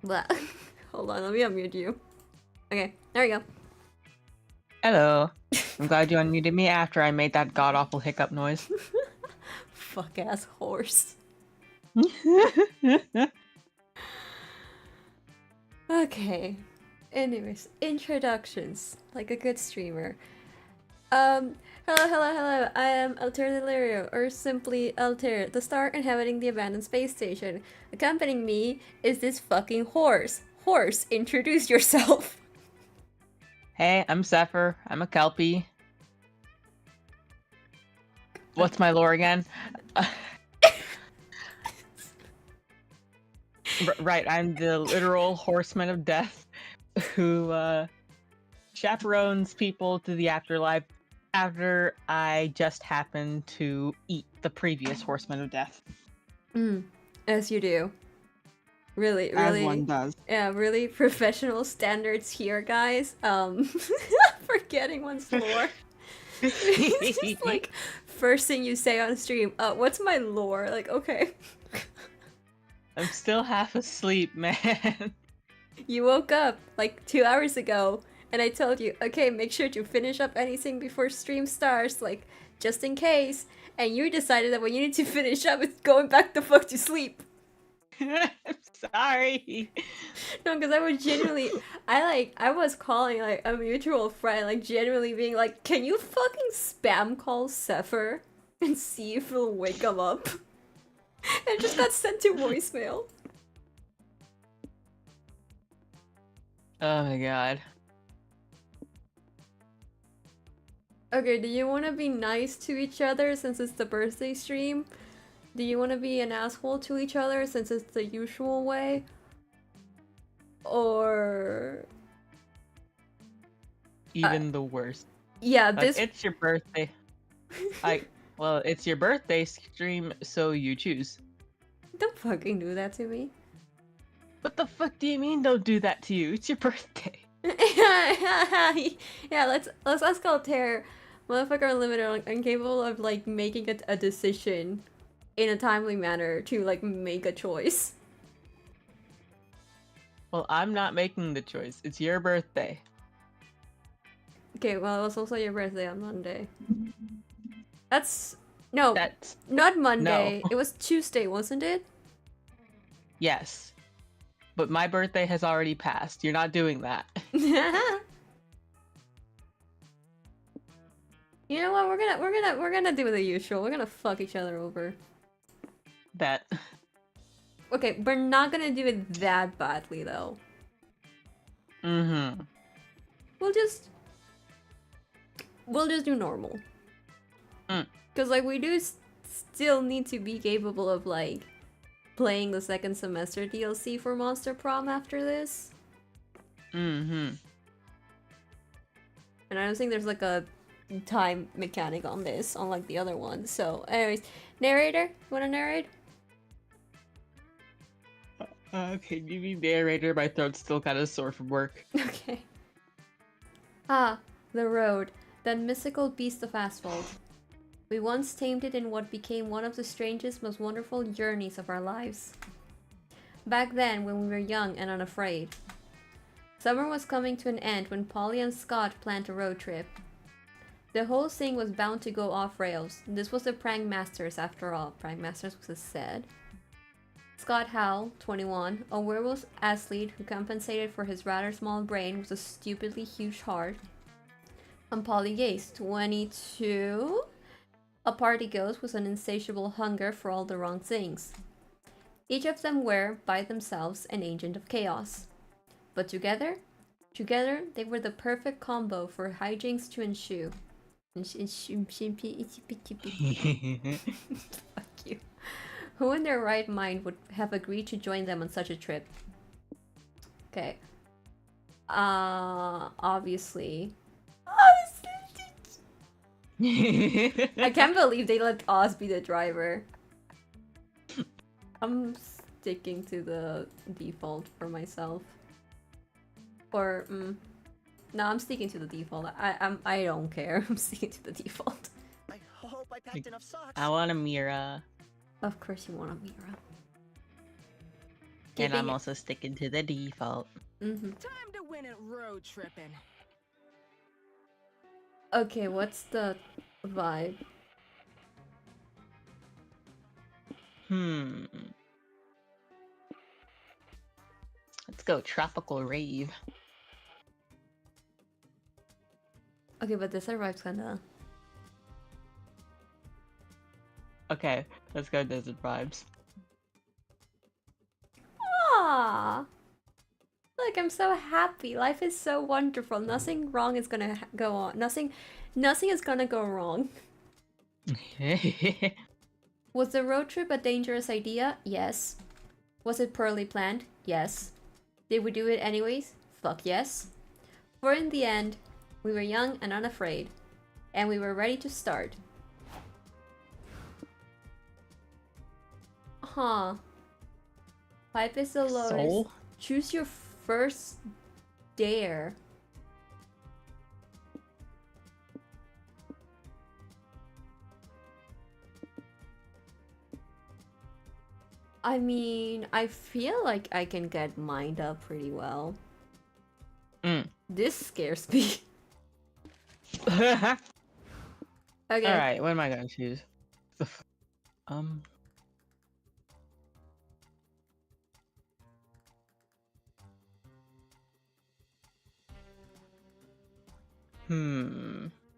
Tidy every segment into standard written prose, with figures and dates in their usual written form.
Blah. Hold on, let me unmute you. Okay, there we go. Hello. I'm glad you unmuted me after I made that god-awful hiccup noise. Fuck ass horse. Okay. Anyways, introductions. Like a good streamer. Hello. I am Altair Delirio, or simply Altair, the star inhabiting the abandoned space station. Accompanying me is this fucking horse. Horse, introduce yourself. Hey, I'm Zephyr. I'm a Kelpie. What's my lore again? Right, I'm the literal horseman of death who chaperones people to the afterlife after I just happened to eat the previous horseman of death. As you do. Really, As one does. yeah, really professional standards here, guys. Forgetting one's lore. It's just like first thing you say on stream. What's my lore? Like, okay. I'm still half asleep, man. You woke up like 2 hours ago, and I told you, okay, make sure to finish up anything before stream starts, like just in case. And you decided that what you need to finish up is going back the fuck to sleep. I'm sorry. No, because I was genuinely, I was calling like a mutual friend, like genuinely being like, can you fucking spam call Zephyr and see if he'll wake him up? And just got sent to voicemail. Oh my god. Okay, do you want to be nice to each other since it's the birthday stream? Do you want to be an asshole to each other since it's the usual way? Or... Even the worst. Yeah, Like, this... it's your birthday. Well, it's your birthday stream, so you choose. Don't fucking do that to me. What the fuck do you mean don't do that to you? It's your birthday. Yeah, let's ask Altair. Motherfucker unlimited, incapable of like making a decision in a timely manner to like make a choice. Well, I'm not making the choice. It's your birthday. Okay, well, it was also your birthday on Monday. That's... No, That's... not Monday. No. It was Tuesday, wasn't it? Yes. But my birthday has already passed. You're not doing that. You know what? We're gonna do the usual. We're gonna fuck each other over. Bet. Okay, we're not gonna do it that badly though. Mm-hmm. We'll just do normal. Cause like we do still need to be capable of like playing the second semester DLC for Monster Prom after this. Mm-hmm. And I don't think there's like a time mechanic on this, unlike the other one. So, anyways, narrator, you wanna narrate? Okay, you mean narrator? My throat's still kind of sore from work. Okay. Ah, the road, that mystical beast of asphalt. We once tamed it in what became one of the strangest, most wonderful journeys of our lives. Back then, when we were young and unafraid. Summer was coming to an end when Polly and Scott planned a road trip. The whole thing was bound to go off rails. This was the Prank Masters after all. Prank Masters was said. Scott Howell, 21, a werewolf athlete who compensated for his rather small brain with a stupidly huge heart. And Polly Gaze, 22, a party ghost with an insatiable hunger for all the wrong things. Each of them were, by themselves, an agent of chaos. But together they were the perfect combo for hijinks to ensue. Fuck you. Who in their right mind would have agreed to join them on such a trip? Okay. Obviously. I can't believe they let Oz be the driver. I'm sticking to the default for myself. Or, no, I'm sticking to the default. I don't care. I'm sticking to the default. I hope I packed enough socks. I want a Mira. Of course you want a Mira. And I'm Giving- also sticking to the default. Mm-hmm. Time to win at road tripping. Okay, what's the vibe? Let's go tropical rave. Okay, but this vibe's kinda... Okay, let's go desert vibes. Aww! Look, I'm so happy. Life is so wonderful. Nothing wrong is gonna go on. Nothing is gonna go wrong. Was the road trip a dangerous idea? Yes. Was it poorly planned? Yes. Did we do it anyways? Fuck yes. For in the end, we were young and unafraid. And we were ready to start. Huh. Pipe is the lowest. Soul? Choose your first dare. I mean, I feel like I can get mined up pretty well. This scares me. Okay. Okay. Alright, what am I gonna choose?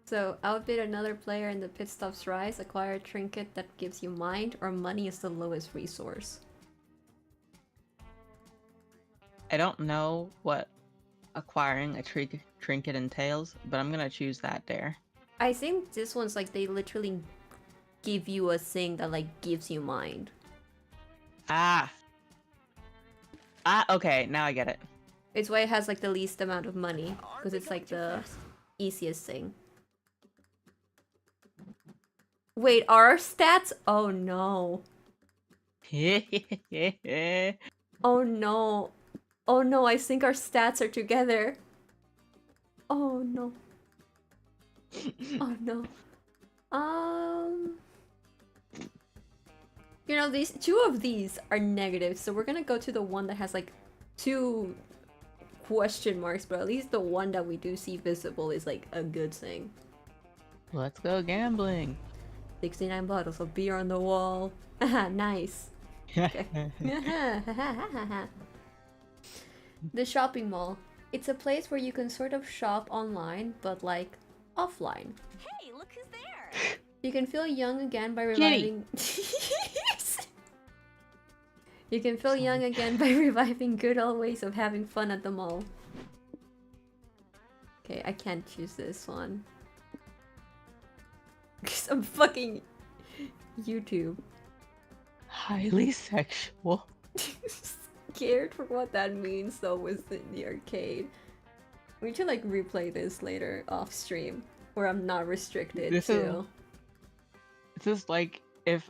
So, outbid another player in the pit stop's rise, acquire a trinket that gives you mind, or money is the lowest resource. I don't know what acquiring a trinket entails, but I'm gonna choose that dare. I think this one's like they literally give you a thing that like gives you mind. Okay, now I get it. It's why it has like the least amount of money, because it's like the easiest thing. Wait, are our stats? Oh no. Oh no. Oh no, I think our stats are together. Oh no. Oh no. You know, these two of these are negative, so we're gonna go to the one that has like 2 question marks, but at least the one that we do see visible is like a good thing. Let's go gambling. 69 bottles of beer on the wall. Nice. Okay. The shopping mall. It's a place where you can sort of shop online, but like offline. Hey, look who's there! You can feel young again by reviving. You can feel young again by reviving good old ways of having fun at the mall. Okay, I can't choose this one. Because I'm fucking YouTube. Highly sexual. Scared for what that means though within the arcade. We should like replay this later off stream where I'm not restricted This to. is like if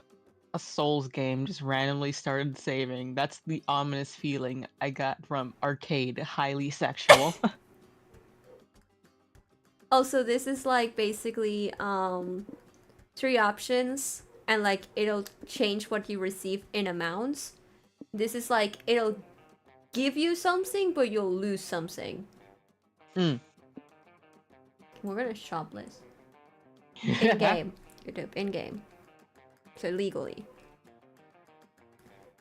a Souls game just randomly started saving. That's the ominous feeling I got from arcade highly sexual. Also, this is like basically 3 options and like it'll change what you receive in amounts. This is like it'll give you something but you'll lose something. We're gonna shoplift. In game. YouTube, in game. So legally.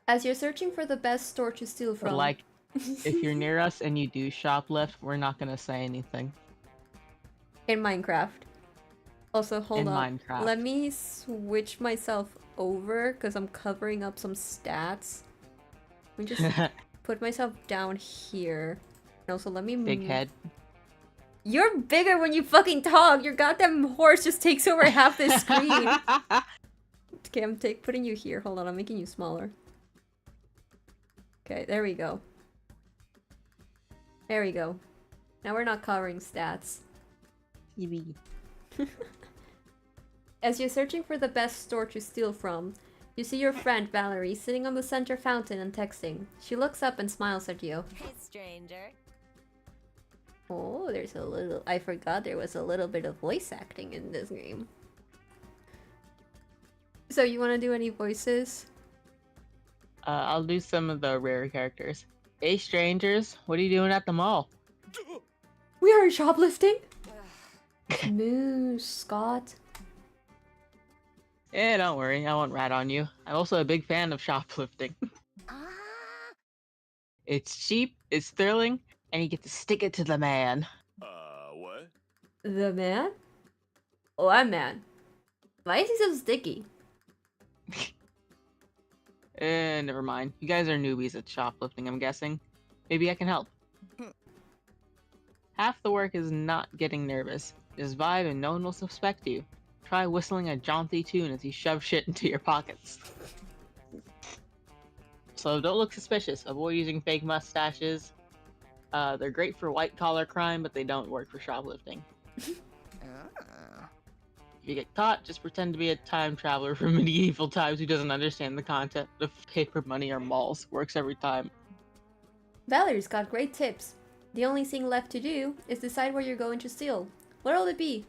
As you're searching for the best store to steal But from. like, if you're near us and you do shoplift, we're not gonna say anything. In Minecraft. Also, hold on. Minecraft. Let me switch myself over because I'm covering up some stats. Let me just put myself down here. And also, let me Big head. You're bigger when you fucking talk. Your goddamn horse just takes over half the screen. Okay, I'm putting you here. Hold on, I'm making you smaller. Okay, there we go. There we go. Now we're not covering stats. TV. As you're searching for the best store to steal from, you see your friend Valerie sitting on the center fountain and texting. She looks up and smiles at you. Hey, stranger. Oh, there's a little... I forgot there was a little bit of voice acting in this game. So you want to do any voices? I'll do some of the rare characters. Hey, strangers, what are you doing at the mall? We are shoplifting? Moo, Scott. Eh, don't worry, I won't rat on you. I'm also a big fan of shoplifting. Ah. It's cheap, it's thrilling, and you get to stick it to the man. What? The man? Oh, I'm man. Why is he so sticky? Never mind. You guys are newbies at shoplifting, I'm guessing. Maybe I can help. Half the work is not getting nervous. Just vibe and no one will suspect you. Try whistling a jaunty tune as you shove shit into your pockets. So don't look suspicious. Avoid using fake mustaches. They're great for white-collar crime, but they don't work for shoplifting. If you get caught, just pretend to be a time traveler from medieval times who doesn't understand the concept of paper money or malls. Works every time. Valerie's got great tips. The only thing left to do is decide where you're going to steal. What'll it be?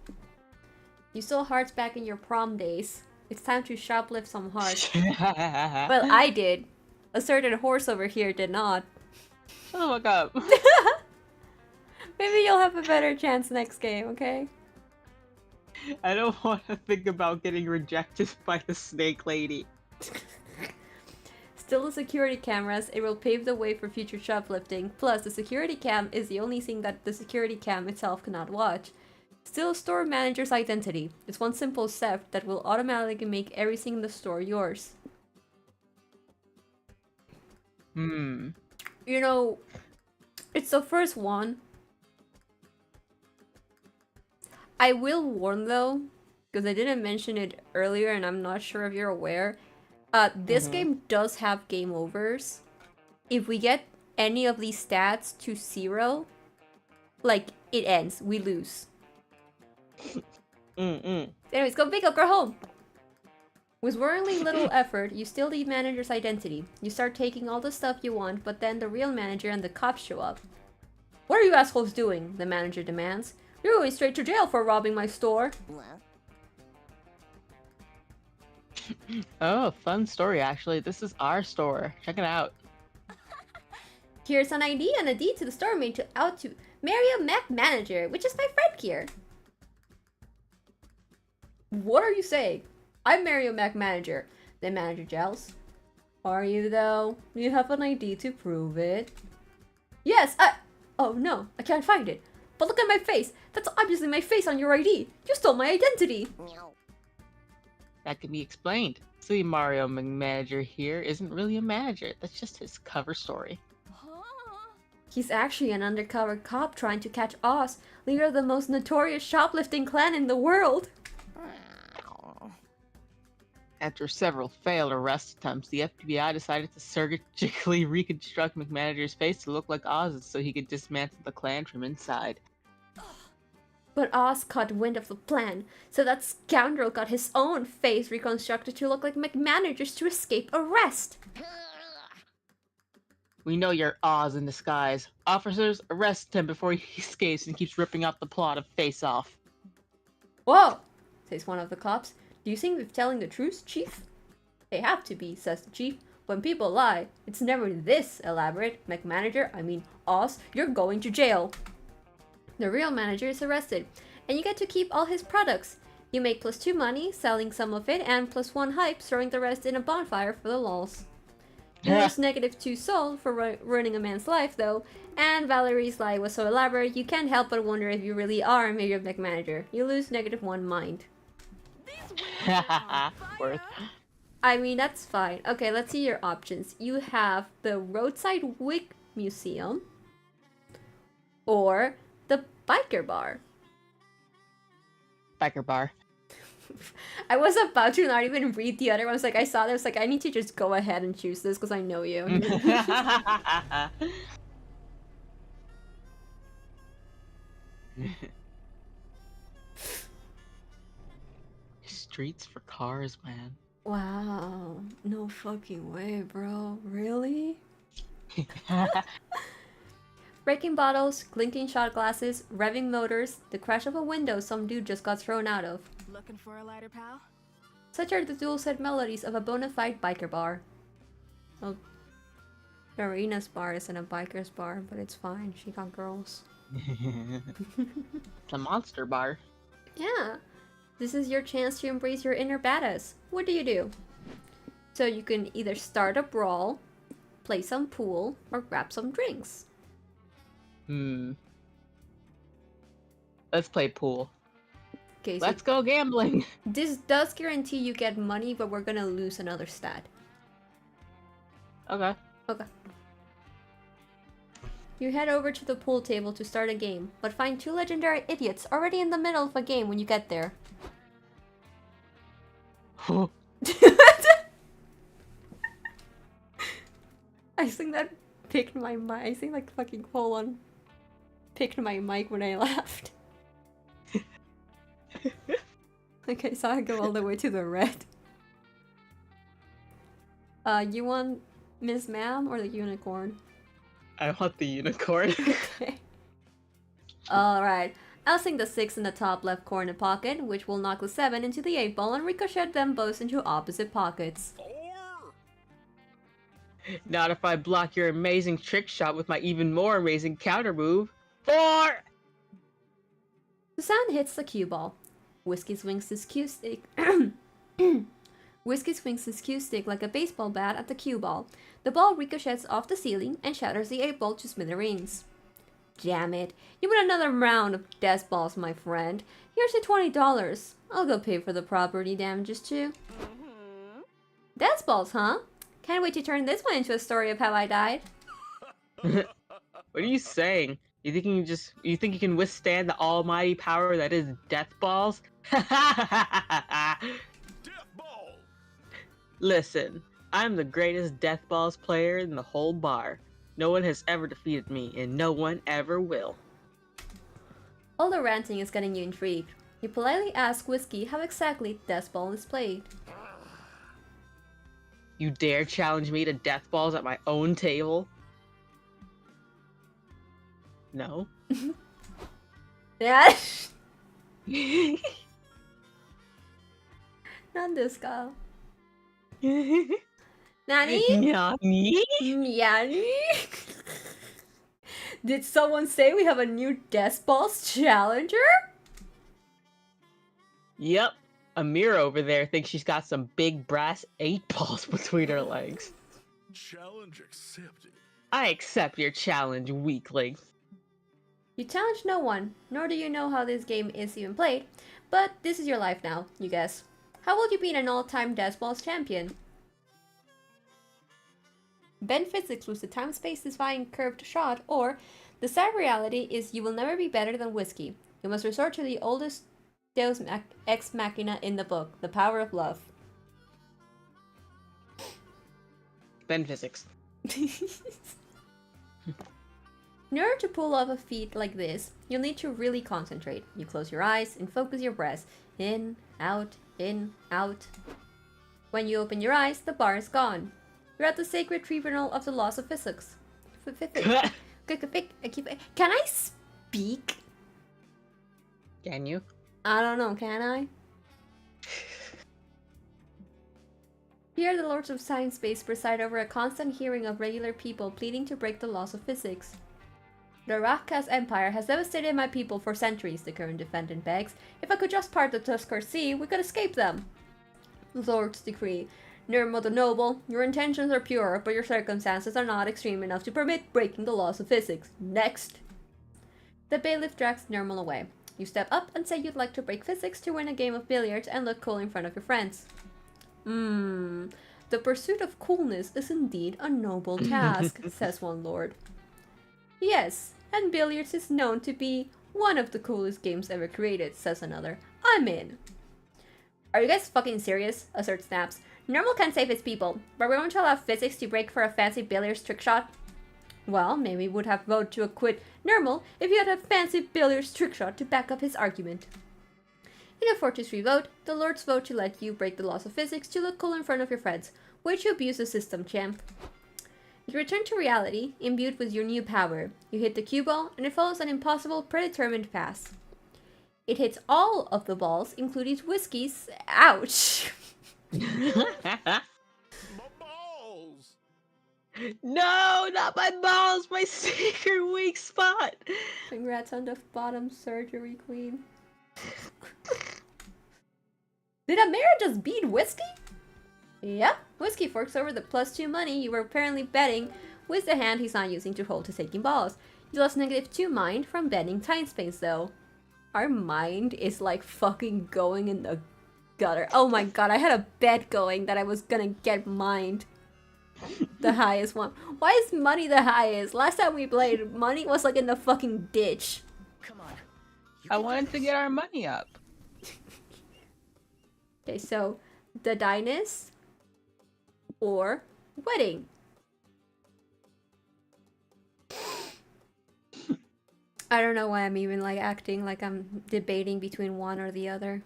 You stole hearts back in your prom days. It's time to shoplift some hearts. Well, I did. A certain horse over here did not. Shut the fuck up. Maybe you'll have a better chance next game, okay? I don't want to think about getting rejected by the snake lady. Steal the security cameras, it will pave the way for future shoplifting. Plus, the security cam is the only thing that the security cam itself cannot watch. Steal a store manager's identity. It's one simple theft that will automatically make everything in the store yours. You know, it's the first one. I will warn though, because I didn't mention it earlier and I'm not sure if you're aware. This game does have game overs. If we get any of these stats to 0, like, it ends. We lose. Anyways, go big, go home! With really little effort, you steal the manager's identity. You start taking all the stuff you want, but then the real manager and the cops show up. What are you assholes doing? The manager demands. You're going straight to jail for robbing my store. Oh, fun story actually. This is our store. Check it out. Here's an ID and a deed to the store made out to Mario Mac Manager, which is my friend here. What are you saying? I'm Mario Mac Manager. The manager yells. Are you though? You have an ID to prove it. Yes, oh no, I can't find it. But look at my face. That's obviously my face on your ID. You stole my identity. That can be explained. See, Mario Manager here isn't really a manager. That's just his cover story. He's actually an undercover cop trying to catch Oz, leader of the most notorious shoplifting clan in the world. After several failed arrest attempts, the FBI decided to surgically reconstruct McManager's face to look like Oz's so he could dismantle the clan from inside. But Oz caught wind of the plan, so that scoundrel got his own face reconstructed to look like McManager's to escape arrest. We know you're Oz in disguise. Officers, arrest him before he escapes and keeps ripping out the plot of Face Off. Whoa, says one of the cops. Do you think they're telling the truth, Chief? They have to be, says the Chief. When people lie, it's never this elaborate. McManager, I mean Oz, you're going to jail. The real manager is arrested, and you get to keep all his products. You make +2 money selling some of it, and +1 hype throwing the rest in a bonfire for the lols. You lose -2 soul for ruining a man's life, though, and Valerie's lie was so elaborate you can't help but wonder if you really are a Mario McManager. You lose -1 mind. Worth. I mean, that's fine. Okay, let's see your options. You have the Roadside Wig Museum or the Biker Bar. Biker bar. I was about to not even read the other ones. Like, I saw this, like, I need to just go ahead and choose this because I know you. Streets for cars, man. Wow. No fucking way, bro. Really? Breaking bottles, clinking shot glasses, revving motors, the crash of a window some dude just got thrown out of. Looking for a lighter, pal? Such are the dual-set melodies of a bona fide biker bar. Well, Arena's bar isn't a biker's bar, but it's fine. She got girls. It's a monster bar. Yeah. This is your chance to embrace your inner badass. What do? So you can either start a brawl, play some pool, or grab some drinks. Let's play pool. Okay, so Let's go gambling. this does guarantee you get money, but we're gonna lose another stat. Okay. Okay. You head over to the pool table to start a game, but find 2 legendary idiots already in the middle of a game when you get there. I think that picked my mic. I think like fucking full on picked my mic when I laughed. Okay, so I go all the way to the red. You want Miss Ma'am or the unicorn? I want the unicorn. Okay. Alright. I'll sink the 6 in the top left corner pocket, which will knock the 7 into the 8 ball and ricochet them both into opposite pockets. Not if I block your amazing trick shot with my even more amazing counter move. 4! The sound hits the cue ball. Whiskey swings his cue stick. Whiskey swings his cue stick like a baseball bat at the cue ball. The ball ricochets off the ceiling and shatters the 8 ball to smithereens. Damn it. You win another round of death balls, my friend. Here's your $20. I'll go pay for the property damages too. Death balls, huh? Can't wait to turn this one into a story of how I died. What are you saying? You think you can withstand the almighty power that is death balls? Death ball! Listen, I'm the greatest death balls player in the whole bar. No one has ever defeated me, and no one ever will. All the ranting is getting you intrigued. You politely ask Whiskey how exactly death ball is played. You dare challenge me to death balls at my own table? No. Yeah. Not this guy. Nani? Nani? Nani? Did someone say we have a new death balls challenger? Yep. Amira over there thinks she's got some big brass 8 balls between her legs. Challenge accepted. I accept your challenge, weakling. You challenge no one, nor do you know how this game is even played, but this is your life now, you guess. How will you beat an all-time death balls champion? Bend physics with the time-space defying curved shot, or the sad reality is you will never be better than Whiskey. You must resort to the oldest Deus Ex Machina in the book, the power of love. Ben physics. In order to pull off a feat like this, you'll need to really concentrate. You close your eyes and focus your breath. In, out, in, out. When you open your eyes, the bar is gone. You're at the sacred tribunal of the laws of physics. Can I speak? Can you? I don't know, can I? Here, the Lords of Science-Space preside over a constant hearing of regular people pleading to break the laws of physics. The Rakkas Empire has devastated my people for centuries, the current defendant begs. If I could just part the Tuskar Sea, we could escape them. Lords decree. Nirmo the Noble, your intentions are pure, but your circumstances are not extreme enough to permit breaking the laws of physics. Next! The bailiff drags Nirmal away. You step up and say you'd like to break physics to win a game of billiards and look cool in front of your friends. The pursuit of coolness is indeed a noble task, says one lord. Yes, and billiards is known to be one of the coolest games ever created, says another. I'm in. Are you guys fucking serious? Asserts Snaps. Normal can save his people, but we won't allow physics to break for a fancy billiards trick shot. Well, maybe we would have voted to acquit Normal if he had a fancy billiards trick shot to back up his argument. In a 4-3 vote, the lords vote to let you break the laws of physics to look cool in front of your friends, which you abuse the system, champ. You return to reality, imbued with your new power. You hit the cue ball, and it follows an impossible, predetermined pass. It hits all of the balls, including Whiskey's. Ouch! My balls! No, not my balls, my secret weak spot. Congrats on the bottom surgery, queen. Did Amira just beat Whiskey? Yeah, Whiskey forks over the +2 money you were apparently betting with the hand he's not using to hold his taking balls. You lost -2 mind from betting time space though. Our mind is like fucking going in the gutter. Oh my god, I had a bet going that I was gonna get mined. The highest one. Why is money the highest? Last time we played, money was like in the fucking ditch. Come on. I wanted to get our money up. Okay, so the Dynast or wedding. I don't know why I'm even like acting like I'm debating between one or the other.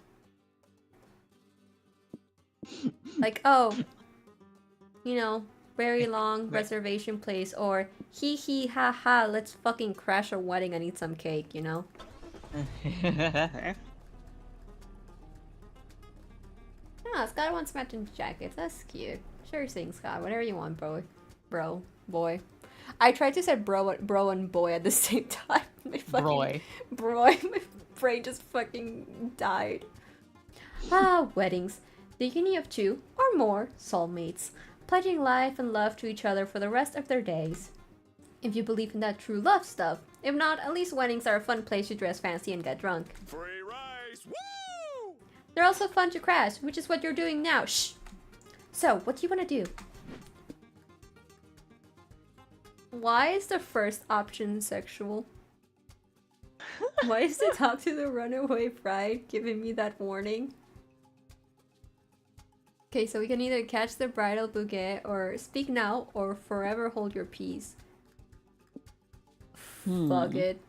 Like, oh, you know, very long reservation place, or hee hee ha ha, let's fucking crash a wedding and eat some cake, you know? Ah, Scott wants matching jackets. That's cute. Sure thing, Scott. Whatever you want, bro. Bro. Boy. I tried to say bro and boy at the same time. My fucking, Broy. Broy. My brain just fucking died. Ah, weddings. The union of two or more soulmates, pledging life and love to each other for the rest of their days. If you believe in that true love stuff. If not, at least weddings are a fun place to dress fancy and get drunk. Free rice! Woo! They're also fun to crash, which is what you're doing now. Shh! So, what do you want to do? Why is the first option sexual? Why is the talk to the runaway bride giving me that warning? Okay, so we can either catch the bridal bouquet, or speak now, or forever hold your peace. Fuck it.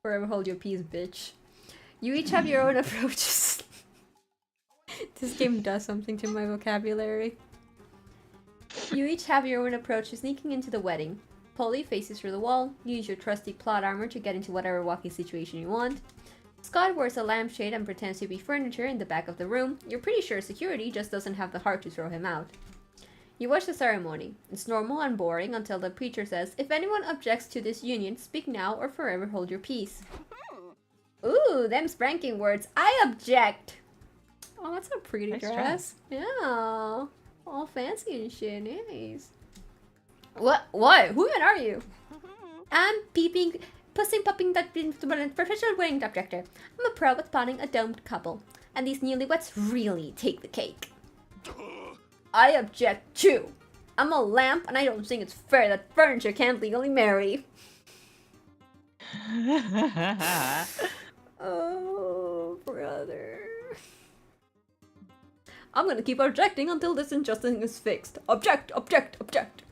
Forever hold your peace, bitch. You each have your own approaches. This game does something to my vocabulary. You each have your own approach to sneaking into the wedding. Polly faces through the wall. You use your trusty plot armor to get into whatever walking situation you want. Scott wears a lampshade and pretends to be furniture in the back of the room. You're pretty sure security just doesn't have the heart to throw him out. You watch the ceremony. It's normal and boring until the preacher says, "If anyone objects to this union, speak now or forever hold your peace." Ooh, them spanking words. I object! Oh, that's a pretty Nice dress. Yeah. All fancy and shit. Nice. What? Who even are you? I'm pussing-popping that professional wedding objector. I'm a pro at spotting a domed couple. And these newlyweds really take the cake. I object too. I'm a lamp and I don't think it's fair that furniture can't legally marry. Oh, brother. I'm gonna keep objecting until this injustice is fixed. Object, object, object.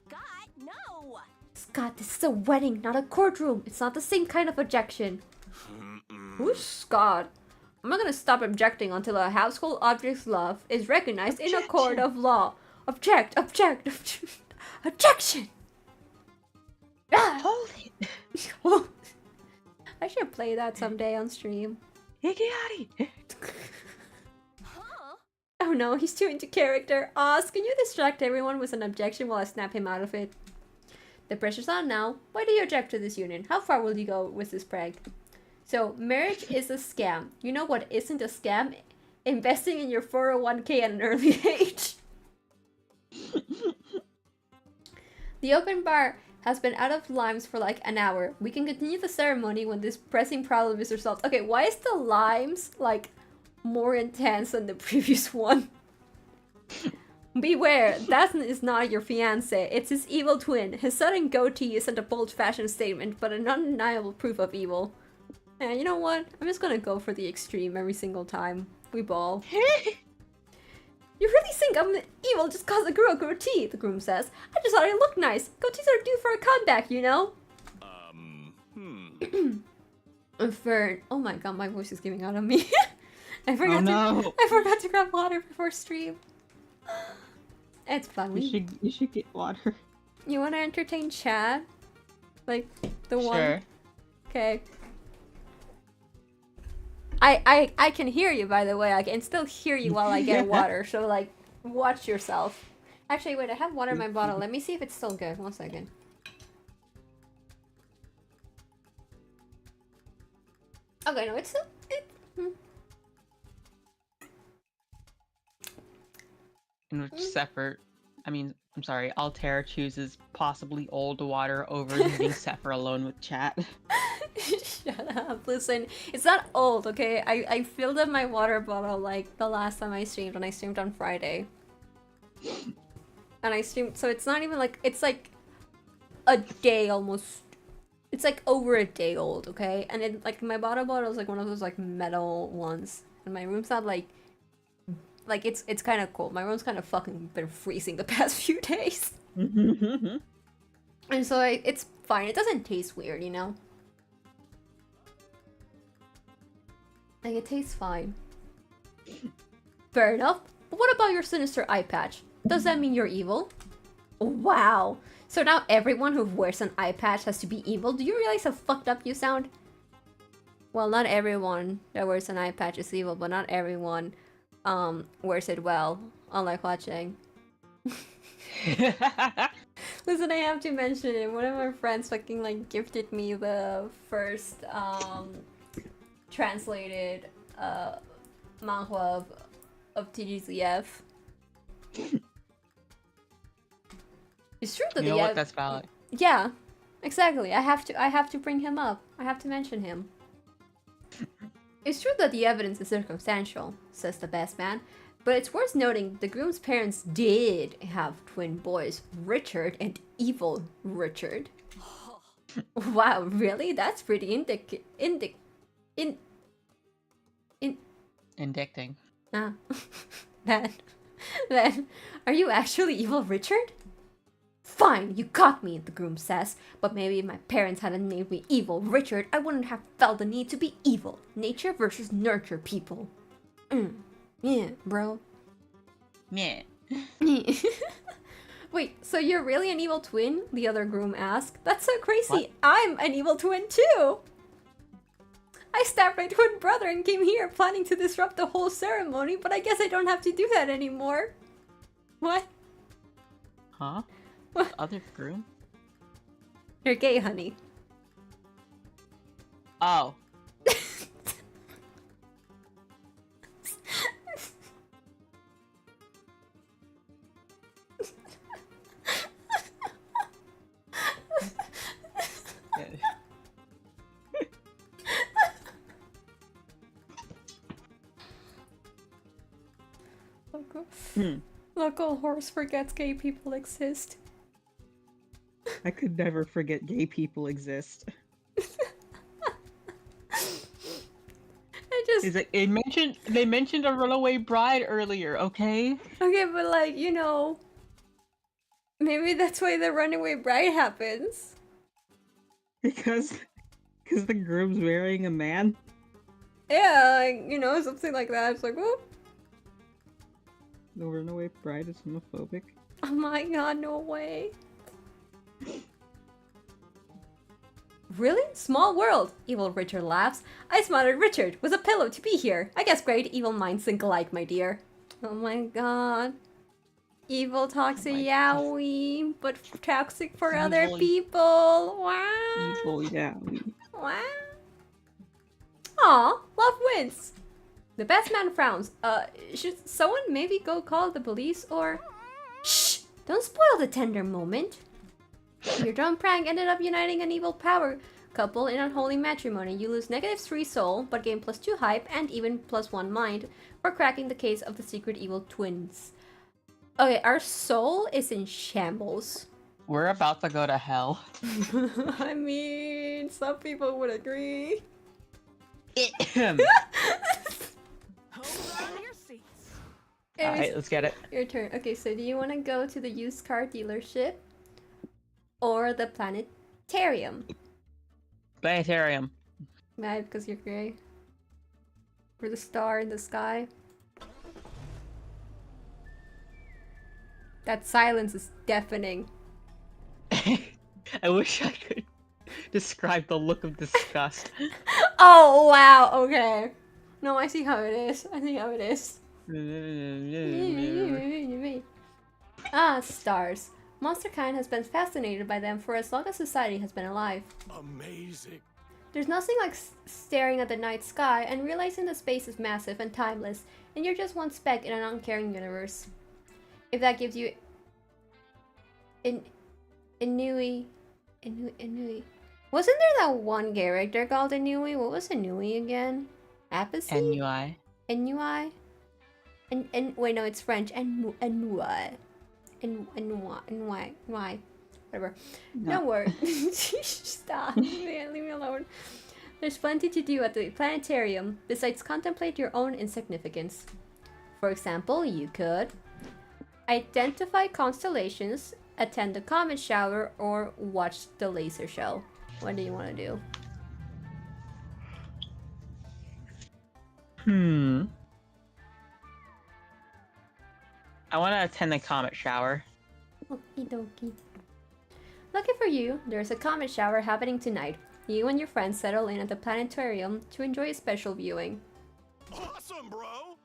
Scott, no! Scott, this is a wedding, not a courtroom. It's not the same kind of objection. Who's Scott? I'm not gonna stop objecting until a household object's love is recognized in a court of law. Object, object, object. Objection! Ah! Hold it. I should play that someday on stream. Higgyari. Huh? Oh no, he's too into character. Oz, can you distract everyone with an objection while I snap him out of it? The pressure's on now. Why do you object to this union? How far will you go with this prank? So, marriage is a scam. You know what isn't a scam? Investing in your 401k at an early age. The open bar has been out of limes for like an hour. We can continue the ceremony when this pressing problem is resolved. Okay, why is the limes like more intense than the previous one? Beware, that is not your fiancé. It's his evil twin. His sudden goatee isn't a bold-fashioned statement, but an undeniable proof of evil. And you know what? I'm just gonna go for the extreme every single time we ball. You really think I'm evil just cause I grew a goatee, the groom says. I just thought I looked nice. Goatees are due for a comeback, you know? Fern. Oh my god, my voice is giving out on me. I forgot to grab water before stream. It's funny. You should get water. You wanna entertain chat? Like the one? Sure. Okay. I can hear you, by the way. I can still hear you while I get water, so like watch yourself. Actually, wait, I have water in my bottle. Let me see if it's still good. 1 second. Okay, no, it's still... In which Sephiroth, I'm sorry, Altair chooses possibly old water over leaving Sephiroth alone with chat. Shut up. Listen, it's not old, okay? I filled up my water bottle like the last time I streamed, when I streamed on Friday. And I streamed, so it's not even like, it's like a day almost. It's like over a day old, okay? And it, like, my water bottle is like one of those like metal ones. And my room's not like it's kind of cold. My room's kind of fucking been freezing the past few days. And so it's fine. It doesn't taste weird, you know? Like, it tastes fine. Fair enough. But what about your sinister eye patch? Does that mean you're evil? Wow. So now everyone who wears an eye patch has to be evil? Do you realize how fucked up you sound? Well, not everyone that wears an eye patch is evil, but not everyone wears it well. Unlike watching. Listen, I have to mention it. One of my friends fucking like gifted me the first translated manhwa of TGZF. It's true that You know what? That's valid. Yeah, exactly. I have to bring him up. I have to mention him. It's true that the evidence is circumstantial, says the best man, but it's worth noting the groom's parents did have twin boys, Richard and evil Richard. Wow, really? That's pretty Indicting. Ah. Then, are you actually evil Richard? Fine, you got me, the groom says, but maybe if my parents hadn't named me evil Richard, I wouldn't have felt the need to be evil. Nature versus nurture, people. Yeah, bro. Yeah. Wait, so you're really an evil twin? The other groom asked. That's so crazy. What? I'm an evil twin too! I stabbed my twin brother and came here planning to disrupt the whole ceremony, but I guess I don't have to do that anymore. What? Huh? What? Other groom? You're gay, honey. Oh. Local horse forgets gay people exist. I could never forget gay people exist. He's like, they mentioned a runaway bride earlier, okay? Okay, but like, you know, maybe that's why the runaway bride happens. Because the groom's marrying a man? Yeah, like, you know, something like that. It's like, whoop. The runaway bride is homophobic? Oh my god, no way. Really? Small world, evil Richard laughs. I smothered Richard with a pillow to be here. I guess great evil minds think alike, my dear. Oh my god. Evil toxic yaoi, but toxic for other people. Wow. Evil yaoi. Wow. Aw, love wins. The best man frowns. Should someone maybe go call the police or... Shh! Don't spoil the tender moment. Your dumb prank ended up uniting an evil power couple in unholy matrimony. You lose -3 soul, but gain +2 hype and even +1 mind for cracking the case of the secret evil twins. Okay, our soul is in shambles. We're about to go to hell. I mean, some people would agree. Hold on your seats. Alright, let's get it. Your turn. Okay, so do you want to go to the used car dealership or the planetarium? Planetarium. Mad because you're gay? Or the star in the sky? That silence is deafening. I wish I could describe the look of disgust. Oh, wow, okay. No, I see how it is. I see how it is. Ah, stars. Monsterkind has been fascinated by them for as long as society has been alive. Amazing. There's nothing like staring at the night sky and realizing that space is massive and timeless, and you're just one speck in an uncaring universe. If that gives you Inui. Wasn't there that one character called Inui? What was Inui again? Apathy? NUI. Inui? And wait, no, it's French. Inui. Why? Whatever. No. Don't worry. Stop. Man, leave me alone. There's plenty to do at the planetarium besides contemplate your own insignificance. For example, you could identify constellations, attend the comet shower, or watch the laser show. What do you want to do? I want to attend the comet shower. Okie dokie. Lucky for you, there's a comet shower happening tonight. You and your friends settle in at the planetarium to enjoy a special viewing. Awesome, bro.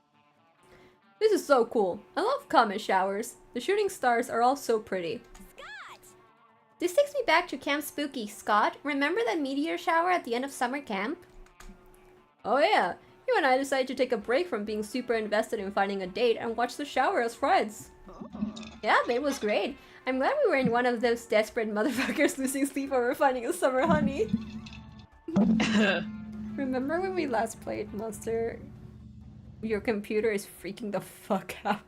This is so cool. I love comet showers. The shooting stars are all so pretty. Scott! This takes me back to Camp Spooky. Scott, remember that meteor shower at the end of summer camp? Oh yeah, you and I decided to take a break from being super invested in finding a date and watch the shower as friends. Yeah, it was great. I'm glad we weren't one of those desperate motherfuckers losing sleep over finding a summer honey. Remember when we last played Monster? Your computer is freaking the fuck out.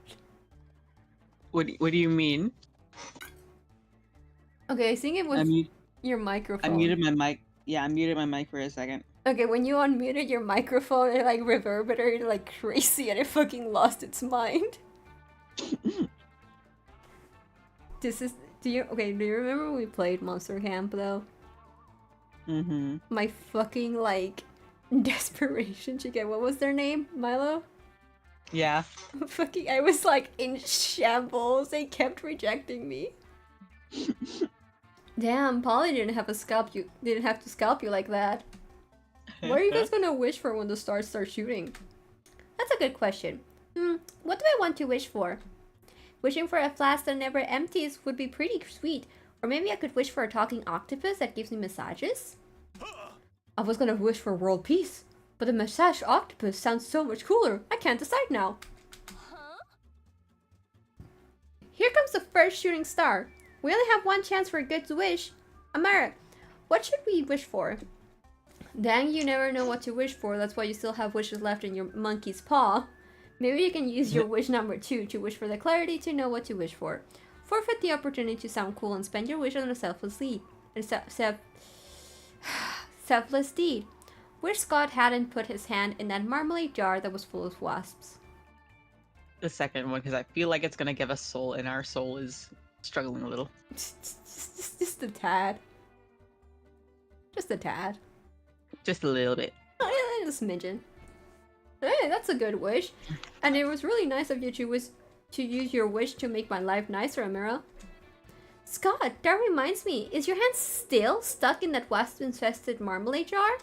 What do you mean? Okay, I think it was your microphone. I muted my mic. Yeah, I muted my mic for a second. Okay, when you unmuted your microphone, it like reverberated like crazy and it fucking lost its mind. Do you remember when we played Monster Camp though? Mm-hmm. My fucking like desperation to get, what was their name? Milo? Yeah. Fucking, I was like in shambles. They kept rejecting me. Damn, Polly didn't have to scalp you like that. What are you guys gonna wish for when the stars start shooting? That's a good question. What do I want to wish for? Wishing for a flask that never empties would be pretty sweet. Or maybe I could wish for a talking octopus that gives me massages? I was gonna wish for world peace, but the massage octopus sounds so much cooler. I can't decide now. Here comes the first shooting star. We only have one chance for a good wish. Amara, what should we wish for? Dang, you never know what to wish for. That's why you still have wishes left in your monkey's paw. Maybe you can use your wish number 2 to wish for the clarity to know what to wish for. Forfeit the opportunity to sound cool and spend your wish on a selfless deed. Selfless deed. Wish Scott hadn't put his hand in that marmalade jar that was full of wasps. The second one, because I feel like it's gonna give us soul, and our soul is struggling a little. Just a tad. Just a tad. Just a little bit. Oh, yeah, just a smidgen. Hey, that's a good wish. And it was really nice of you to use your wish to make my life nicer, Amira. Scott, that reminds me, is your hand still stuck in that wasp-infested marmalade jar?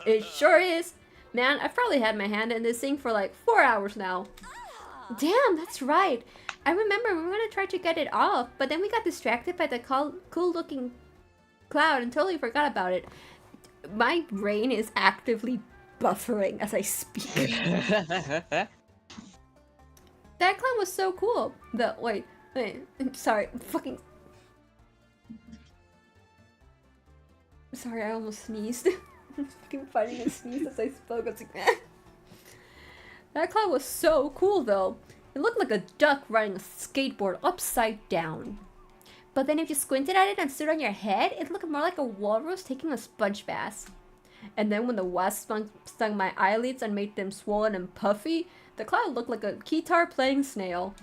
It sure is. Man, I've probably had my hand in this thing for like 4 hours now. Damn, that's right. I remember we were gonna try to get it off, but then we got distracted by the cool-looking cloud and totally forgot about it. My brain is actively buffering as I speak. That clown was so cool. Wait, sorry, fucking. Sorry, I almost sneezed. Fucking fighting a sneeze as I spoke. I was like, That clown was so cool though. It looked like a duck riding a skateboard upside down. But then if you squinted at it and stood on your head, it looked more like a walrus taking a sponge bath. And then when the wasp stung my eyelids and made them swollen and puffy, the cloud looked like a guitar playing snail.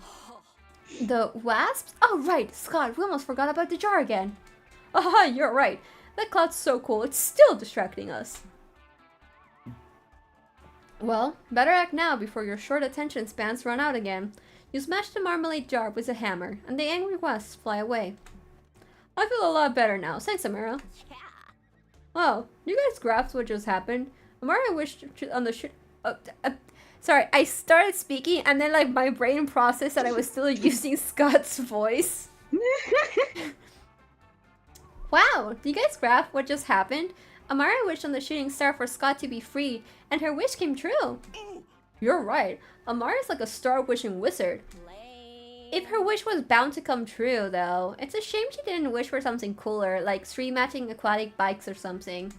The wasps? Oh right, Scott, we almost forgot about the jar again. Aha, you're right. That cloud's so cool, it's still distracting us. Well, better act now before your short attention spans run out again. You smash the marmalade jar with a hammer, and the angry wasps fly away. I feel a lot better now, thanks Amira. Oh, you guys grasp what just happened? Amara wished on the Sorry, I started speaking and then like my brain processed that I was still using Scott's voice. Wow, do you guys grasp what just happened? Amara wished on the shooting star for Scott to be freed, and her wish came true. You're right. Amara's like a star-wishing wizard. If her wish was bound to come true, though, it's a shame she didn't wish for something cooler, like stream-matching aquatic bikes or something.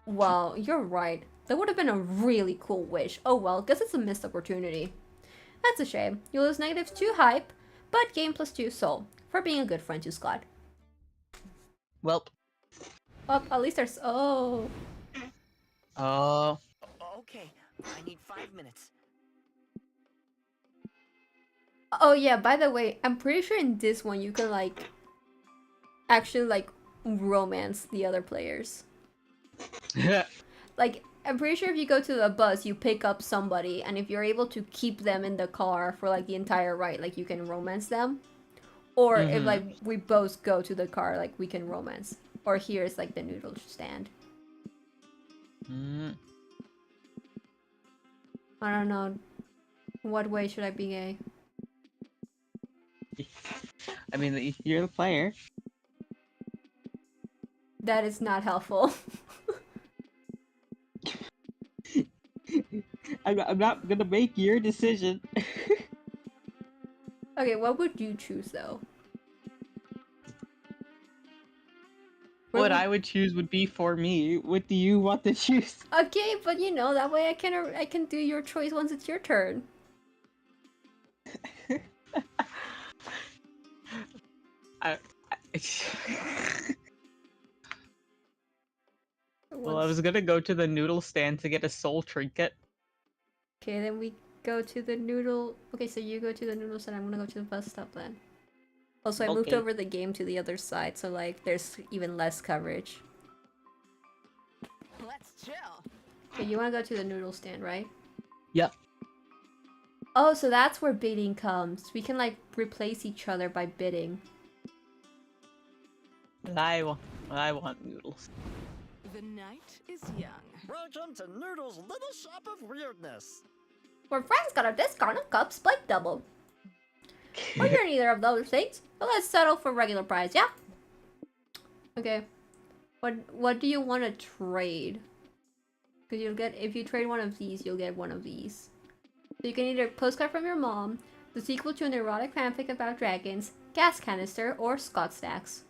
Well, you're right. That would have been a really cool wish. Oh well, guess it's a missed opportunity. That's a shame. You lose -2 hype, but gain +2 soul, for being a good friend to Scott. Welp. Well, at least there's... Oh. Oh. Okay, I need 5 minutes. Oh yeah, by the way, I'm pretty sure in this one you can like... actually like romance the other players. Like, I'm pretty sure if you go to the bus, you pick up somebody, and if you're able to keep them in the car for like the entire ride, like you can romance them. Or if like we both go to the car, like we can romance. Or here's like the noodle stand. I don't know. What way should I be gay? I mean, you're the player. That is not helpful. I'm not gonna make your decision. Okay, what would you choose though? What I would choose would be for me. What do you want to choose? Okay, but you know, that way I can do your choice once it's your turn. Well, I was gonna go to the noodle stand to get a soul trinket. Okay, then we go to the noodle... Okay, so you go to the noodle stand, I'm gonna go to the bus stop then. Also, I moved Okay. over the game to the other side, so like, there's even less coverage. Let's chill. Okay, you wanna go to the noodle stand, right? Yep. Oh, so that's where bidding comes. We can like, replace each other by bidding. I want noodles. The night is young. Welcome to Noodle's Little Shop of Weirdness. Where friends got a discount on cups split double. Well, you're neither of those things. So let's settle for regular price, yeah? Okay. What do you want to trade? Because you'll get, if you trade one of these, you'll get one of these. So you can either postcard from your mom, the sequel to an erotic fanfic about dragons, gas canister, or Scott stacks.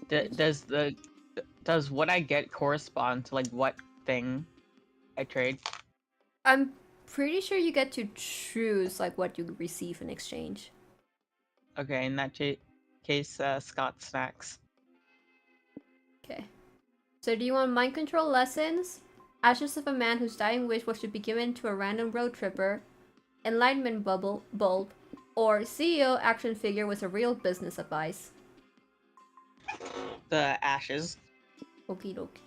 Does what I get correspond to like what thing I trade? I'm pretty sure you get to choose like what you receive in exchange. Okay, in that case, Scott snacks. Okay. So do you want mind control lessons? Ashes of a man whose dying wish was to be given to a random road tripper, enlightenment bulb, or CEO action figure with a real business advice? The ashes. Okie dokie.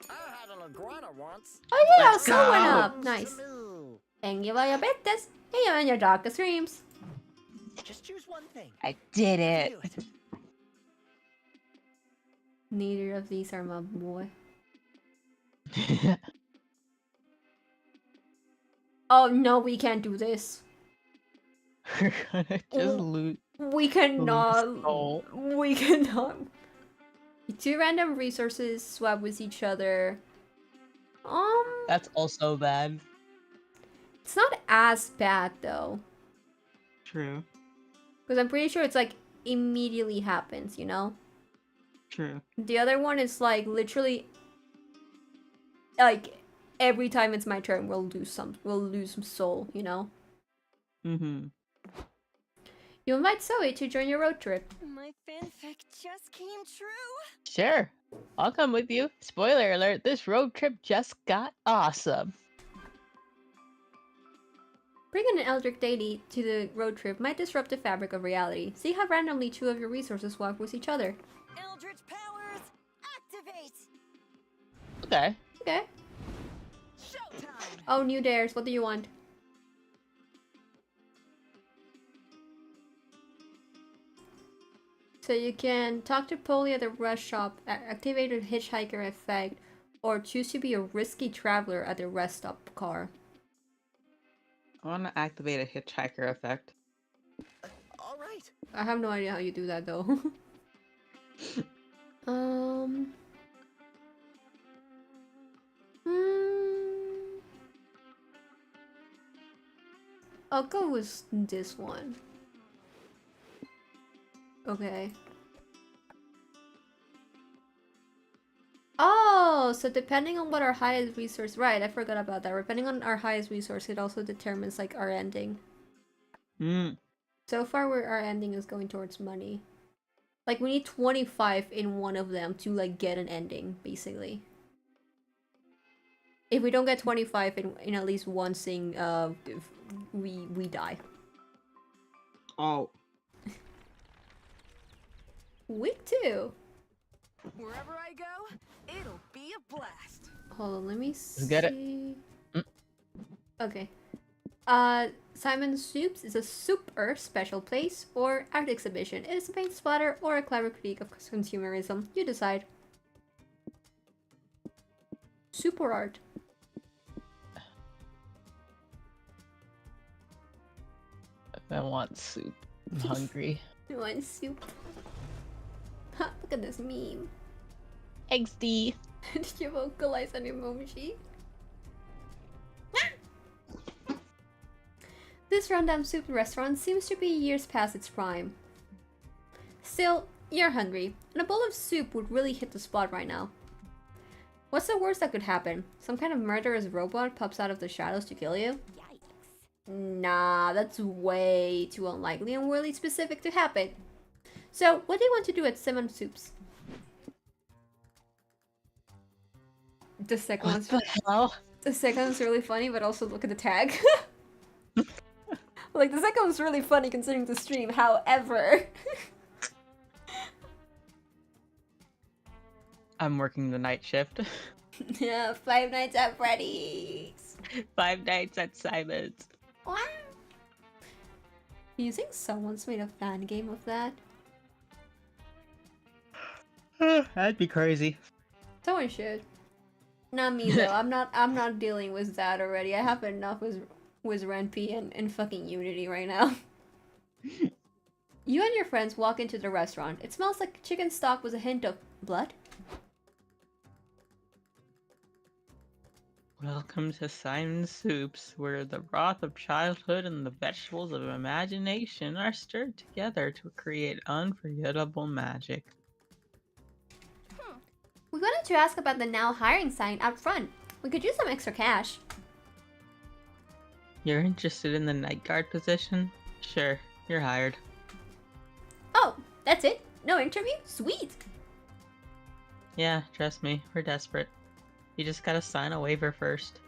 I had an iguana once. Oh yeah, Let's so went go. up. Comes Nice. to me. And you diabetes, and in your darkest dreams. Just choose one thing. I did it. Do it. Neither of these are my boy. Oh no, we can't do this. We're gonna just loot. We cannot. soul. We cannot. Two random resources swap with each other. That's also bad. It's not as bad though, True. because I'm pretty sure it's like immediately happens. You know. True. The other one is like literally like every time it's my turn we'll lose some soul, you know? Mm-hmm. You invite Zoe to join your road trip. My fanfic just came true. Sure. I'll come with you. Spoiler alert, this road trip just got awesome. Bringing an Eldritch deity to the road trip might disrupt the fabric of reality. See how randomly two of your resources swap with each other. Eldritch powers, activate! Okay. Okay. Showtime. Oh, new dares. What do you want? So you can talk to Polly at the rest shop, activate a hitchhiker effect, or choose to be a risky traveler at the rest stop car. I want to activate a hitchhiker effect. All right. I have no idea how you do that though. um. Hmm. I'll go with this one. Okay. Oh, so depending on what our highest resource, right? I forgot about that. Depending on our highest resource, it also determines like our ending. Mm. So far, our ending is going towards money. Like we need 25 in one of them to like get an ending, basically. If we don't get 25 in at least one thing, we die. Oh. Week 2. Wherever I go, it'll be a blast. Hold on, let me see. Get it. Okay. Simon's Soups is a super special place or art exhibition. It is a paint splatter or a clever critique of consumerism. You decide. Super art. I want soup. I'm hungry. You want soup? Ha, look at this meme. XD. Did you vocalize an emoji? This rundown soup restaurant seems to be years past its prime. Still, you're hungry, and a bowl of soup would really hit the spot right now. What's the worst that could happen? Some kind of murderous robot pops out of the shadows to kill you? Yikes. Nah, that's way too unlikely and really specific to happen. So, what do you want to do at Simon Soups? The second What one's the hell? The second one's really funny, but also look at the tag. Like, the second one's really funny considering the stream, however. I'm working the night shift. Yeah, Five Nights at Freddy's. 5 nights at Simon's. Wow. Do you think someone's made a fan game of that? That'd be crazy. Someone should. Not me though. I'm not dealing with that already. I have enough with Renpy and fucking Unity right now. You and your friends walk into the restaurant. It smells like chicken stock with a hint of blood. Welcome to Simon's Soups, where the broth of childhood and the vegetables of imagination are stirred together to create unforgettable magic. We wanted to ask about the now hiring sign out front. We could use some extra cash. You're interested in the night guard position? Sure, you're hired. Oh, that's it? No interview? Sweet! Yeah, trust me, we're desperate. You just gotta sign a waiver first.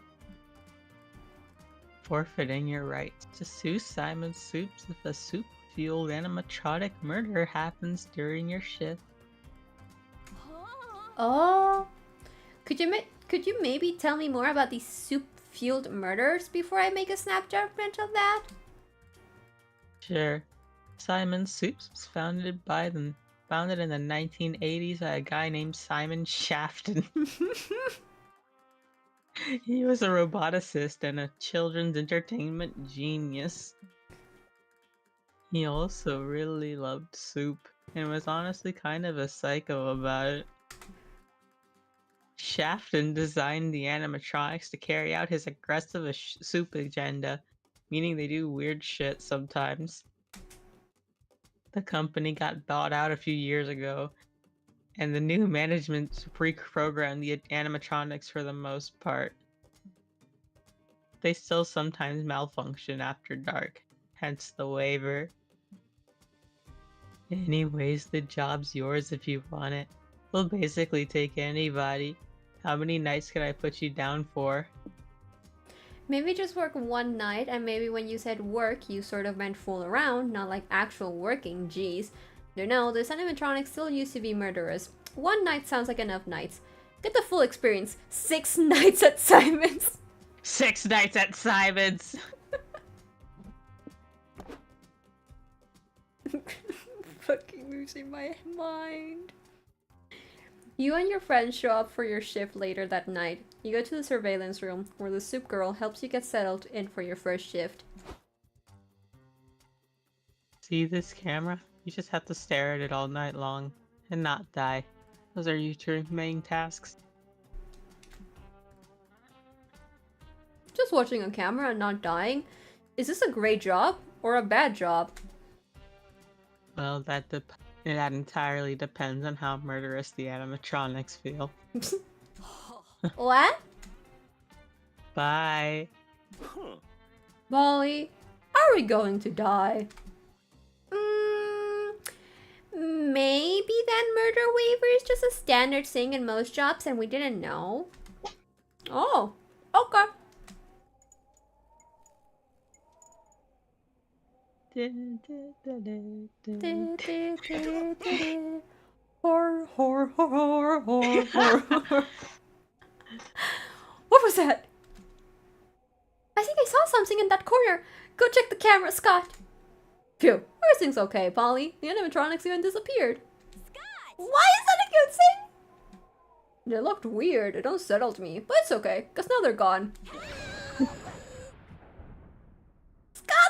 Forfeiting your rights to sue Simon's Soups if a soup-fueled animatronic murder happens during your shift. Oh, could you maybe tell me more about these soup-fueled murders before I make a snap judgment of that? Sure. Simon's Soups was founded in the 1980s by a guy named Simon Shafton. He was a roboticist and a children's entertainment genius. He also really loved soup and was honestly kind of a psycho about it. Shafton designed the animatronics to carry out his aggressive soup agenda, meaning they do weird shit sometimes. The company got bought out a few years ago, and the new management pre-programmed the animatronics for the most part. They still sometimes malfunction after dark, hence the waiver. Anyways, the job's yours if you want it. We'll basically take anybody. How many nights can I put you down for? Maybe just work one night, and maybe when you said work, you sort of meant fool around, not like actual working, jeez. No, this animatronic still used to be murderous. One night sounds like enough nights. Get the full experience. 6 nights at Simon's. 6 nights at Simon's! fucking losing my mind. You and your friends show up for your shift later that night. You go to the surveillance room, where the soup girl helps you get settled in for your first shift. See this camera? You just have to stare at it all night long and not die. Those are your two main tasks. Just watching a camera and not dying? Is this a great job or a bad job? Well, that entirely depends on how murderous the animatronics feel. What? Bye. Huh. Molly, are we going to die? Maybe that murder waiver is just a standard thing in most jobs and we didn't know. Oh, okay. Horror, horror, horror, horror, horror. What was that? I think I saw something in that corner. Go check the camera, Scott. Phew, everything's okay, Polly. The animatronics even disappeared. Scott! Why is that a good thing? They looked weird. It unsettled me, but it's okay, because now they're gone. Scott,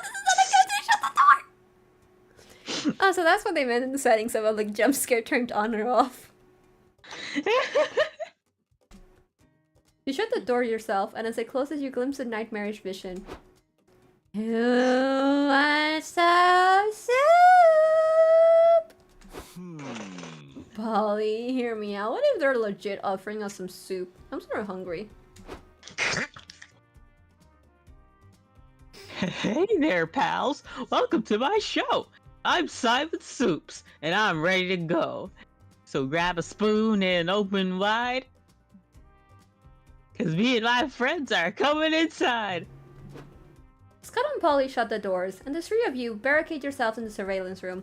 this is not a good thing. Shut the door! Oh, so that's what they meant in the settings about like jump scare turned on or off. You shut the door yourself, and as it closes, you glimpse a nightmarish vision. Who wants some soup? Polly, hear me out. What if they're legit offering us some soup? I'm sort of hungry. Hey there, pals. Welcome to my show. I'm Simon Soups, and I'm ready to go. So grab a spoon and open wide, because me and my friends are coming inside. Scott and Polly shut the doors, and the three of you barricade yourselves in the surveillance room.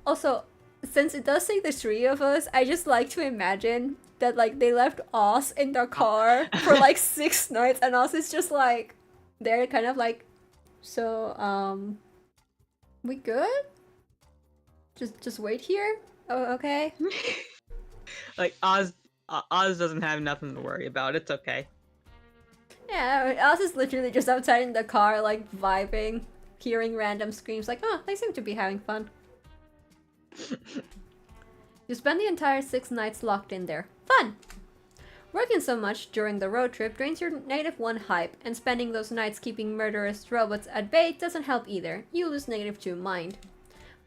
Also, since it does say the three of us, I just like to imagine that like they left Oz in the car for like 6 nights, and Oz is just like, they're kind of like, so, we good? Just wait here? Oh, okay. Like Oz doesn't have nothing to worry about. It's okay. Yeah, Oz is literally just outside in the car, like, vibing, hearing random screams, like, oh, they seem to be having fun. You spend the entire 6 nights locked in there. Fun! Working so much during the road trip drains your -1 hype, and spending those nights keeping murderous robots at bay doesn't help either. You lose -2 mind.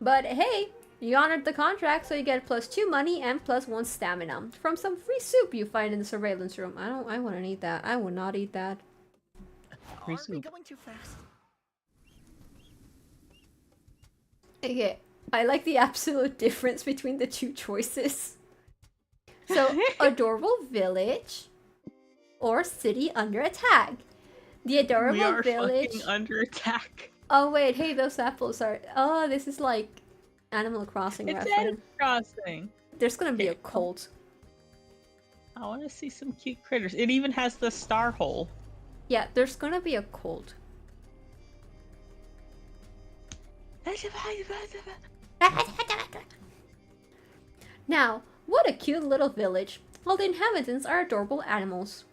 But hey, you honored the contract, so you get +2 money and +1 stamina from some free soup you find in the surveillance room. I wouldn't eat that. I would not eat that. Are we soup. going too fast? Okay, I like the absolute difference between the two choices. So, adorable village or city under attack. The We adorable are village. fucking under attack. Oh wait, hey, those apples are. Oh, this is like Animal Crossing It's reference. Animal Crossing. There's gonna be a Okay. cult. I want to see some cute critters. It even has the star hole. Yeah, there's gonna be a cult. Now, what a cute little village. All the inhabitants are adorable animals.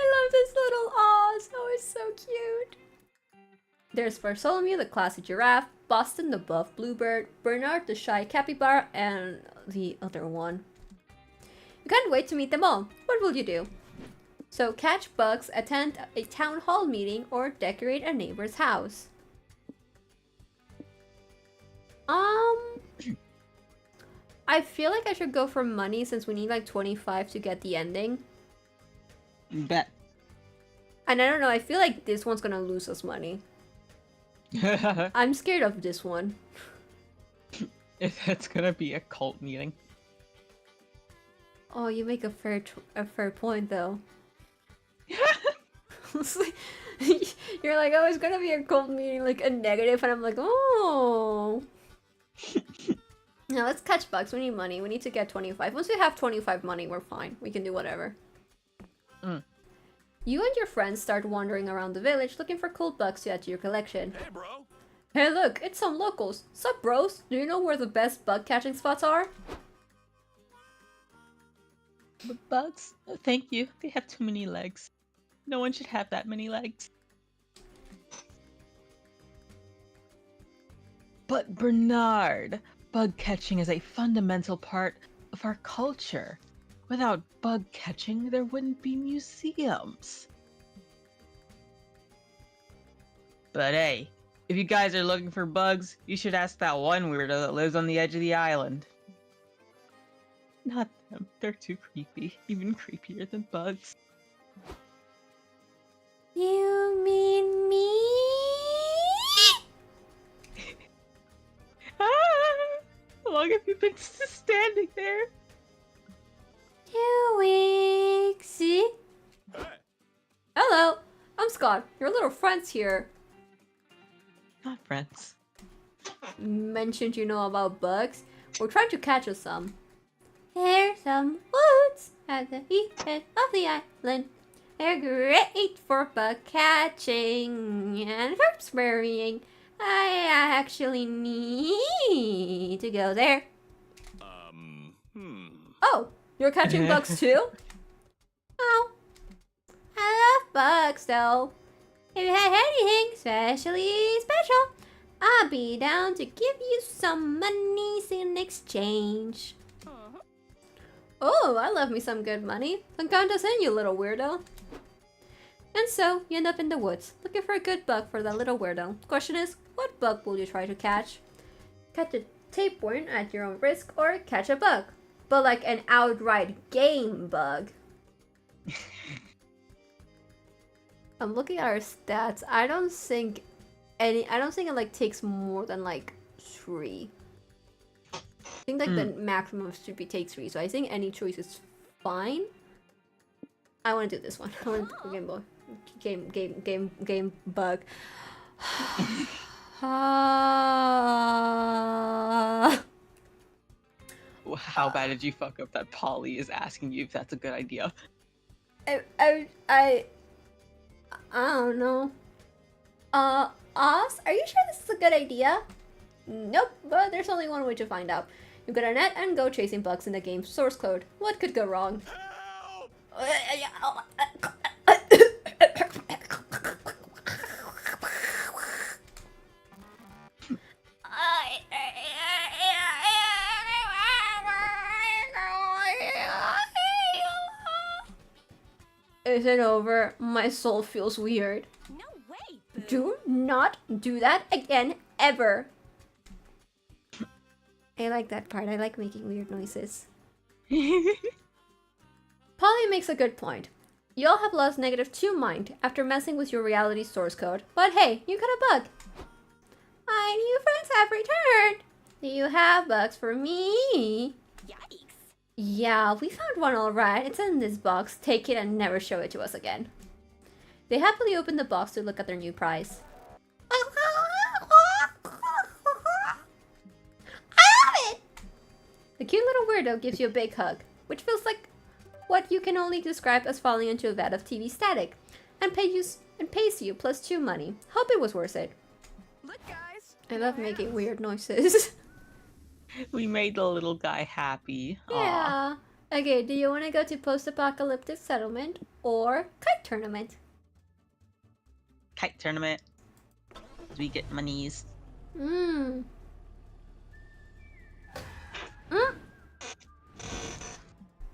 I love this little Oz. Oh, it's so cute. There's Bartholomew, the classy giraffe, Boston, the buff bluebird, Bernard, the shy capybara, and the other one. You can't wait to meet them all. What will you do? So catch bugs, attend a town hall meeting, or decorate a neighbor's house. I feel like I should go for money since we need like 25 to get the ending. Bet. And I don't know, I feel like this one's gonna lose us money. I'm scared of this one. It's gonna be a cult meeting. Oh, you make a fair point though. You're like, oh, it's gonna be a cult meeting, like a negative, and I'm like, oh. Now let's catch bugs. We need money. We need to get 25. Once we have 25 money, we're fine. We can do whatever. You and your friends start wandering around the village looking for cool bugs to add to your collection. Hey, bro. Hey look, it's some locals. Sup bros? Do you know where the best bug catching spots are? Bugs? No, thank you. They have too many legs. No one should have that many legs. But Bernard, bug catching is a fundamental part of our culture. Without bug catching, there wouldn't be museums. But hey, if you guys are looking for bugs, you should ask that one weirdo that lives on the edge of the island. Not them. They're too creepy. Even creepier than bugs. You mean me? How long have you been standing there? 2 weeks. Hey. Hello, I'm Scott. Your little friend's here. Not friends. Mentioned you know about bugs. We're trying to catch us some. There's some woods at the east end of the island. They're great for bug catching and herb spraying. I actually need to go there. Oh, you're catching bugs too? Oh, I love bugs though. If you had anything especially special, I'll be down to give you some monies in exchange. Oh, I love me some good money. Then count us in, you little weirdo. And so, you end up in the woods, looking for a good bug for that little weirdo. Question is, what bug will you try to catch? Catch a tapeworm at your own risk, or catch a bug. But like an outright game bug. I'm looking at our stats. I don't think it like takes more than like 3. I think like the maximum should be take 3. So I think any choice is fine. I want to do this one. I want to do game bug. How bad did you fuck up that Polly is asking you if that's a good idea? I don't know. Oz, are you sure this is a good idea? Nope, but there's only one way to find out. You get a net and go chasing bugs in the game's source code. What could go wrong? Help! Is it over? My soul feels weird. No way, Boo. Do not do that again, ever. I like that part. I like making weird noises. Polly makes a good point. You all have lost -2 mind after messing with your reality source code. But hey, you got a bug. My new friends have returned. Do you have bugs for me? Yikes. Yeah, we found one alright. It's in this box. Take it and never show it to us again. They happily open the box to look at their new prize. I love it! The cute little weirdo gives you a big hug, which feels like what you can only describe as falling into a vat of TV static, and pays you +2 money. Hope it was worth it. Look, guys. I love making weird noises. We made the little guy happy. Aw. Yeah. Okay, do you want to go to post-apocalyptic settlement or kite tournament? Kite tournament. We get monies. Hmm.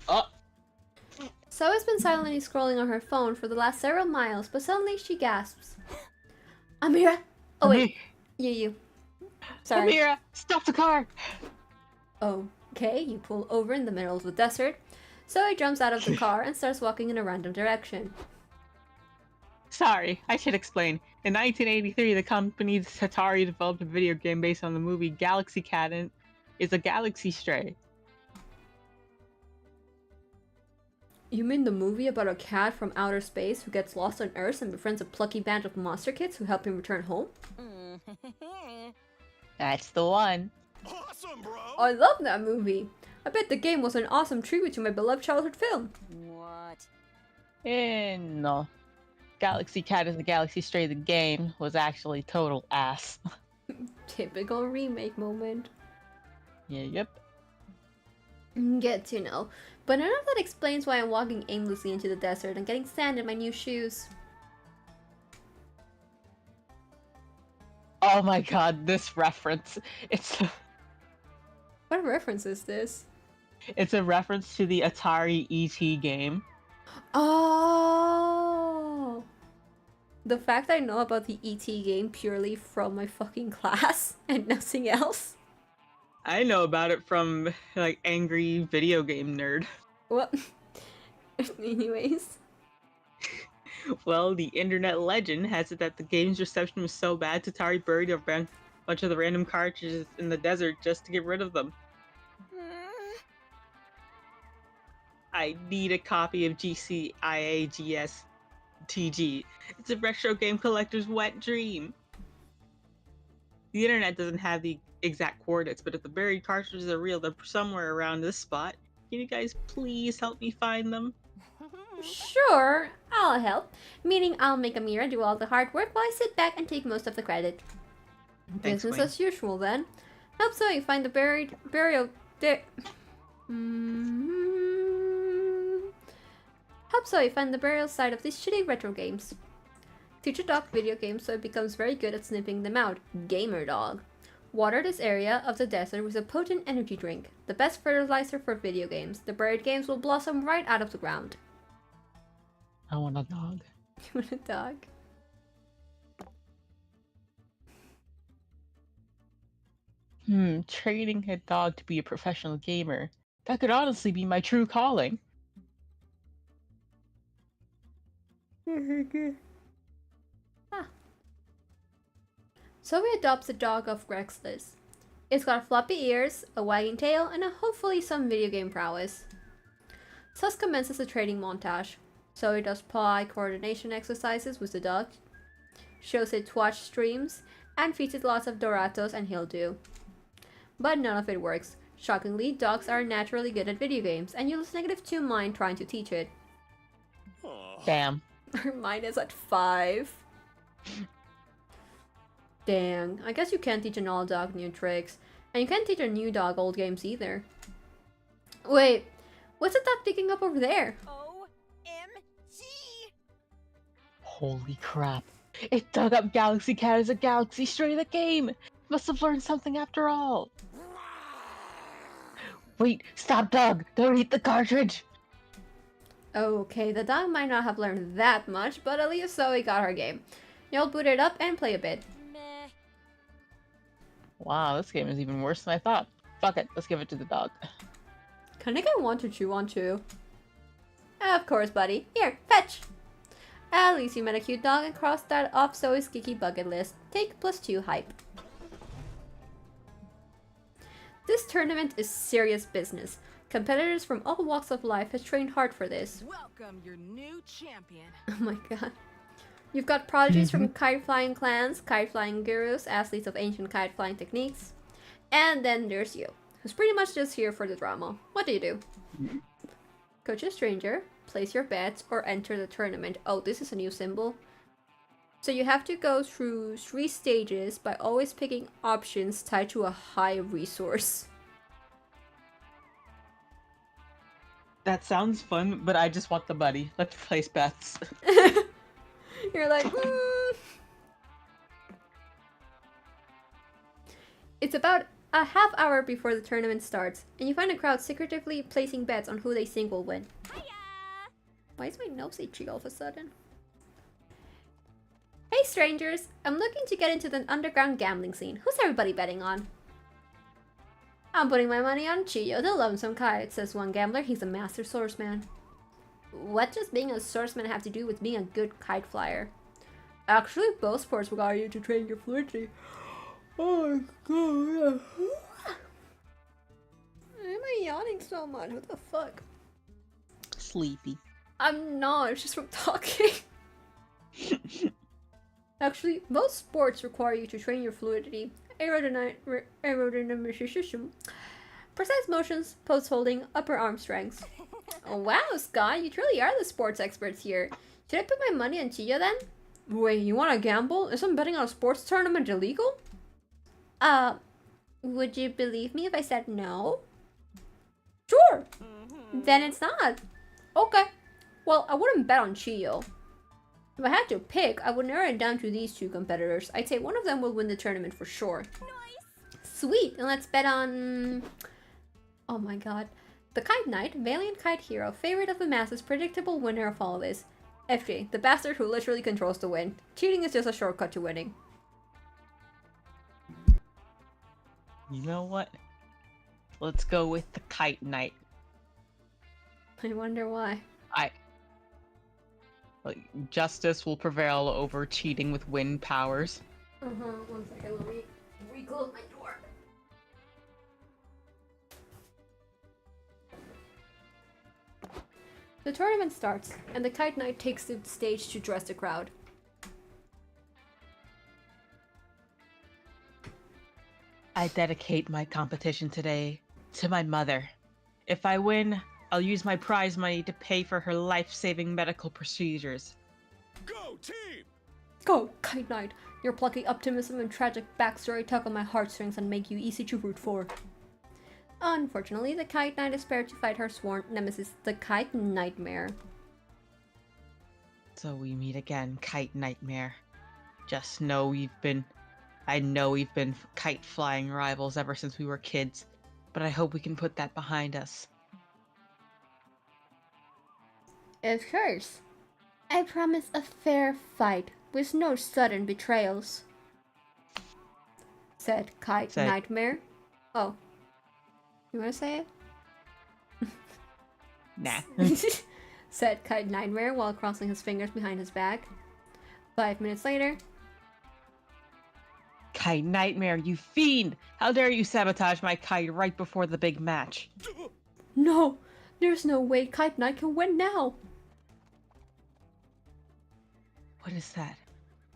Oh, So has been silently scrolling on her phone for the last several miles, but suddenly she gasps. Amira! Oh wait, you. Sorry. Amira, stop the car! Okay, you pull over in the middle of the desert. So he jumps out of the car and starts walking in a random direction. Sorry, I should explain. In 1983, the company Atari developed a video game based on the movie Galaxy Cat and is a galaxy stray. You mean the movie about a cat from outer space who gets lost on Earth and befriends a plucky band of monster kids who help him return home? That's the one. Awesome, bro! I love that movie! I bet the game was an awesome tribute to my beloved childhood film. What? No. Galaxy Cat is the Galaxy Stray the game was actually total ass. Typical remake moment. Yeah, yep. Get to know. But none of that explains why I'm walking aimlessly into the desert and getting sand in my new shoes. Oh my god, this reference. It's What reference is this? it's a reference to the Atari ET game. Oh! The fact I know about the ET game purely from my fucking class and nothing else. I know about it from like Angry Video Game Nerd. What? Anyways. Well, the internet legend has it that the game's reception was so bad, Atari buried a bunch of the random cartridges in the desert just to get rid of them. I need a copy of GCIAGSTG. It's a retro game collector's wet dream. The internet doesn't have the exact coordinates, but if the buried cartridges are real, they're somewhere around this spot. Can you guys please help me find them? Sure, I'll help. Meaning I'll make Amira do all the hard work while I sit back and take most of the credit. Thanks, Business Queen. as usual then. Hope so you find the burial Hope so you find the burial site of these shitty retro games. Teach a dog video games so it becomes very good at sniffing them out. Gamer dog. Water this area of the desert with a potent energy drink. The best fertilizer for video games. The buried games will blossom right out of the ground. I want a dog. You want a dog? Training a dog to be a professional gamer. That could honestly be my true calling. Zoe adopts a dog of Grexless. It's got floppy ears, a wagging tail, and hopefully some video game prowess. Sus commences a training montage. Zoe does paw-eye coordination exercises with the dog, shows it to watch streams, and feeds it lots of Doratos and he'll do. But none of it works. Shockingly, dogs are naturally good at video games, and you'll -2 mind trying to teach it. Damn. Her mind is at 5. Dang, I guess you can't teach an old dog new tricks. And you can't teach a new dog old games either. Wait, what's the dog picking up over there? OMG! Holy crap. It dug up Galaxy Cat as a Galaxy Stray the game! Must have learned something after all. Wait, stop dog! Don't eat the cartridge! Okay, the dog might not have learned that much, but at least Zoe got her game. You'll boot it up and play a bit. Meh. Wow, this game is even worse than I thought. Fuck it, let's give it to the dog. Can I get one to chew on too? Of course, buddy. Here, fetch! At least you met a cute dog and crossed that off Zoe's geeky bucket list. Take +2 hype. This tournament is serious business. Competitors from all walks of life have trained hard for this. Welcome your new champion. Oh my god. You've got prodigies from kite flying clans, kite flying gurus, athletes of ancient kite flying techniques. And then there's you, who's pretty much just here for the drama. What do you do? Coach a stranger, place your bets, or enter the tournament. Oh, this is a new symbol. So you have to go through 3 stages by always picking options tied to a high resource. That sounds fun, but I just want the buddy. Let's place bets. You're like, It's about a half hour before the tournament starts, and you find a crowd secretively placing bets on who they think will win. Hiya! Why is my nose itchy all of a sudden? Hey strangers, I'm looking to get into the underground gambling scene. Who's everybody betting on? I'm putting my money on Chiyo, the lonesome kite, says one gambler. He's a master swordsman. What does being a swordsman have to do with being a good kite flyer? Actually, both sports require you to train your fluidity. Oh my god. Why am I yawning so much? What the fuck? Sleepy. I'm not, it's just from talking. Actually, most sports require you to train your fluidity, aerodynamicism, precise motions, pose holding, upper arm strength. Oh wow, Scott, you truly are the sports experts here. Should I put my money on Chiyo then? Wait, you wanna gamble? Isn't betting on a sports tournament illegal? Would you believe me if I said no? Sure! Then it's not. Okay. Well, I wouldn't bet on Chiyo. If I had to pick, I would narrow it down to these two competitors. I'd say one of them will win the tournament for sure. Nice! Sweet! And let's bet on... Oh my god. The Kite Knight, valiant kite hero, favorite of the masses, predictable winner of all this. FJ, the bastard who literally controls the wind. Cheating is just a shortcut to winning. You know what? Let's go with the Kite Knight. I wonder why. Justice will prevail over cheating with wind powers. One second, let me re-close my door. The tournament starts, and the Kite Knight takes the stage to address the crowd. I dedicate my competition today to my mother. If I win, I'll use my prize money to pay for her life-saving medical procedures. Go team! Go, Kite Knight! Your plucky optimism and tragic backstory tug on my heartstrings and make you easy to root for. Unfortunately, the Kite Knight is spared to fight her sworn nemesis, the Kite Nightmare. So we meet again, Kite Nightmare. Just know I know we've been kite flying rivals ever since we were kids, but I hope we can put that behind us. Of course. I promise a fair fight with no sudden betrayals, said Kite Nightmare. Oh. You wanna say it? Nah. Said Kite Nightmare while crossing his fingers behind his back. 5 minutes later. Kite Nightmare, you fiend! How dare you sabotage my kite right before the big match? No! There's no way Kite Knight can win now! What is that?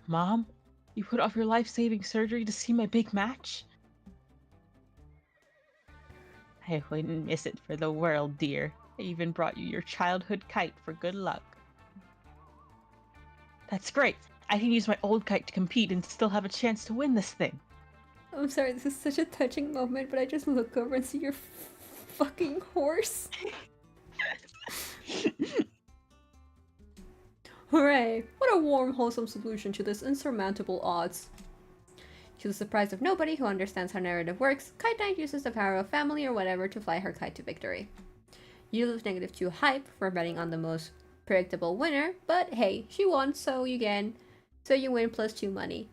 Mom? You put off your life-saving surgery to see my big match? I wouldn't miss it for the world, dear. I even brought you your childhood kite for good luck. That's great! I can use my old kite to compete and still have a chance to win this thing. I'm sorry, this is such a touching moment, but I just look over and see your fucking horse. Hooray! What a warm, wholesome solution to this insurmountable odds. To the surprise of nobody who understands how narrative works, Kite Knight uses the power of family or whatever to fly her kite to victory. You lose -2 hype for betting on the most predictable winner, but hey, she won, so you win +2 money.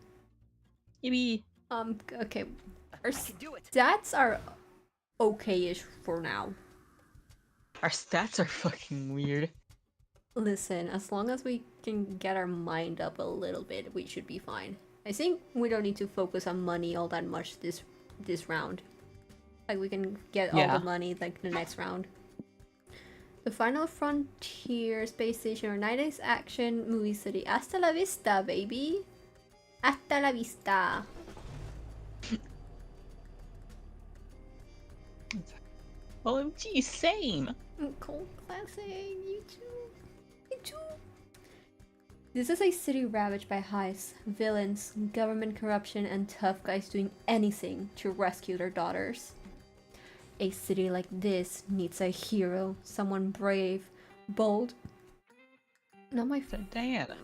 Yippee! Okay. Our stats are okay-ish for now. Our stats are fucking weird. Listen, as long as we can get our mind up a little bit, we should be fine. I think we don't need to focus on money all that much this round. Like, we can get all the money, like, the next round. The Final Frontier Space Station or 90s action movie city. Hasta la vista, baby! Hasta la vista! OMG, same! Cold classic, you too. You too. This is a city ravaged by heists, villains, government corruption, and tough guys doing anything to rescue their daughters. A city like this needs a hero, someone brave, bold. Not my Diana.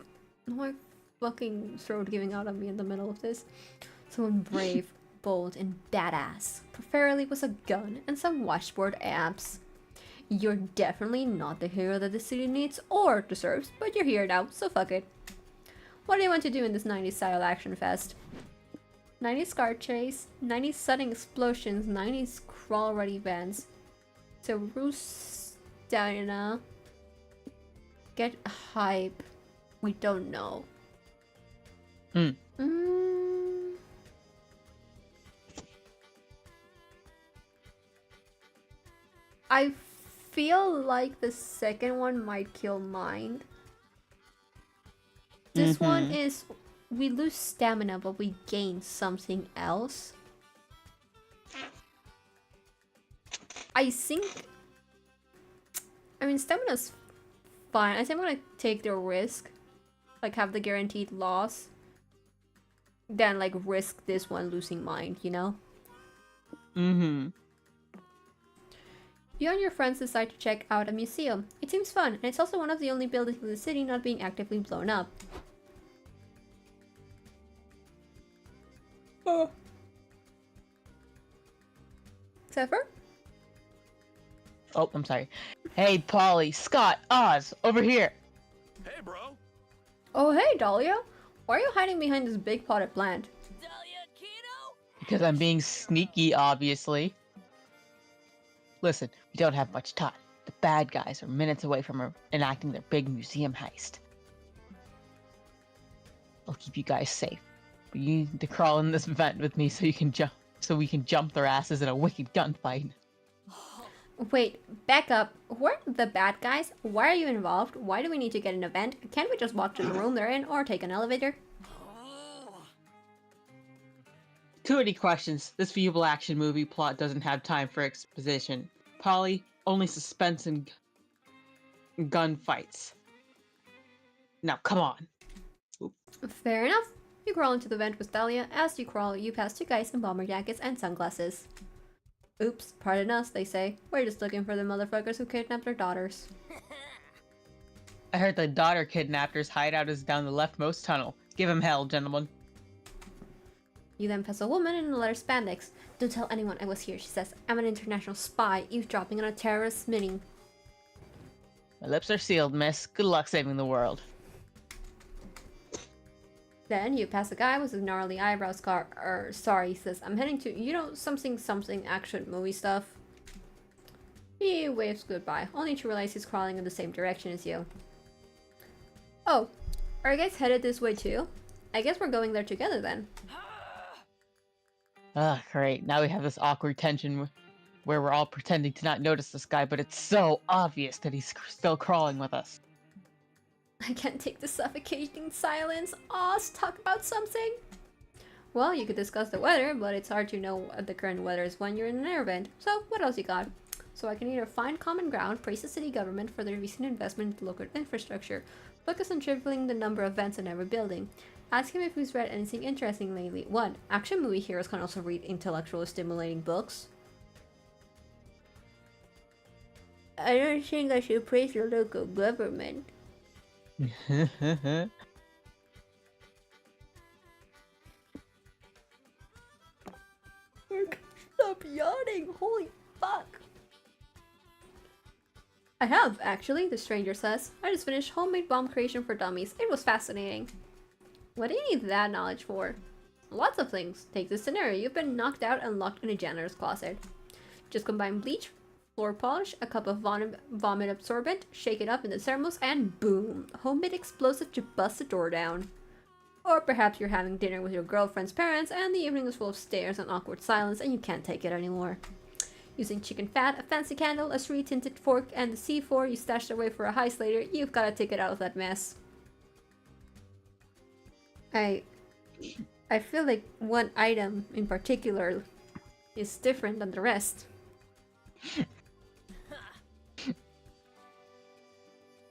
Not my fucking throat giving out on me in the middle of this. Someone brave, bold, and badass. Preferably with a gun and some washboard abs. You're definitely not the hero that the city needs or deserves, but you're here now, so fuck it. What do you want to do in this 90s style action fest? 90s car chase, 90s sudden explosions, 90s crawl ready events. So Roos Diana. Get hype. We don't know. I feel like the second one might kill Mind. This one is we lose stamina, but we gain something else. I think. I mean, stamina's fine. I think I'm gonna take the risk, like have the guaranteed loss, than like risk this one losing mine, you know? Mm-hmm. You and your friends decide to check out a museum. It seems fun, and it's also one of the only buildings in the city not being actively blown up. Oh. Zephyr? Oh, I'm sorry. Hey, Polly, Scott, Oz, over here. Hey, bro. Oh hey, Dahlia! Why are you hiding behind this big potted plant? Dahlia Keto? Because I'm being sneaky, obviously. Listen, we don't have much time. The bad guys are minutes away from enacting their big museum heist. I'll keep you guys safe, but you need to crawl in this vent with me so we can jump their asses in a wicked gunfight. Wait, back up. Who are the bad guys? Why are you involved? Why do we need to get an event? Can't we just walk to the room they're in or take an elevator? Too many questions. This viewable action movie plot doesn't have time for exposition. Polly, only suspense and gunfights. Now, come on. Fair enough. You crawl into the vent with Dahlia. As you crawl, you pass two guys in bomber jackets and sunglasses. Oops, pardon us, they say. We're just looking for the motherfuckers who kidnapped our daughters. I heard the daughter kidnappers' hideout is down the leftmost tunnel. Give him hell, gentlemen. You then pass a woman in a leather spandex. Don't tell anyone I was here, she says. I'm an international spy, eavesdropping on a terrorist meeting. My lips are sealed, miss. Good luck saving the world. Then you pass a guy with his gnarly eyebrows sorry, he says, I'm heading to, something action movie stuff. He waves goodbye, only to realize he's crawling in the same direction as you. Oh, are you guys headed this way too? I guess we're going there together then. Ah, great. Now we have this awkward tension where we're all pretending to not notice this guy, but it's so obvious that he's still crawling with us. I can't take the suffocating silence. Oz, talk about something. Well, you could discuss the weather, but it's hard to know what the current weather is when you're in an air event. So, what else you got? So I can either find common ground, praise the city government for their recent investment in local infrastructure, focus on tripling the number of vents in every building, ask him if he's read anything interesting lately. 1. Action movie heroes can also read intellectually stimulating books. I don't think I should praise the local government. Stop yawning! Holy fuck! I have, actually, the stranger says. I just finished Homemade Bomb Creation for Dummies. It was fascinating. What do you need that knowledge for? Lots of things. Take this scenario. You've been knocked out and locked in a janitor's closet. Just combine bleach, floor polish, a cup of vomit absorbent, shake it up in the thermos, and boom! Homemade explosive to bust the door down. Or perhaps you're having dinner with your girlfriend's parents and the evening is full of stares and awkward silence and you can't take it anymore. Using chicken fat, a fancy candle, a 3-tinted fork, and the C4 you stashed away for a heist later, you've got to take it out of that mess. I feel like one item in particular is different than the rest.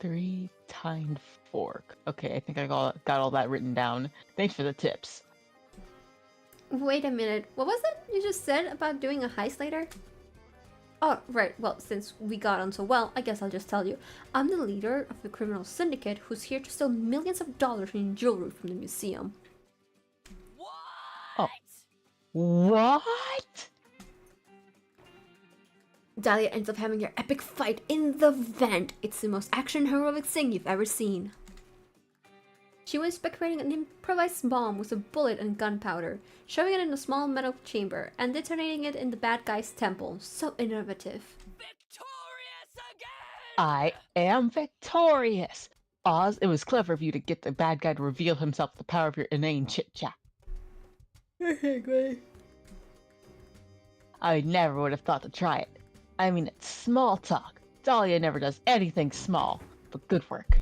3-tined fork. Okay, I think I got all that written down. Thanks for the tips. Wait a minute, what was it you just said about doing a heist later? Oh, right, well, since we got on so well, I guess I'll just tell you. I'm the leader of the criminal syndicate who's here to steal millions of dollars in jewelry from the museum. What? What? Dahlia ends up having your epic fight in the vent. It's the most action heroic thing you've ever seen. She was creating an improvised bomb with a bullet and gunpowder, shoving it in a small metal chamber, and detonating it in the bad guy's temple. So innovative. Victorious again! I am victorious! Oz, it was clever of you to get the bad guy to reveal himself with the power of your inane chit-chat. Okay, great. I never would have thought to try it. I mean, it's small talk. Dahlia never does anything small, but good work.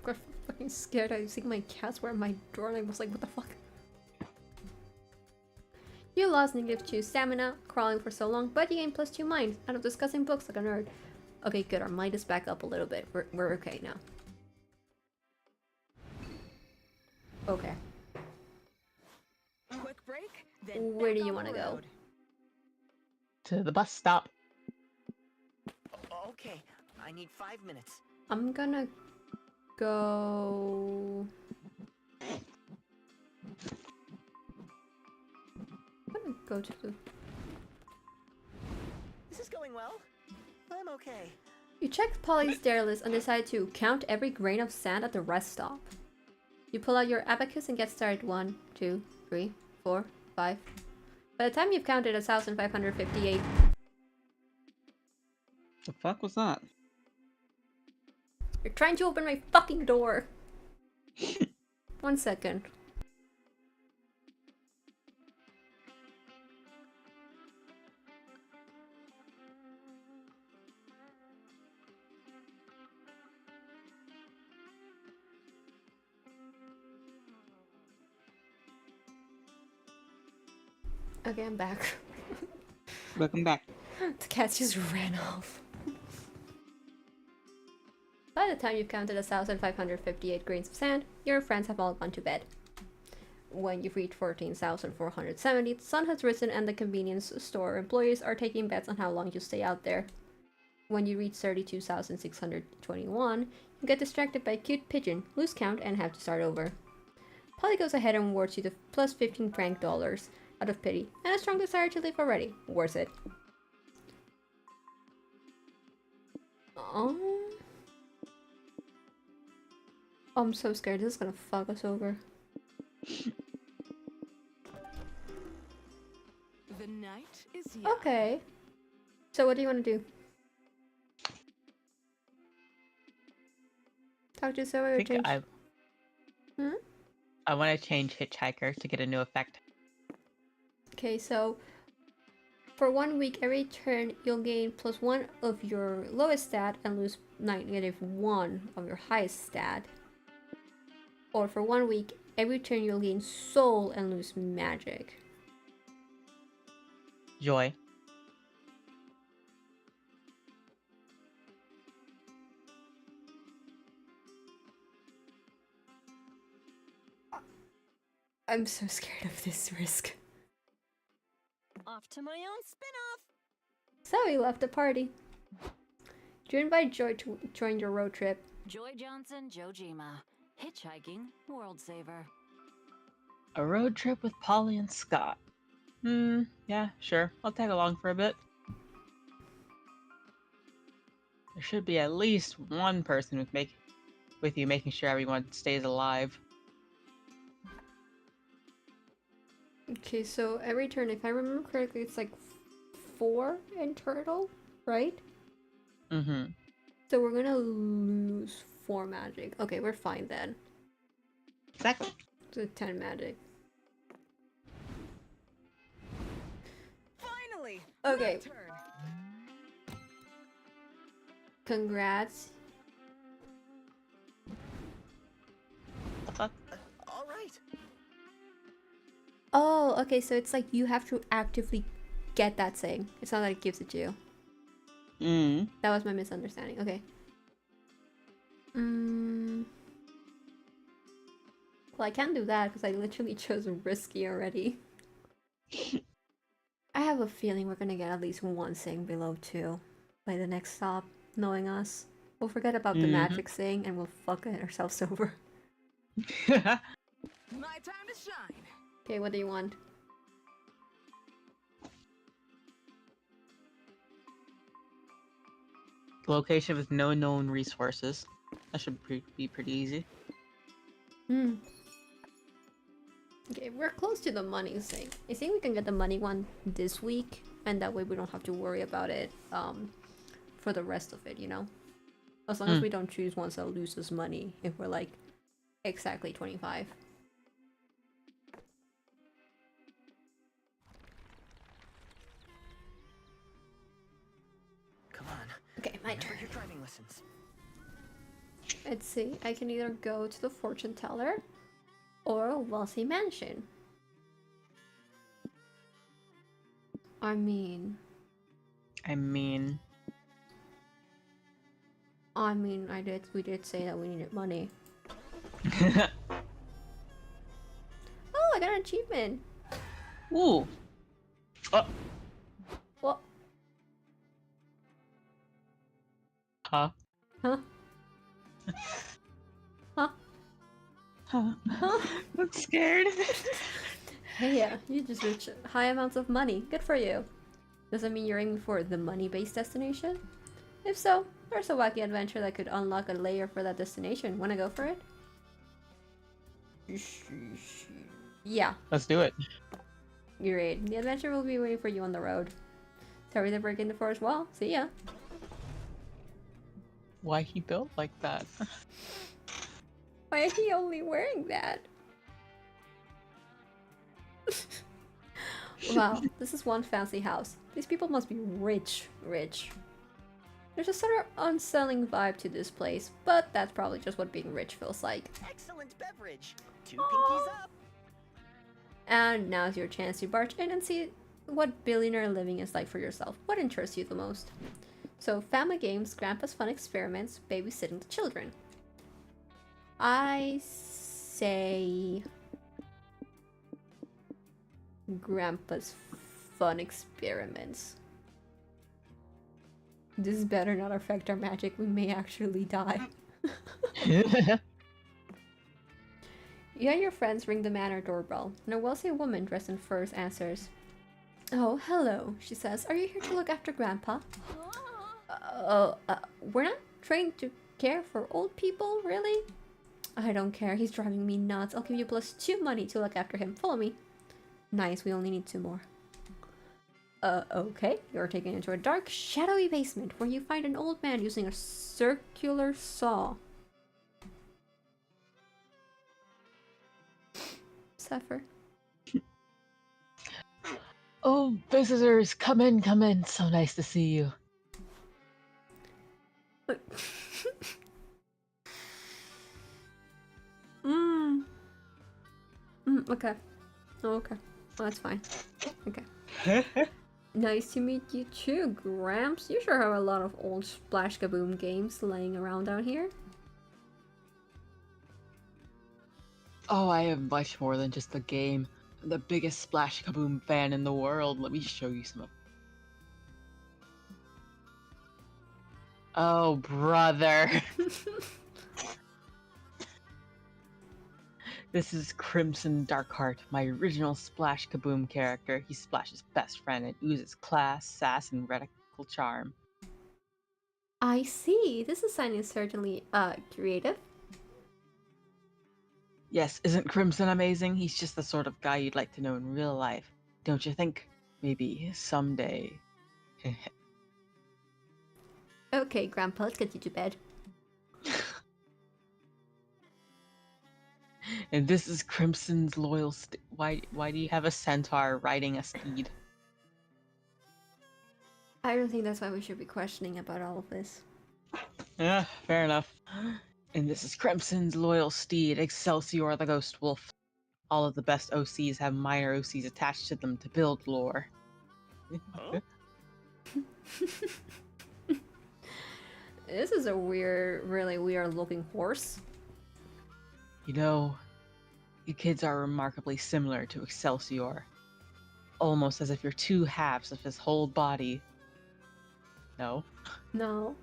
I got fucking scared. I think my cats were at my door and I was like, what the fuck? You lost -2 stamina, crawling for so long, but you gained +2 mind out of discussing books like a nerd. Okay, good. Our might is back up a little bit. We're okay now. Okay. Quick break, then Where back do you on want to the go? road. To the bus stop. Okay, I need 5 minutes. I'm gonna go. I'm gonna go to the. This is going well. I'm okay. You check Polly's dare list and decide to count every grain of sand at the rest stop. You pull out your abacus and get started. 1, 2, 3, 4, 5. By the time you've counted 1,558, The fuck was that? you're trying to open my fucking door. 1 second. Okay, I'm back. Welcome back. The cats just ran off. By the time you've counted 1,558 grains of sand, your friends have all gone to bed. When you've reached 14,470, the sun has risen and the convenience store employees are taking bets on how long you'll stay out there. When you reach 32,621, you get distracted by a cute pigeon, lose count, and have to start over. Polly goes ahead and awards you the plus 15 franc dollars out of pity and a strong desire to leave already. Worth it. I'm so scared this is gonna fuck us over. The night is young. Okay. So what do you want to do? Talk to Zoe or change? I want to change Hitchhiker to get a new effect. Okay, so for 1 week, every turn you'll gain +1 of your lowest stat and lose -1 of your highest stat. Or for 1 week, every turn you'll gain soul and lose magic. Joy. I'm so scared of this risk. Off to my own spin-off. Zoe left the party. You invite Joy to join your road trip. Joy Johnson, Jojima. Hitchhiking, world saver. A road trip with Polly and Scott. Yeah, sure. I'll tag along for a bit. There should be at least one person with you making sure everyone stays alive. Okay, so every turn, if I remember correctly, it's like 4 in total, right? Mm-hmm. So we're gonna lose 4 magic. Okay, we're fine then. Exactly. So 10 magic. Finally. Okay. My turn. Congrats. The fuck? All right. Oh, okay, so it's like you have to actively get that thing. It's not that it gives it to you. That was my misunderstanding. Okay. Well, I can't do that because I literally chose risky already. I have a feeling we're gonna get at least one thing below 2 by the next stop, knowing us. We'll forget about the magic thing and we'll fuck ourselves over. My time to shine. Okay, what do you want? Location with no known resources. That should be pretty easy. Okay, we're close to the money thing. I think we can get the money one this week, and that way we don't have to worry about it for the rest of it, you know? As long as we don't choose ones that loses money if we're like exactly 25. Come on. Okay, my Remember turn. your driving lessons. Let's see, I can either go to the fortune teller or a wealthy mansion. I mean, I mean, we did say that we needed money. Oh, I got an achievement. Ooh. Oh. What? Huh? Huh? Huh? Huh? Huh? I'm scared. Hey, yeah, you just reached high amounts of money. Good for you. Does that mean you're aiming for the money-based destination? If so, there's a wacky adventure that could unlock a layer for that destination. Wanna go for it? Yeah, Let's do it. great. The adventure will be waiting for you on the road. Sorry to break in the forest wall. See ya. Why he built like that? Why is he only wearing that? Wow, this is one fancy house. These people must be rich. There's a sort of unsettling vibe to this place, but that's probably just what being rich feels like. Excellent beverage. 2 pinkies up. And now's your chance to barge in and see what billionaire living is like for yourself. What interests you the most? So, family games, grandpa's fun experiments, babysitting the children. I say grandpa's fun experiments. This better not affect our magic. We may actually die. You and your friends ring the manor doorbell, and a wealthy woman dressed in furs answers. Oh, hello, she says. Are you here to look after Grandpa? We're not trained to care for old people, really? I don't care. He's driving me nuts. I'll give you +2 money to look after him. Follow me. Nice, we only need 2 more. Okay. You're taken into a dark, shadowy basement where you find an old man using a circular saw. Suffer. Oh, visitors, come in, come in. So nice to see you. Okay. Oh, okay. Well, that's fine. Okay. Nice to meet you too, Gramps. You sure have a lot of old Splash Kaboom games laying around down here. Oh, I have much more than just a game. I'm the biggest Splash Kaboom fan in the world. Let me show you some of. Oh, brother. This is Crimson Darkheart, my original Splash Kaboom character. He's Splash's best friend and oozes class, sass, and radical charm. I see. This design is certainly creative. Yes, isn't Crimson amazing? He's just the sort of guy you'd like to know in real life. Don't you think? Maybe someday. Okay, Grandpa, let's get you to bed. And this is Crimson's loyal why do you have a centaur riding a steed? I don't think that's why we should be questioning about all of this. Yeah, fair enough. And this is Crimson's loyal steed, Excelsior the Ghost Wolf. All of the best OCs have minor OCs attached to them to build lore. Huh? This is a really weird looking horse. You know, you kids are remarkably similar to Excelsior. Almost as if you're 2 halves of his whole body. No? No.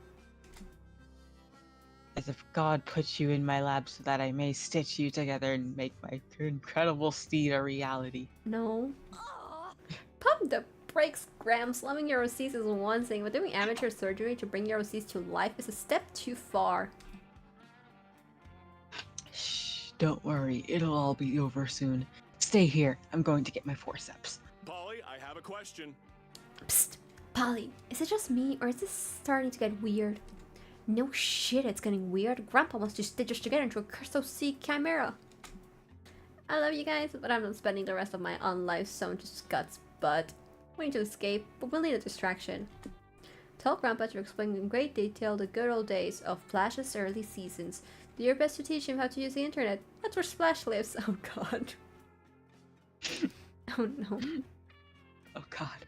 As if God put you in my lab so that I may stitch you together and make my incredible steed a reality. No. Pump the brakes, Graham. Slumming your OCs is one thing, but doing amateur surgery to bring your OCs to life is a step too far. Shh, don't worry. It'll all be over soon. Stay here. I'm going to get my forceps. Polly, I have a question. Psst, Polly, is it just me, or is this starting to get weird? No shit, it's getting weird. Grandpa wants to stitch us together into a cursed OC chimera. I love you guys, but I'm not spending the rest of my life sewn to Scott's butt. We need to escape, but we'll need a distraction. Tell Grandpa to explain in great detail the good old days of Splash's early seasons. Do your best to teach him how to use the internet. That's where Splash lives. Oh god. Oh no. Oh god.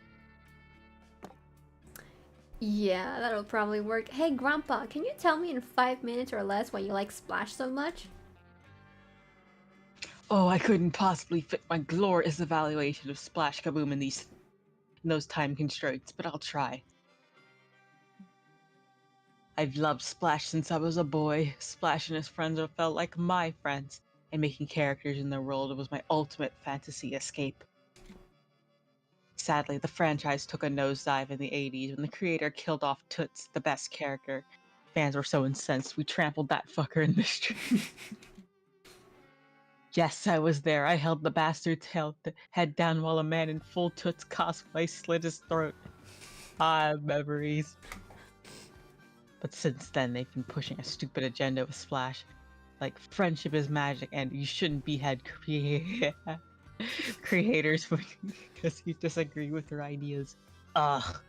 Yeah, that'll probably work. Hey, Grandpa, can you tell me in 5 minutes or less why you like Splash so much? Oh, I couldn't possibly fit my glorious evaluation of Splash Kaboom in those time constraints, but I'll try. I've loved Splash since I was a boy. Splash and his friends have felt like my friends, and making characters in their world was my ultimate fantasy escape. Sadly, the franchise took a nosedive in the 80s when the creator killed off Toots, the best character. Fans were so incensed, we trampled that fucker in the street. Yes, I was there. I held the bastard's head down while a man in full Toots cosplay slit his throat. Ah, memories. But since then, they've been pushing a stupid agenda with Splash. Like, friendship is magic and you shouldn't behead creators because you disagree with their ideas. Ugh.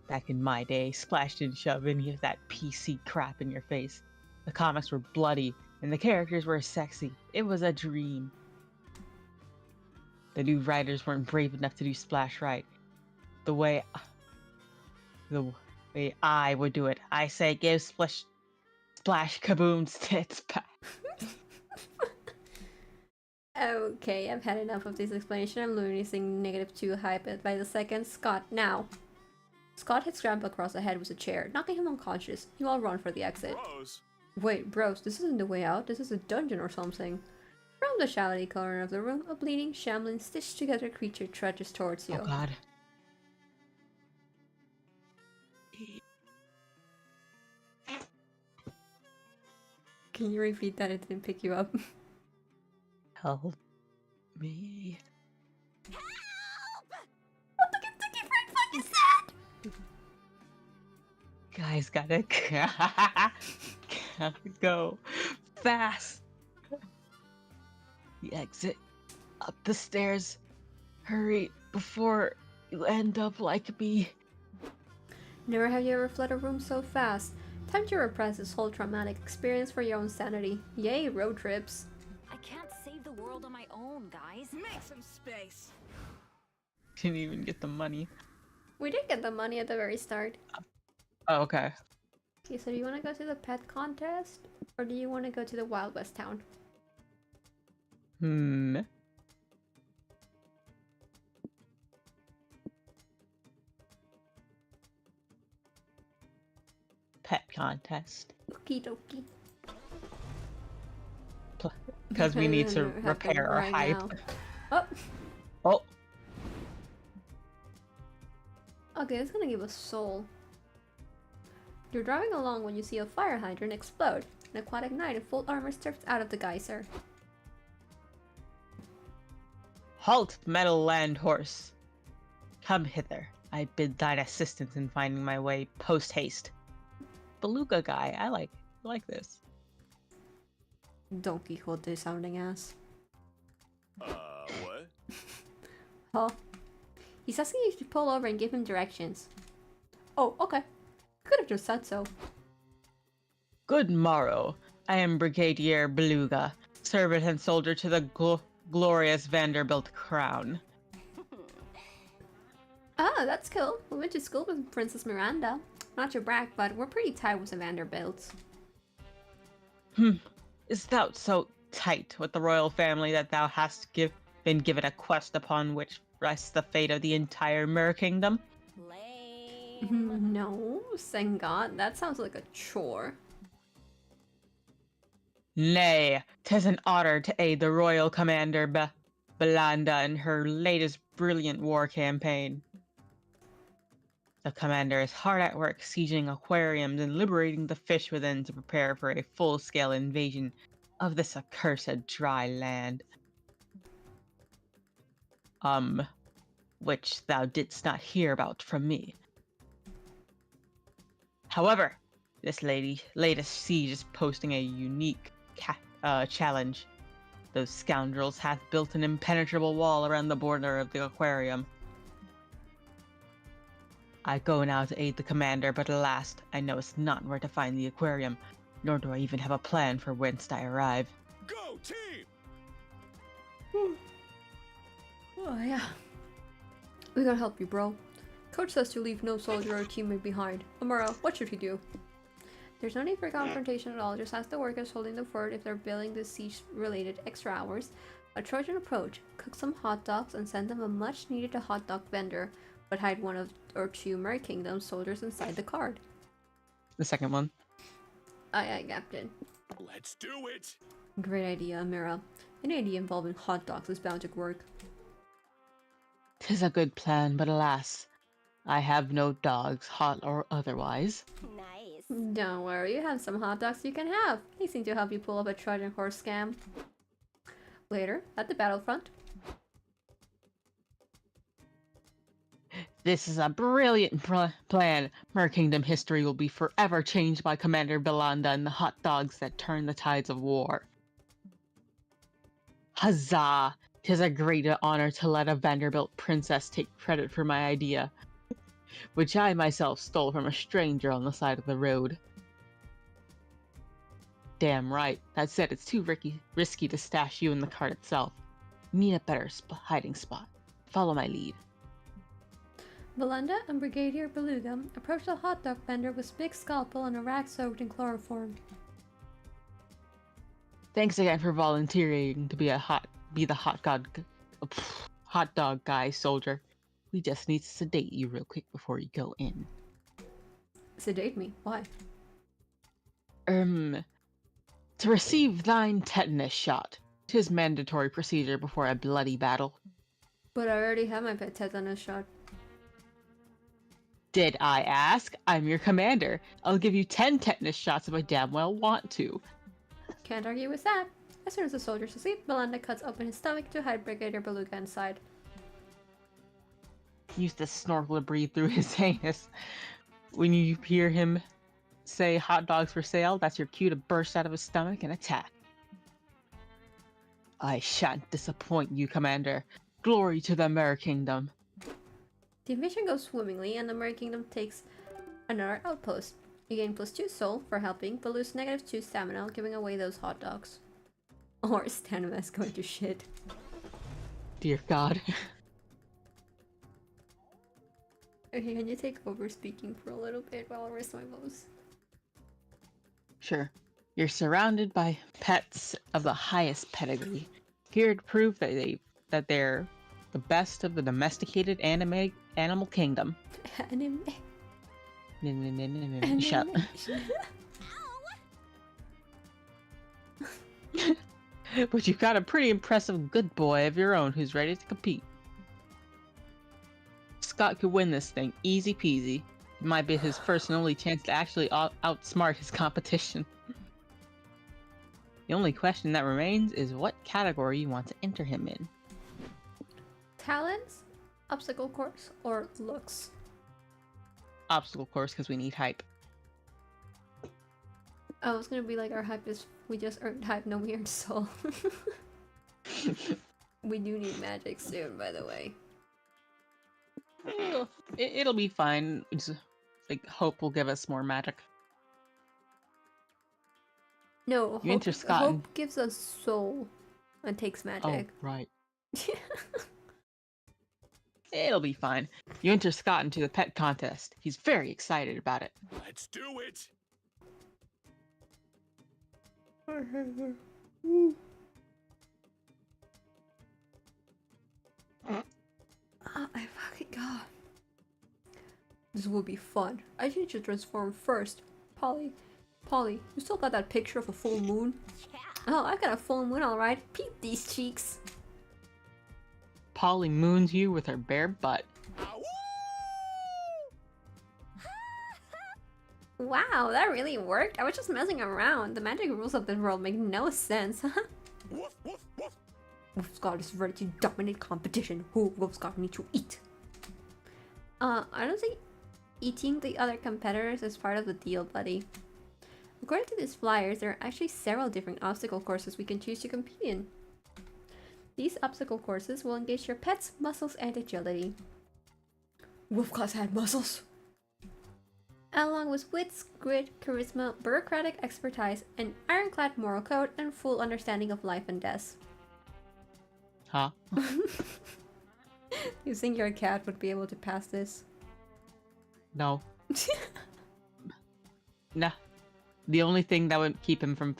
Back in my day, Splash didn't shove any of that PC crap in your face. The comics were bloody, and the characters were sexy. It was a dream. The new writers weren't brave enough to do Splash right. The way I would do it. I say give Splash Kaboom's tits back. Okay, I've had enough of this explanation. I'm losing -2 hype by the second. Scott, now. Scott hits Grandpa across the head with a chair, knocking him unconscious. You all run for the exit. Bros. Wait, bros, this isn't the way out. This is a dungeon or something. From the shadowy corner of the room, a bleeding, shambling, stitched together creature trudges towards you. Oh god. Can you repeat that? It didn't pick you up. Help me. What the Kentucky Fried Fuck is that? Guys, gotta go fast. The exit up the stairs. Hurry before you end up like me. Never have you ever fled a room so fast. Time to repress this whole traumatic experience for your own sanity. Yay, road trips. I can't save the world on my own, guys. Make some space. Didn't even get the money. We did get the money at the very start. Oh, okay. Okay, so do you want to go to the pet contest? Or do you want to go to the Wild West town? Pet contest. Okie dokie. Because we need to repair our hype. now. Oh! Oh, Okay, it's gonna give us soul. You're driving along when you see a fire hydrant explode. An aquatic knight in full armor steps out of the geyser. halt, metal land horse. Come hither. I bid thine assistance in finding my way post haste. Beluga guy, I like this. Don Quixote sounding ass. What? Huh? He's asking you to pull over and give him directions. Oh, okay. Could have just said so. Good morrow. I am Brigadier Beluga, servant and soldier to the glorious Vanderbilt crown. Ah, that's cool. We went to school with Princess Miranda. Not to brag, but we're pretty tight with the Vanderbilts. Is thou so tight with the royal family that thou hast been given a quest upon which rests the fate of the entire Mer Kingdom? Lame. No, thank God. That sounds like a chore. Nay, 'tis an honor to aid the royal commander Belanda in her latest brilliant war campaign. The commander is hard at work sieging aquariums and liberating the fish within to prepare for a full-scale invasion of this accursed dry land. Which thou didst not hear about from me. However, this latest siege is posting a unique challenge. Those scoundrels hath built an impenetrable wall around the border of the aquarium. I go now to aid the commander, but alas, I know it's not where to find the aquarium, nor do I even have a plan for whence I arrive. Go team! Oh yeah. We're gonna help you, bro. Coach says to leave no soldier or teammate behind. Amara, what should he do? There's no need for confrontation at all. Just ask the workers holding the fort if they're billing the siege-related extra hours. A Trojan approach. Cook some hot dogs and send them a much-needed hot dog vendor, but hide one or two Merry Kingdom soldiers inside the card. The second one. Aye, aye, Captain. Let's do it! Great idea, Amira. Any idea involving hot dogs is bound to work. 'Tis a good plan, but alas, I have no dogs, hot or otherwise. Nice. Don't worry, you have some hot dogs you can have. They seem to help you pull up a Trojan horse scam. Later, at the battlefront. This is a brilliant plan. Mer Kingdom history will be forever changed by Commander Belanda and the hot dogs that turn the tides of war. Huzzah! 'Tis a great honor to let a Vanderbilt princess take credit for my idea, which I myself stole from a stranger on the side of the road. Damn right. That said, it's too risky to stash you in the cart itself. Need a better hiding spot. Follow my lead. Belinda and Brigadier Beluga approached the hot dog vendor with big scalpel and a rag soaked in chloroform. Thanks again for volunteering to be the hot dog guy, soldier. We just need to sedate you real quick before you go in. Sedate me? Why? To receive thine tetanus shot. 'Tis mandatory procedure before a bloody battle. But I already have my pet tetanus shot. Did I ask? I'm your commander. I'll give you 10 tetanus shots if I damn well want to. Can't argue with that. As soon as the soldiers asleep, Belinda cuts open his stomach to hide Brigadier Beluga inside. Use the snorkel to breathe through his anus. When you hear him say hot dogs for sale, that's your cue to burst out of his stomach and attack. I shan't disappoint you, Commander. Glory to the Mer Kingdom. The invasion goes swimmingly, and the Merry Kingdom takes another outpost. You gain +2 soul for helping, but lose -2 stamina, giving away those hot dogs. Or stamina is going to shit. Dear God. Okay, can you take over speaking for a little bit while I rest my voice? Sure. You're surrounded by pets of the highest pedigree. Here to prove that they're the best of the domesticated animal kingdom. Anime. Shut. But you've got a pretty impressive good boy of your own who's ready to compete. Scott could win this thing, easy peasy. It might be his first and only chance to actually outsmart his competition. The only question that remains is what category you want to enter him in. Talents, obstacle course, or looks? Obstacle course, because we need hype. I was gonna be like, our hype is, we just earned hype, no we earned soul. We do need magic soon, by the way. It'll be fine. It's like hope will give us more magic. No, You enter Scott hope gives us soul and takes Oh, magic. right. It'll be fine. You enter Scott into the pet contest. He's very excited about it. Let's do it! Oh my fucking god. This will be fun. I need to transform first. Polly, you still got that picture of a full moon? Yeah. Oh, I've got a full moon, alright. Peep these cheeks. Polly moons you with her bare butt. Ow! Wow, that really worked. I was just messing around. The magic rules of this world make no sense. Woof, woof, woof. Wolfscott is ready to dominate competition. Who Wolfscott need to eat? I don't think eating the other competitors is part of the deal, buddy. According to these flyers, there are actually several different obstacle courses we can choose to compete in. These obstacle courses will engage your pets, muscles, and agility. Wolfcott's had muscles! Along with wits, grit, charisma, bureaucratic expertise, an ironclad moral code, and full understanding of life and death. Huh? You think your cat would be able to pass this? No. Nah. The only thing that would keep him from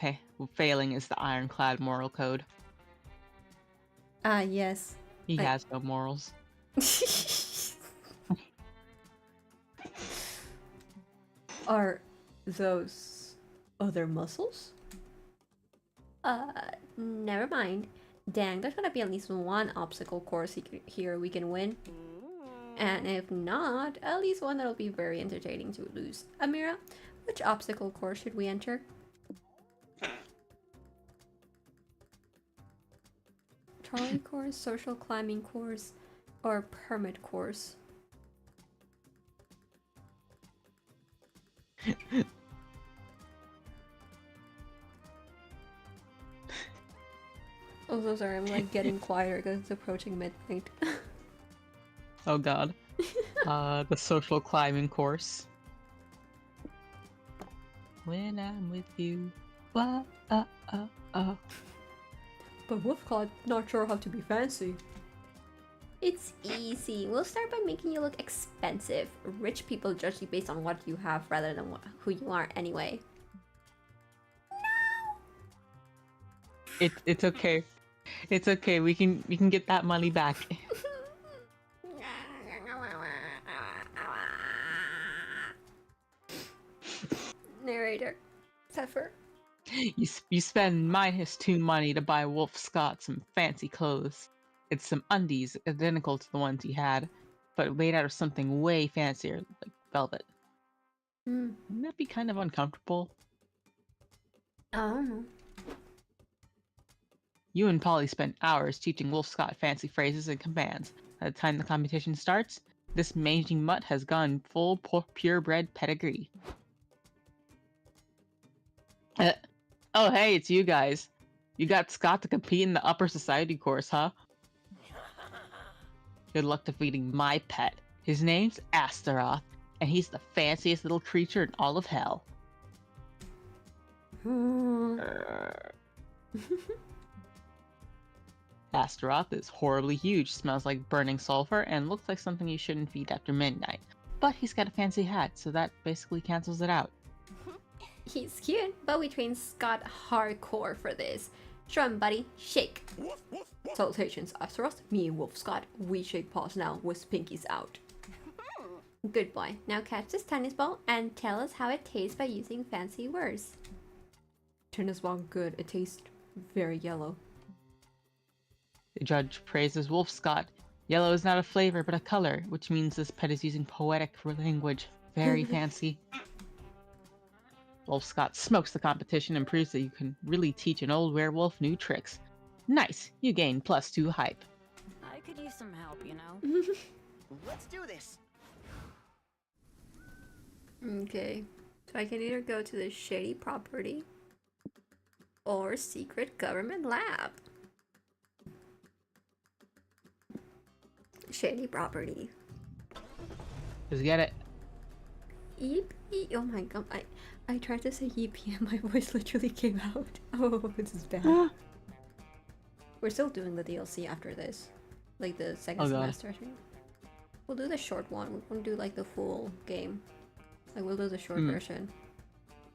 failing is the ironclad moral code. Ah, yes. He has no morals. Are those other muscles? Never mind. Dang, there's gonna be at least one obstacle course here we can win. And if not, at least one that'll be very entertaining to lose. Amira, which obstacle course should we enter? Trolley course, social climbing course, or permit course? Oh, so sorry, I'm like getting quieter because it's approaching midnight. Oh god. The social climbing course. When I'm with you. But Wolfclaw, not sure how to be fancy. It's easy. We'll start by making you look expensive. Rich people judge you based on what you have rather than who you are anyway. it's okay. It's okay. We can get that money back. Narrator. Pfeffer. You spend -2 money to buy Wolf Scott some fancy clothes. It's some undies identical to the ones he had, but made out of something way fancier, like velvet. Wouldn't that be kind of uncomfortable? I don't know. You and Polly spent hours teaching Wolf Scott fancy phrases and commands. By the time the competition starts, this mangy mutt has gone full purebred pedigree. Oh hey, it's you guys. You got Scott to compete in the upper society course, huh? Good luck defeating my pet. His name's Astaroth, and he's the fanciest little creature in all of hell. Astaroth is horribly huge, smells like burning sulfur, and looks like something you shouldn't feed after midnight. But he's got a fancy hat, so that basically cancels it out. He's cute, but we trained Scott hardcore for this. Show him, buddy. Shake. Woof, woof, woof. Salutations, Astaroth. Me and Wolf Scott, we shake paws now with pinkies out. Good boy. Now catch this tennis ball and tell us how it tastes by using fancy words. Tennis ball good. It tastes very yellow. The judge praises Wolf Scott. Yellow is not a flavor, but a color, which means this pet is using poetic language. Very fancy. Wolf Scott smokes the competition and proves that you can really teach an old werewolf new tricks. Nice! You gain +2 hype. I could use some help, you know? Let's do this. Okay. So I can either go to the shady property or secret government lab. Shady property. Just get it. Yeep, yeep. Oh my god, I tried to say yeep and my voice literally came out. Oh, this is bad. We're still doing the DLC after this. Like the second semester, I think. We'll do the short one. We won't do like the full game. Like we'll do the short version.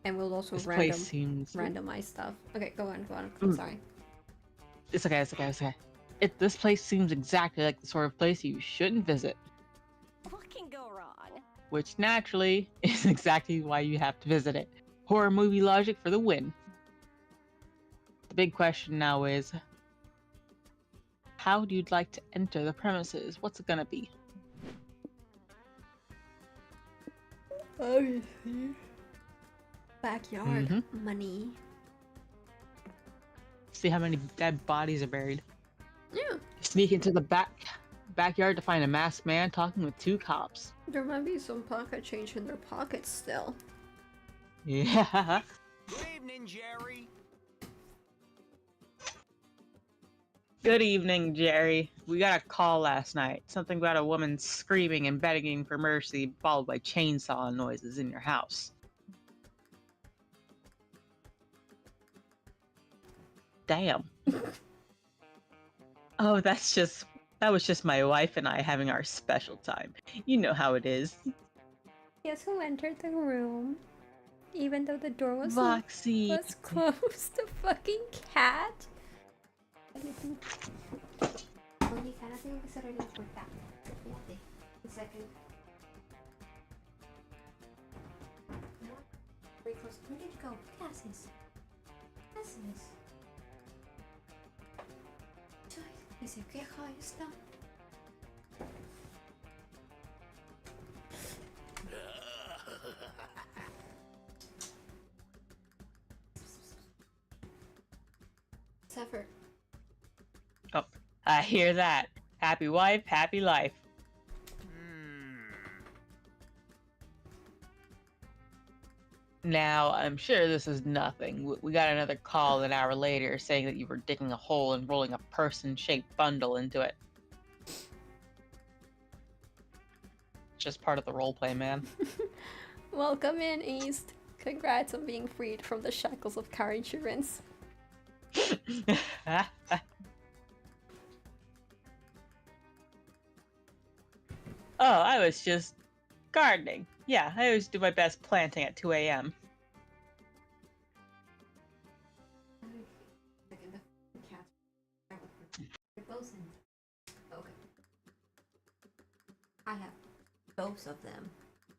And we'll also This place seems... randomize stuff. Okay, go on. I'm sorry. It's okay. This place seems exactly like the sort of place you shouldn't visit. What can go wrong? Which naturally is exactly why you have to visit it. Horror movie logic for the win. The big question now is, how do you like to enter the premises? What's it gonna be? Obviously. Backyard money. See how many dead bodies are buried. Yeah. Sneak into the backyard to find a masked man talking with 2 cops. There might be some pocket change in their pockets still. Yeah. Good evening, Jerry. Good evening, Jerry. We got a call last night. Something about a woman screaming and begging for mercy, followed by chainsaw noises in your house. Damn. Oh, that was just my wife and I having our special time. You know how it is. Guess who entered the room? Even though the door was Backseat. closed. The fucking cat. Oye, Cara, tengo que cerrar la puerta. Fíjate. Un second. No. Very close. Where did you go? ¿Qué haces? ¿Qué haces? Y se queja esta. Zephyr. Oh, I hear that. Happy wife, happy life. Now, I'm sure this is nothing. We got another call an hour later saying that you were digging a hole and rolling a person-shaped bundle into it. Just part of the roleplay, man. Welcome in, East. Congrats on being freed from the shackles of car insurance. Oh, I was just gardening. Yeah, I always do my best planting at 2 a.m. Okay. I have both of them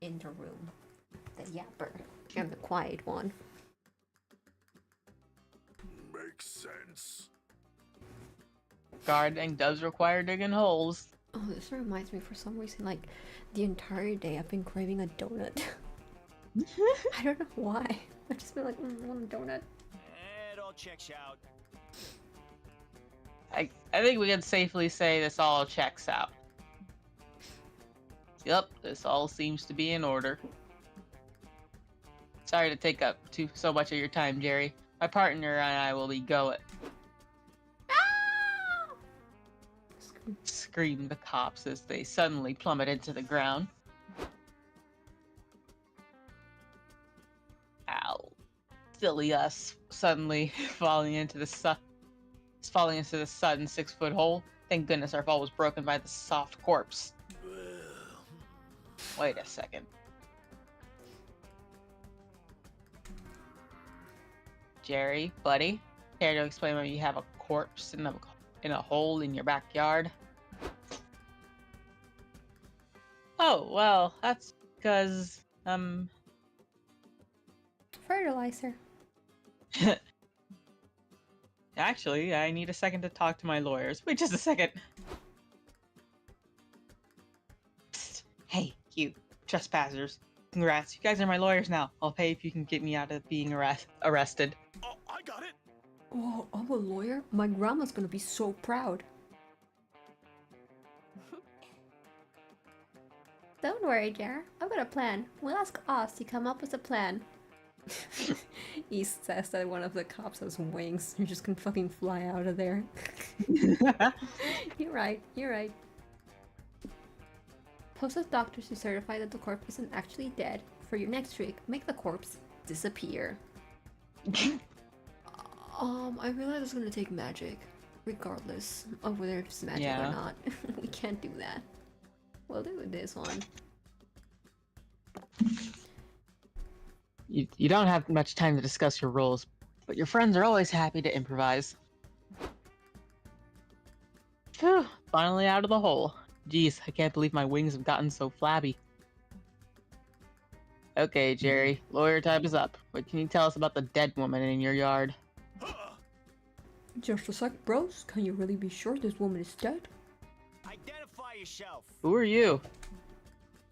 in the room. The yapper and the quiet one. Makes sense. Gardening does require digging holes. Oh, this reminds me for some reason, like, the entire day I've been craving a donut. I don't know why. I've just been like, I want a donut. It all checks out. I think we can safely say this all checks out. Yep, this all seems to be in order. Sorry to take up so much of your time, Jerry. My partner and I will be going. Scream the cops as they suddenly plummet into the ground. Ow. Silly us, suddenly falling into the sudden 6-foot hole. Thank goodness our fall was broken by the soft corpse. Wait a second. Jerry, buddy, care to explain why you have a corpse in a hole in your backyard? Oh, well, that's because, Fertilizer. Actually, I need a second to talk to my lawyers. Wait just a second. Psst. Hey, you trespassers. Congrats, you guys are my lawyers now. I'll pay if you can get me out of being arrested. Oh, I got it. Oh, I'm a lawyer? My grandma's gonna be so proud. Don't worry, Jar. I've got a plan. We'll ask Oz to come up with a plan. East says that one of the cops has wings. You just can fucking fly out of there. You're right, you're right. Post with doctors to certify that the corpse isn't actually dead. For your next trick, make the corpse disappear. I realize it's gonna take magic. Regardless of whether it's magic or not. We can't do that. We'll do this one. You don't have much time to discuss your roles, but your friends are always happy to improvise. Phew, finally out of the hole. Geez, I can't believe my wings have gotten so flabby. Okay, Jerry, lawyer time is up. What can you tell us about the dead woman in your yard? Just a sec, bros. Can you really be sure this woman is dead? Identify yourself. Who are you?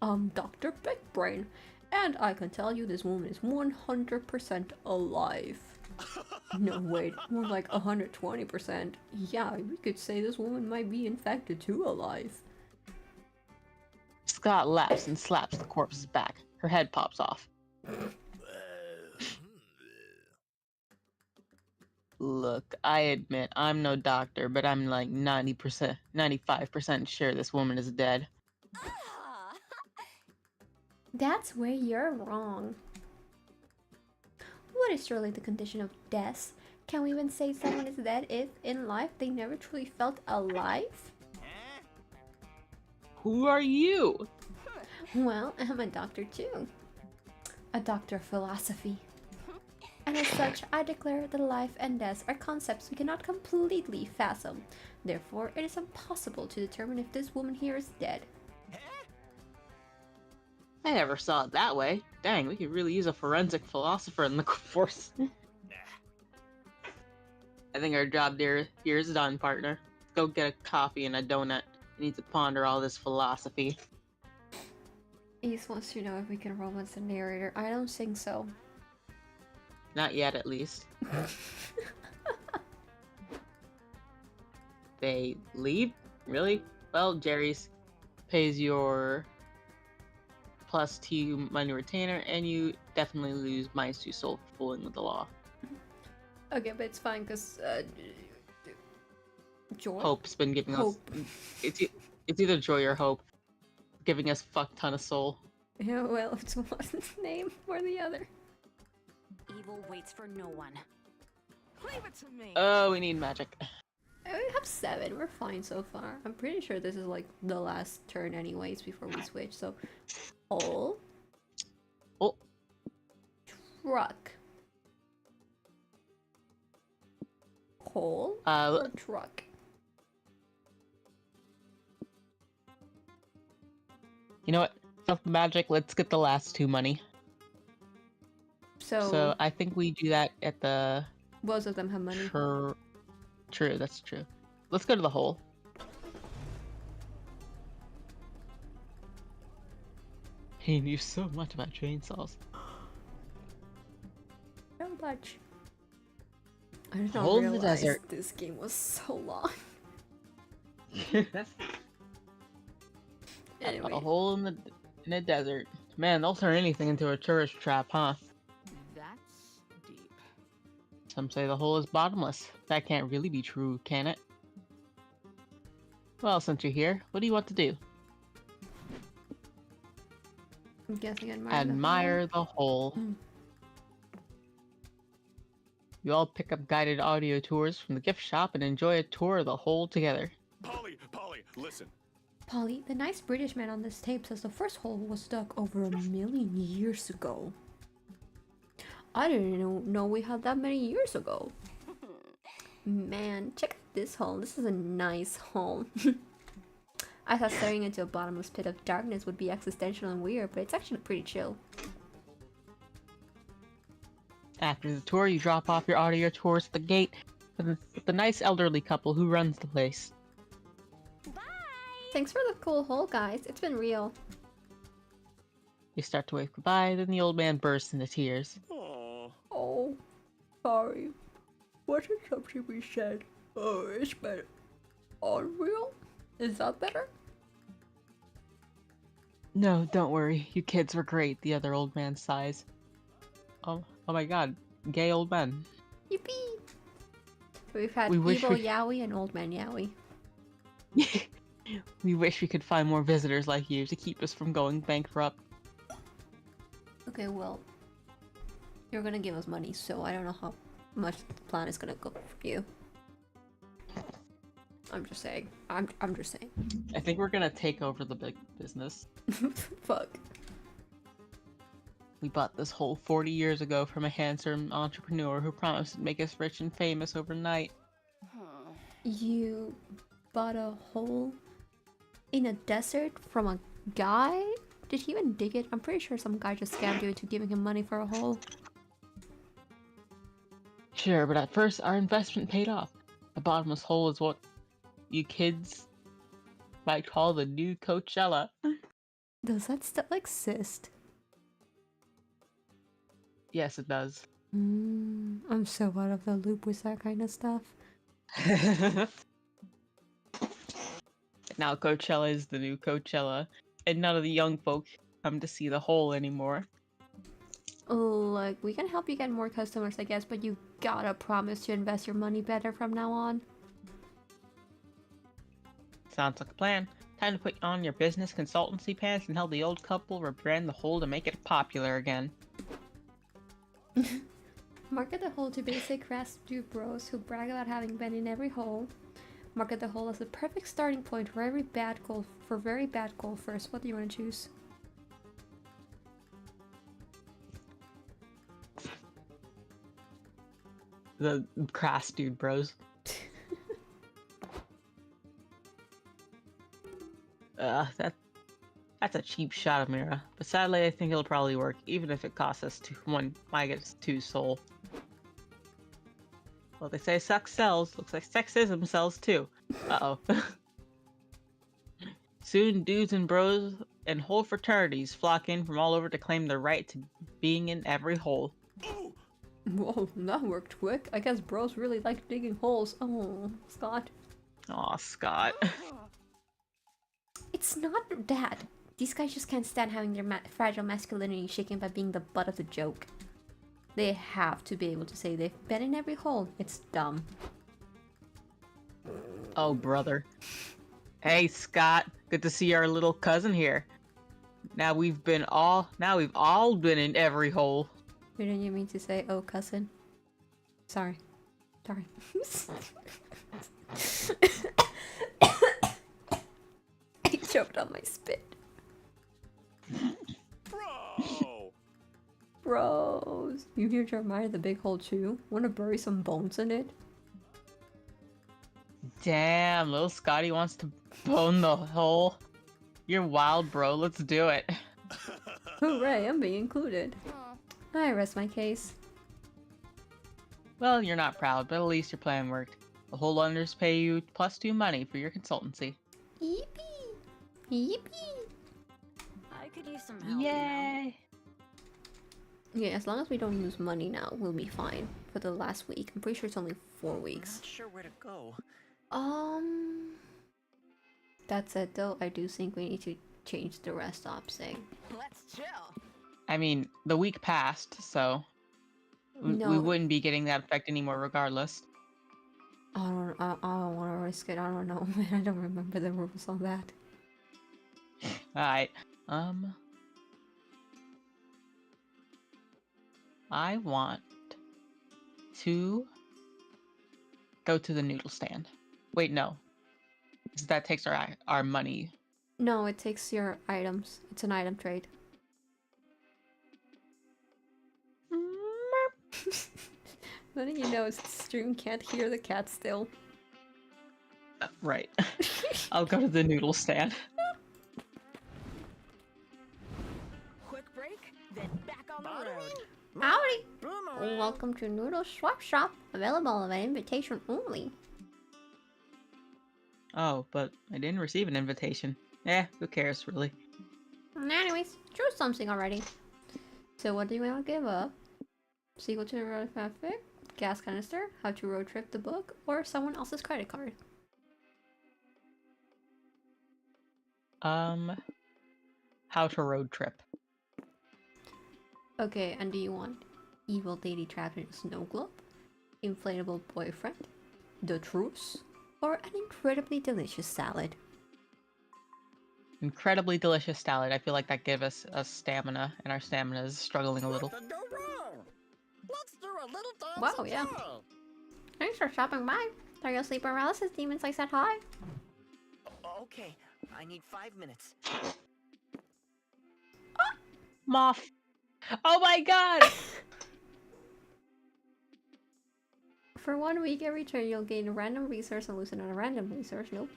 Dr. Big Brain. And I can tell you this woman is 100% alive. No, wait, more like 120%. Yeah, we could say this woman might be infected too alive. Scott laughs and slaps the corpse's back. Her head pops off. Look, I admit I'm no doctor, but I'm like 90%, 95% sure this woman is dead. That's where you're wrong. What is surely the condition of death? Can we even say someone is dead if, in life, they never truly felt alive? Who are you? Well, I'm a doctor too. A doctor of philosophy. And as such, I declare that life and death are concepts we cannot completely fathom. Therefore, it is impossible to determine if this woman here is dead. I never saw it that way. Dang, we could really use a forensic philosopher in the force. I think our job here is done, partner. Let's go get a coffee and a donut. We need to ponder all this philosophy. Ace wants to know if we can romance the narrator. I don't think so. Not yet, at least. They leave? Really? Well, Jerry's pays your +2 money retainer, and you definitely lose -2 soul for fooling with the law. Okay, but it's fine because Joy. Hope's been giving Hope. us. It's either Joy or Hope, giving us fuck ton of soul. Yeah, well, it's one's name or the other. Evil waits for no one. Leave it to me. Oh, we need magic. We have 7. We're fine so far. I'm pretty sure this is like the last turn, anyways, before we switch. So, hole. Oh. Truck. Hole Uh, or truck? You know what? Fuck the magic. Let's get the last 2 money. So I think we do that at the. Both of them have money. True, that's true. Let's go to the hole. He knew so much about chainsaws. So much. I did not Hole in the realize desert. this game was so long. Anyway, A hole in the desert. Man, they'll turn anything into a tourist trap, huh? That's deep. Some say the hole is bottomless. That can't really be true, can it? Well, since you're here, what do you want to do? I'm guessing Admire the hole. Mm. You all pick up guided audio tours from the gift shop and enjoy a tour of the hole together. Polly, listen. Polly, the nice British man on this tape says the first hole was dug over 1,000,000 years ago. I didn't know we had that many years ago. Man, check out this hole. This is a nice hole. I thought staring into a bottomless pit of darkness would be existential and weird, but it's actually pretty chill. After the tour, you drop off your audio tours at the gate with the nice elderly couple who runs the place. Thanks for the cool hole, guys. It's been real. You start to wave goodbye, then the old man bursts into tears. Aww. Oh, sorry. Wasn't something we said. Oh, it's been unreal? Is that better? No, don't worry. You kids were great, the other old man sighs. Oh my god. Gay old men. Yippee! We've had We wish evil we- Yowie and old man Yowie. We wish we could find more visitors like you to keep us from going bankrupt. Okay, well, you're gonna give us money, so I don't know how much the plan is gonna go for you. I'm just saying. I'm just saying. I think we're gonna take over the big business. Fuck. We bought this hole 40 years ago from a handsome entrepreneur who promised to make us rich and famous overnight. You bought a hole in a desert from a guy? Did he even dig it? I'm pretty sure some guy just scammed you into giving him money for a hole. Sure, but at first our investment paid off. The bottomless hole is what you kids might call the new Coachella. Does that still exist? Yes, it does. I'm so out of the loop with that kind of stuff. Now Coachella is the new Coachella, and none of the young folk come to see the hole anymore. Look, we can help you get more customers, I guess, but you gotta promise to invest your money better from now on. Sounds like a plan. Time to put on your business consultancy pants and help the old couple rebrand the hole to make it popular again. Market the hole to basic rescue bros who brag about having been in every hole. Market the hole as the perfect starting point for very bad golfers. What do you want to choose? the crass dude bros. That's a cheap shot of Mira, but sadly I think it'll probably work, even if it costs us two soul. Well, they say sex sells. Looks like sexism sells too. Uh-oh. Soon, dudes and bros and whole fraternities flock in from all over to claim their right to being in every hole. Ooh! Whoa, that worked quick. I guess bros really like digging holes. Oh, Scott. Aw, Scott. It's not that. These guys just can't stand having their fragile masculinity shaken by being the butt of the joke. They have to be able to say they've been in every hole. It's dumb. Oh, brother. Hey, Scott. Good to see our little cousin here. Now we've all been in every hole. Didn't you mean to say, oh, cousin? Sorry. Sorry. I choked on my spit. Bro! Bros. You hear Jeremiah the big hole too? Wanna bury some bones in it? Damn, little Scotty wants to bone the hole. You're wild, bro. Let's do it. Hooray, I'm being included. I rest my case. Well, you're not proud, but at least your plan worked. The hole owners pay you +2 money for your consultancy. Yippee! Yippee! I could use some help. Yay! Yeah, as long as we don't lose money now, we'll be fine for the last week. I'm pretty sure it's only 4 weeks. Not sure where to go. That said though, I do think we need to change the rest stop thing. Let's chill. I mean, the week passed, so we No. wouldn't be getting that effect anymore regardless. I don't want to risk it. I don't know, man. I don't remember the rules on that. Alright, I want to go to the noodle stand. Wait, no. 'Cause that takes our money. No, it takes your items. It's an item trade. Letting you know, the stream can't hear the cat still. Right. I'll go to the noodle stand. Quick break, then back on the road. Howdy! Boomerang. Welcome to Noodle Swap Shop. Available by invitation only. Oh, but I didn't receive an invitation. Who cares, really? Anyways, choose something already. So what do you want to give up? Sequel to the road fanfic? Gas canister? How to road trip the book? Or someone else's credit card? How to road trip. Okay, and do you want evil lady trapped in a snow globe? Inflatable boyfriend? The truce? Or an incredibly delicious salad? Incredibly delicious salad. I feel like that gave us a stamina, and our stamina is struggling a little. What could go wrong? Let's do a little dance. Wow, and yeah. play. Thanks for stopping by. Are you sleep paralysis demons I said hi? Okay, I need 5 minutes. Moth! Oh my god! For 1 week every turn, you'll gain a random resource and lose another random resource. Nope.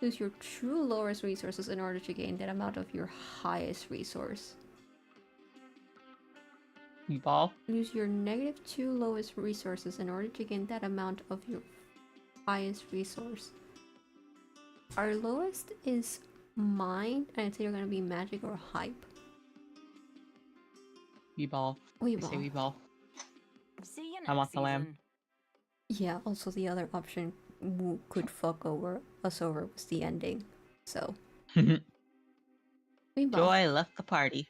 Use your true lowest resources in order to gain that amount of your highest resource. You ball? Use your -2 lowest resources in order to gain that amount of your highest resource. Our lowest is mind, and it's either gonna be magic or hype. We ball. We I say ball. we ball. See you next I want the season. lamb. Yeah, also the other option could fuck us over was the ending. So we ball. Joy left the party.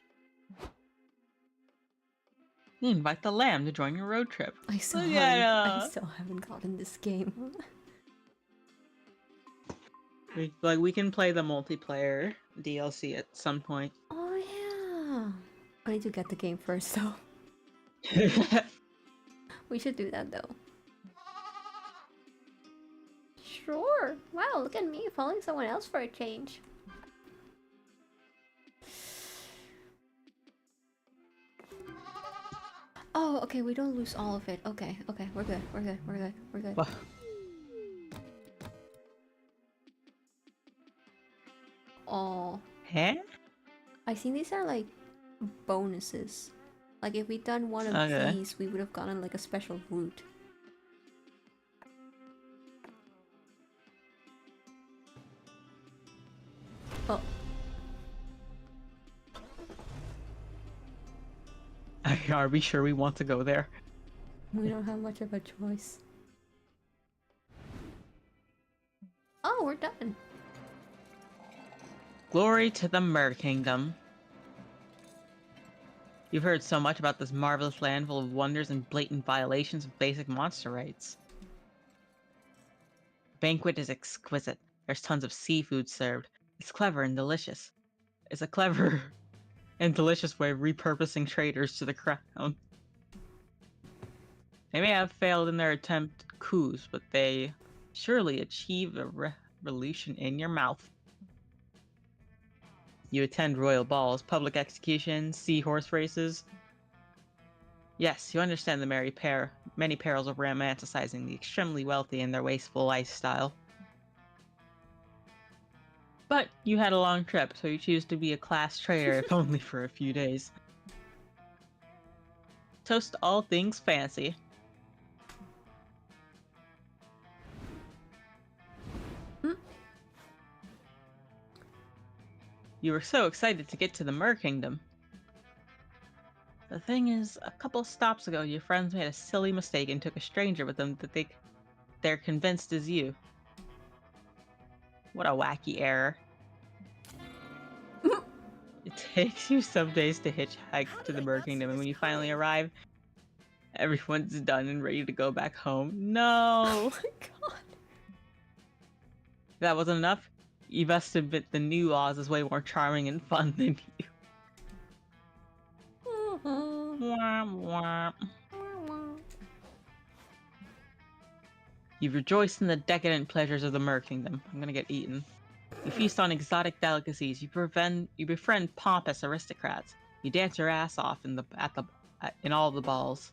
You invite the lamb to join your road trip. I still Look at I her. still haven't gotten this game. We can play the multiplayer DLC at some point. Oh yeah. I need to get the game first though. We should do that though. Sure. Wow, look at me following someone else for a change. Oh, okay, we don't lose all of it. Okay, okay, we're good, we're good, we're good, we're good. Well, Oh, huh? I think these are like bonuses. Like if we'd done one of Okay. these, we would have gotten like a special route. Oh, Are we sure we want to go there? we don't have much of a choice. Oh, we're done. Glory to the Mer Kingdom. You've heard so much about this marvelous land full of wonders and blatant violations of basic monster rights. The banquet is exquisite. There's tons of seafood served. It's clever and delicious. It's a clever and delicious way of repurposing traders to the crown. They may have failed in their attempt coups, but they surely achieve a revolution in your mouth. You attend royal balls, public executions, see horse races. Yes, you understand the many perils of romanticizing the extremely wealthy and their wasteful lifestyle. But you had a long trip, so you choose to be a class trader if only for a few days. Toast to all things fancy. You were so excited to get to the Mer Kingdom. The thing is, a couple stops ago, your friends made a silly mistake and took a stranger with them that they're convinced is you. What a wacky error. It takes you some days to hitchhike to the Mer Kingdom, and when you finally arrive, everyone's done and ready to go back home. No! Oh my god. If that wasn't enough, you must admit the new Oz is way more charming and fun than you. Womp womp. You rejoice in the decadent pleasures of the Mer Kingdom. I'm gonna get eaten. You feast on exotic delicacies. You befriend pompous aristocrats. You dance your ass off in all the balls.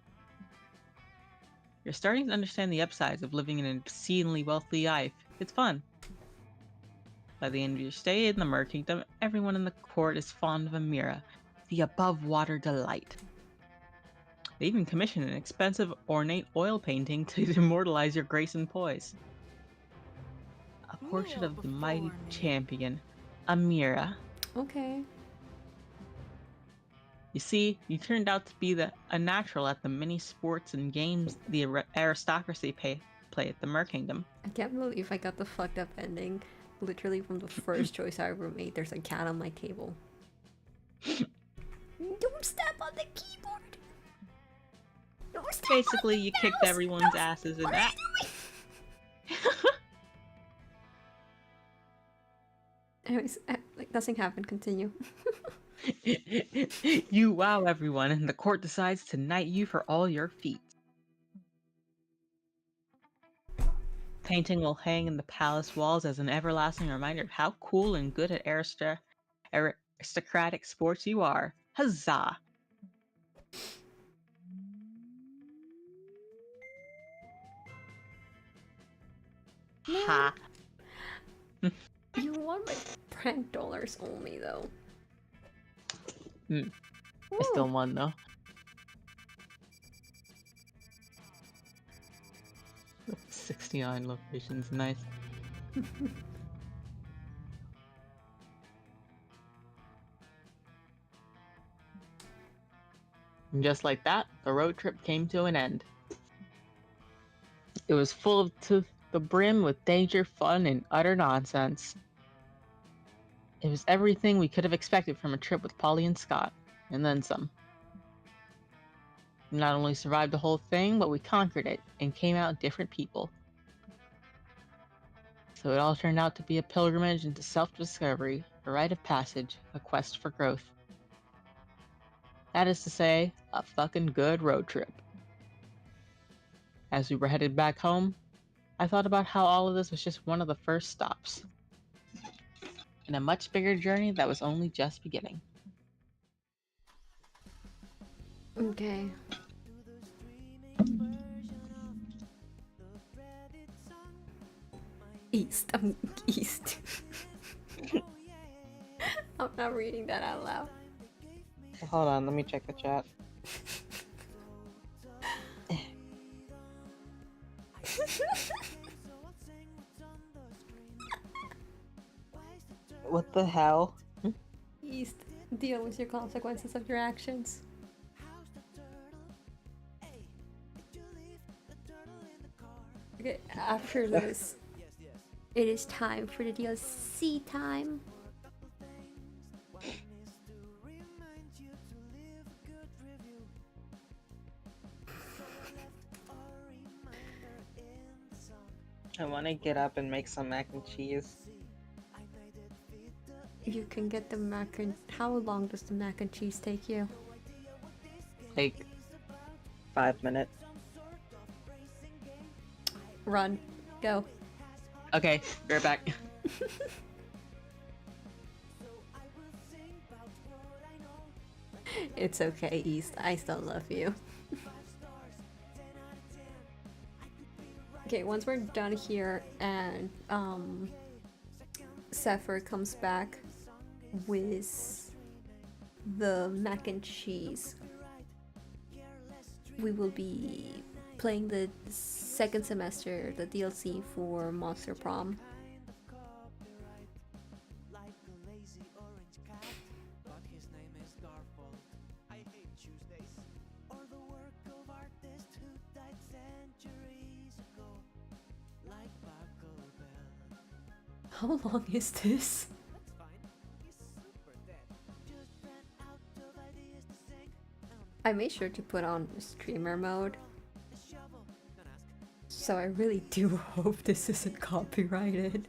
You're starting to understand the upsides of living in an obscenely wealthy life. It's fun. By the end of your stay in the Mer Kingdom, everyone in the court is fond of Amira, the above-water delight. They even commissioned an expensive, ornate oil painting to immortalize your grace and poise. A portrait Kneel of the mighty before me. champion, Amira. Okay. You see, you turned out to be a natural at the many sports and games the aristocracy play at the Mer Kingdom. I can't believe I got the fucked up ending. Literally from the first choice I ever made, there's a cat on my table. Don't step on the keyboard! Don't step Basically, on the you kicked mouse! everyone's asses in What are that. you doing? Anyways, like nothing happened. Continue. You wow everyone, and the court decides to knight you for all your feats. Painting will hang in the palace walls as an everlasting reminder of how cool and good at aristocratic sports you are. Huzzah! Ha! You want my prank dollars only, though. I still won though. 69 locations, nice. And just like that, the road trip came to an end. It was full to the brim with danger, fun, and utter nonsense. It was everything we could have expected from a trip with Polly and Scott, and then some. We not only survived the whole thing, but we conquered it and came out different people. So it all turned out to be a pilgrimage into self-discovery, a rite of passage, a quest for growth. That is to say, a fucking good road trip. As we were headed back home, I thought about how all of this was just one of the first stops in a much bigger journey that was only just beginning. Okay. East. I'm East. I'm not reading that out loud. Hold on, let me check the chat. What the hell? East. Deal with your consequences of your actions. Okay, after this, it is time for the DLC time. I want to get up and make some mac and cheese. You can get the mac and... How long does the mac and cheese take you? Like 5 minutes. Run. Go. Okay, be right back. It's okay, East. I still love you. Okay, once we're done here and Zephyr comes back with the mac and cheese, we will be playing the second semester, the DLC for Monster Prom. How long is this? I made sure to put on streamer mode, so I really do hope this isn't copyrighted.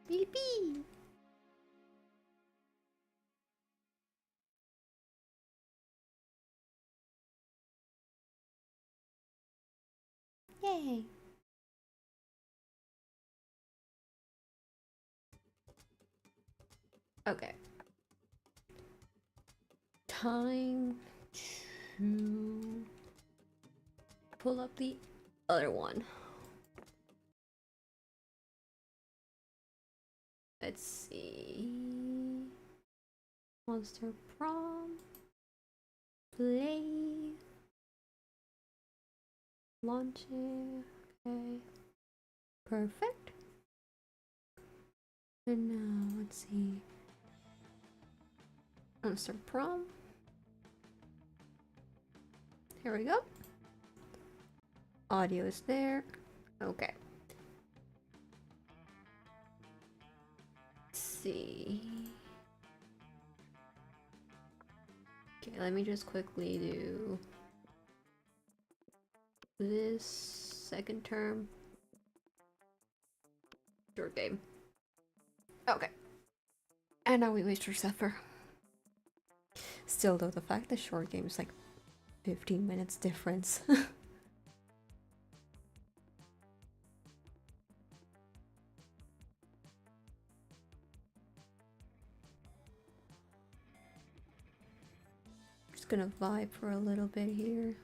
Beep beep. Yay. Okay. Time to pull up the other one. Let's see. Monster Prom. Play. Launching. Okay. Perfect. And now let's see. Monster Prom. Here we go. Audio is there. Okay. Let's see. Okay, let me just quickly do this second term. Short game. Okay. And now we wait for Zephyr. Still though, the fact that short game is like 15 minutes difference. Just gonna vibe for a little bit here.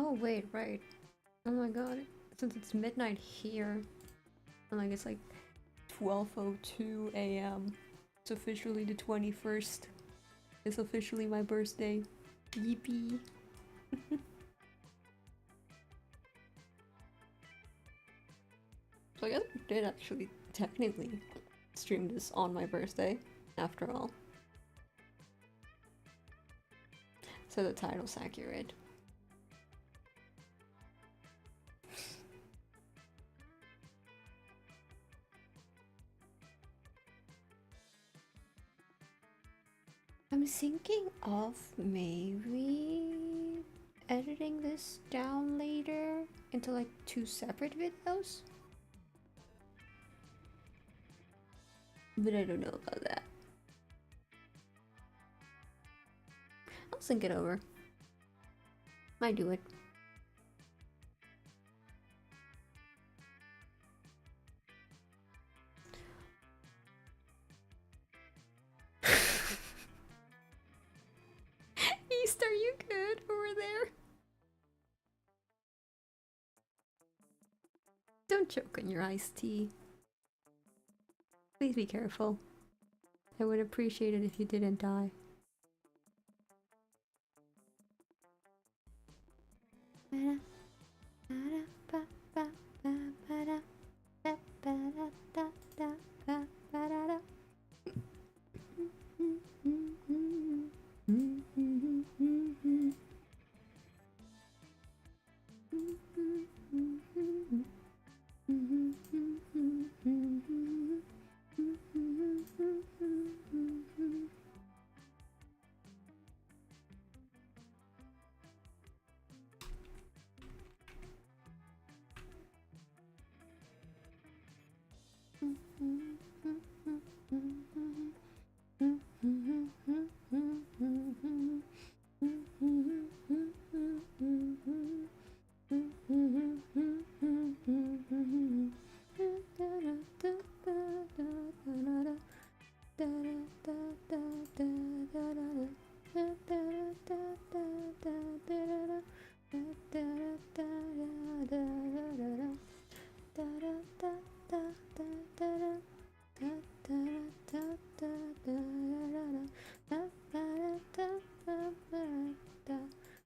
Oh wait, right. Oh my god. Since it's midnight here, and like it's like 12:02 a.m. It's officially the 21st. It's officially my birthday. Yippee. So I guess I did actually technically stream this on my birthday, after all. So the title's accurate. I'm thinking of maybe editing this down later into like 2 separate videos. But I don't know about that. I'll think it over. Might do it. East, are you good over there? Don't choke on your iced tea. Please be careful. I would appreciate it if you didn't die.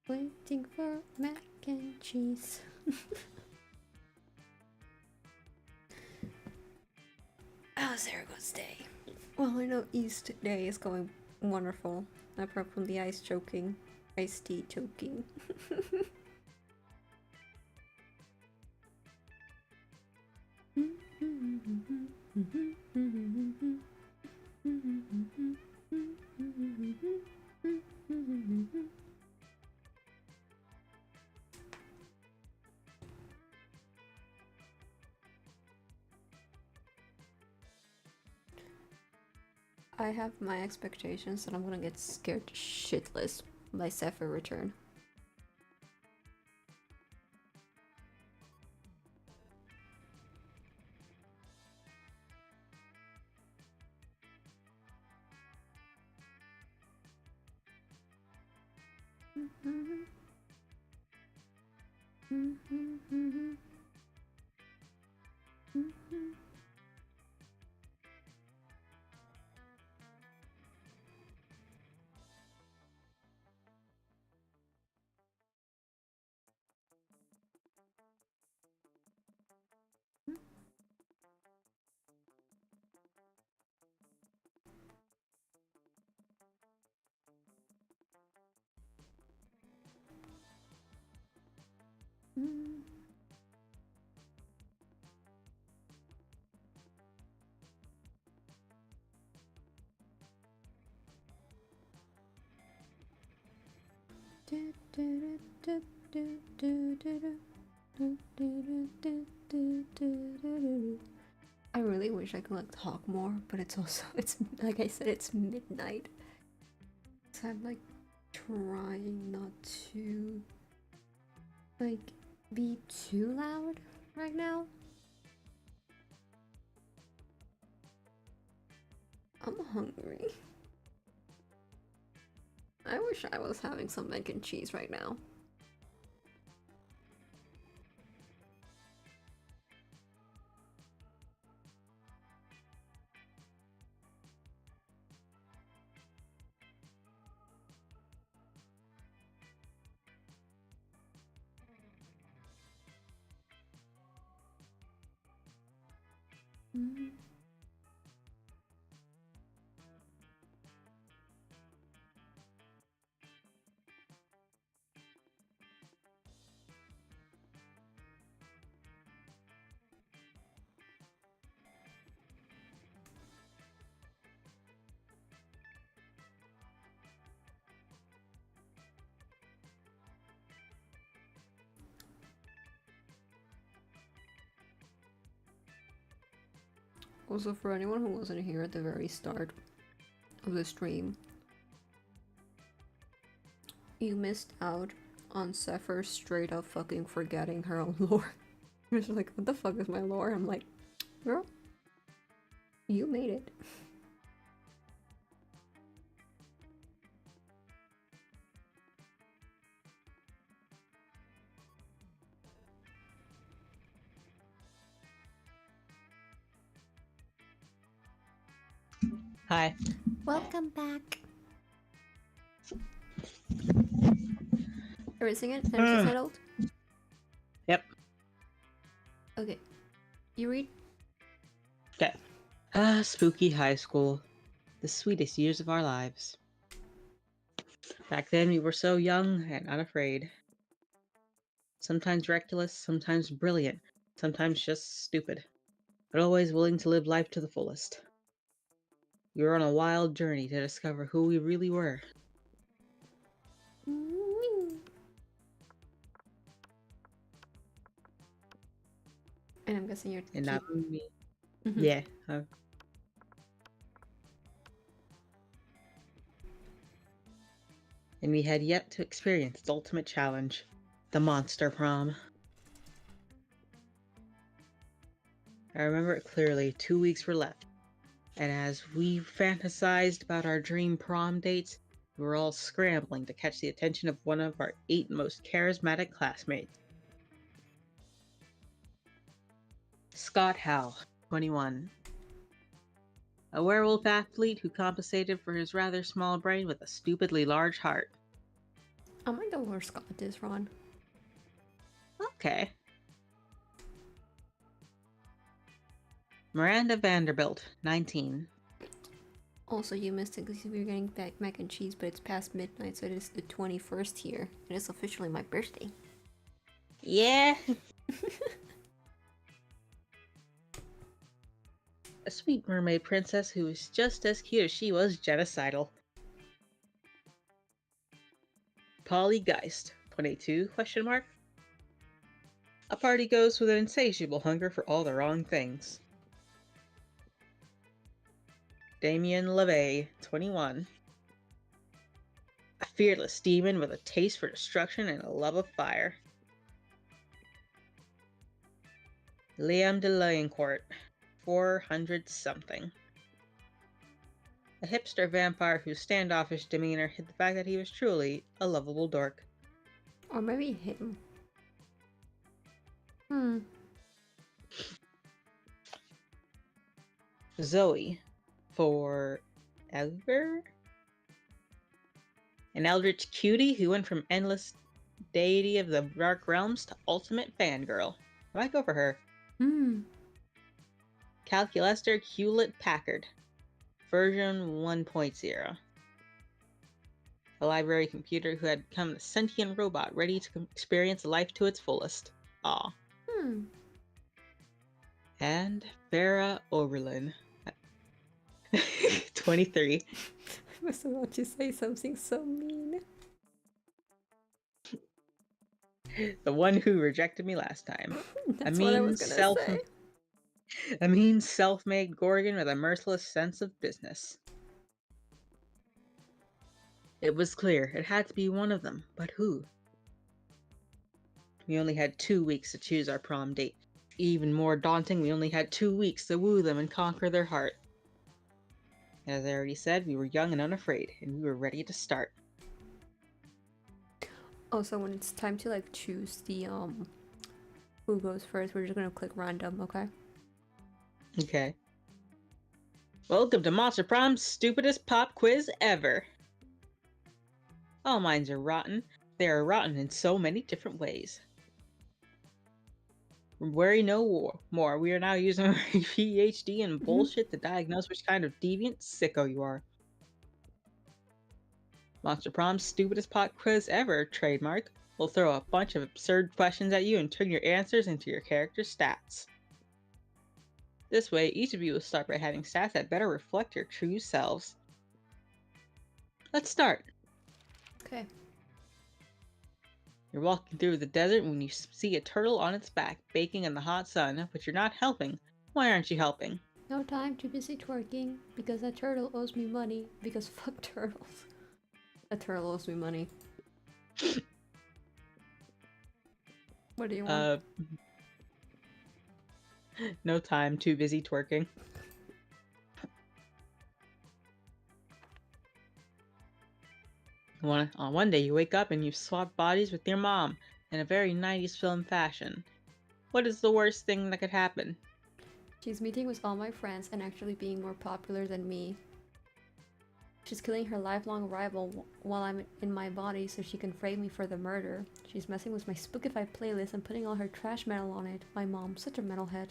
Waiting for mac and cheese. How's Aragon's day? Well, I know East Day is going wonderful, apart from the iced tea choking. I have my expectations that I'm gonna get scared shitless by Zephyr return. I really wish I could like talk more, but it's also it's like I said, it's midnight. So I'm like trying not to like be too loud right now. I'm hungry. I wish I was having some mac and cheese right now. Mm. Also, for anyone who wasn't here at the very start of the stream, you missed out on Zephyr straight up fucking forgetting her own lore. She's like, what the fuck is my lore? I'm like, girl, you made it. Hi. Welcome back. Erasing it? Everything settled? Yep. Okay. You read? Okay. Spooky high school. The sweetest years of our lives. Back then we were so young and unafraid. Sometimes reckless, sometimes brilliant, sometimes just stupid. But always willing to live life to the fullest. We were on a wild journey to discover who we really were. And I'm guessing you're And that was me. Mhm. Yeah. And we had yet to experience the ultimate challenge, the Monster Prom. I remember it clearly. 2 weeks were left. And as we fantasized about our dream prom dates, we were all scrambling to catch the attention of one of our 8 most charismatic classmates. Scott Howe, 21. A werewolf athlete who compensated for his rather small brain with a stupidly large heart. I might know where Scott is, Ron. Okay. Miranda Vanderbilt, 19. Also, you missed it because we were getting back mac and cheese, but it's past midnight, so it is the 21st here. And it's officially my birthday. Yeah. A sweet mermaid princess who was just as cute as she was genocidal. Polly Geist, 22, question mark? A party goes with an insatiable hunger for all the wrong things. Damien LeVay, 21. A fearless demon with a taste for destruction and a love of fire. Liam de Liancourt, 400-something. A hipster vampire whose standoffish demeanor hid the fact that he was truly a lovable dork. Or maybe him. Zoe, forever? An eldritch cutie who went from endless deity of the dark realms to ultimate fangirl. I might go for her. Calculester Hewlett Packard, version 1.0. A library computer who had become a sentient robot ready to experience life to its fullest. Aw. And Farah Oberlin, 23. I was about to say something so mean. The one who rejected me last time. That's what I was gonna say. A mean self-made Gorgon with a merciless sense of business. It was clear it had to be one of them, but who? We only had 2 weeks to choose our prom date. Even more daunting, we only had 2 weeks to woo them and conquer their heart. As I already said, we were young and unafraid, and we were ready to start. Also, when it's time to like choose the who goes first, we're just gonna click random, okay? Okay. Welcome to Monster Prom's stupidest pop quiz ever. All minds are rotten. They are rotten in so many different ways. Worry no more. We are now using our PhD in Mhm. bullshit to diagnose which kind of deviant sicko you are. Monster Prom's stupidest pop quiz ever, trademark. We'll throw a bunch of absurd questions at you and turn your answers into your character's stats. This way, each of you will start by having stats that better reflect your true selves. Let's start. Okay. You're walking through the desert when you see a turtle on its back, baking in the hot sun, but you're not helping. Why aren't you helping? No time, too busy twerking, because that turtle owes me money, because fuck turtles. A turtle owes me money. What do you want? No time, too busy twerking. One day you wake up and you've swapped bodies with your mom in a very 90s film fashion. What is the worst thing that could happen? She's meeting with all my friends and actually being more popular than me. She's killing her lifelong rival while I'm in my body so she can frame me for the murder. She's messing with my Spookify playlist and putting all her trash metal on it. My mom, such a metalhead.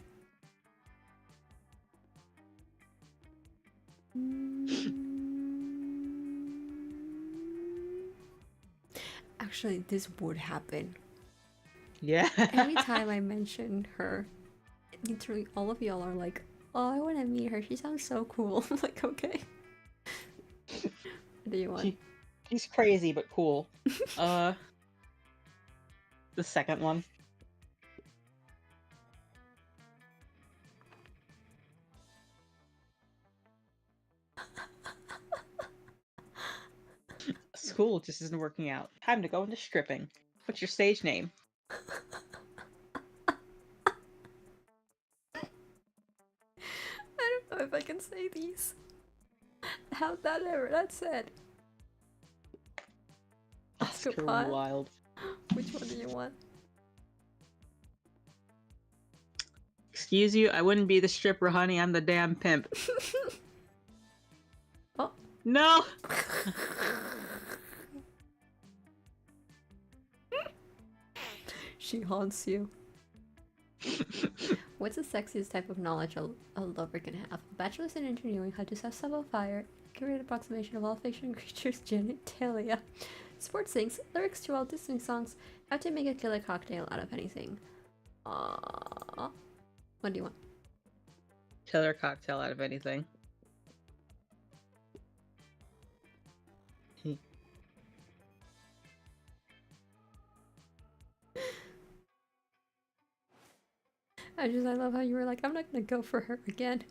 Actually, this would happen. Yeah. Anytime I mention her, literally all of y'all are like, oh, I want to meet her. She sounds so cool. I'm like, okay. What do you want? She's crazy but cool. The second one. School just isn't working out. Time to go into stripping. What's your stage name? I don't know if I can say these. How'd that ever? That's said. Oscar Escapade? Wilde. Which one do you want? Excuse you, I wouldn't be the stripper, honey. I'm the damn pimp. Oh. No! She haunts you. What's the sexiest type of knowledge a lover can have? Bachelor's in engineering, how to set stuff on fire, accurate approximation of all fiction creatures' genitalia, sports things, lyrics to all Disney songs, how to make a killer cocktail out of anything. What do you want? Killer cocktail out of anything. I love how you were like, I'm not gonna go for her again.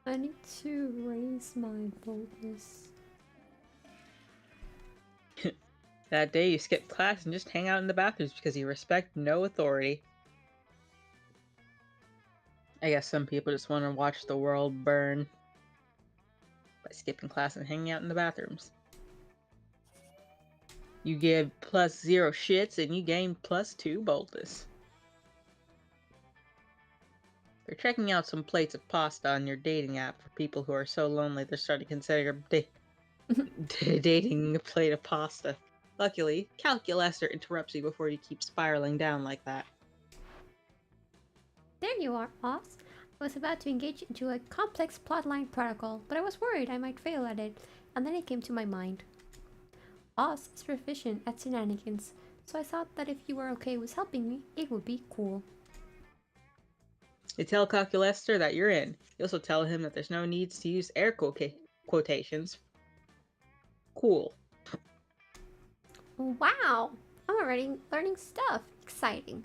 I need to raise my boldness. That day you skip class and just hang out in the bathrooms because you respect no authority. I guess some people just want to watch the world burn by skipping class and hanging out in the bathrooms. You give +0 shits and you gain +2 boldness. They're checking out some plates of pasta on your dating app for people who are so lonely they're starting to consider dating a plate of pasta. Luckily, Calculester interrupts you before you keep spiraling down like that. There you are, Oz. I was about to engage into a complex plotline protocol, but I was worried I might fail at it, and then it came to my mind. Oz is proficient at shenanigans, so I thought that if you were okay with helping me, it would be cool. You tell Calculester that you're in. You also tell him that there's no need to use air quotations. Cool. Wow! I'm already learning stuff. Exciting.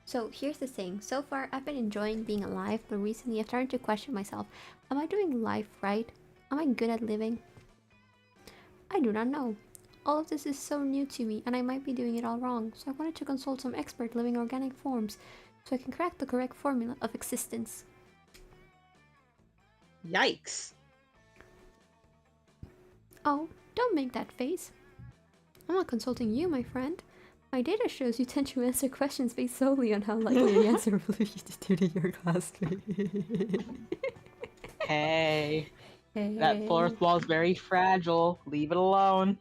So here's the thing. So far, I've been enjoying being alive, but recently I've started to question myself. Am I doing life right? Am I good at living? I do not know. All of this is so new to me, and I might be doing it all wrong, so I wanted to consult some expert living organic forms, so I can crack the correct formula of existence. Yikes. Oh, don't make that face. I'm not consulting you, my friend. My data shows you tend to answer questions based solely on how likely the answer will be due to your classmate. Hey. That fourth wall's very fragile. Leave it alone.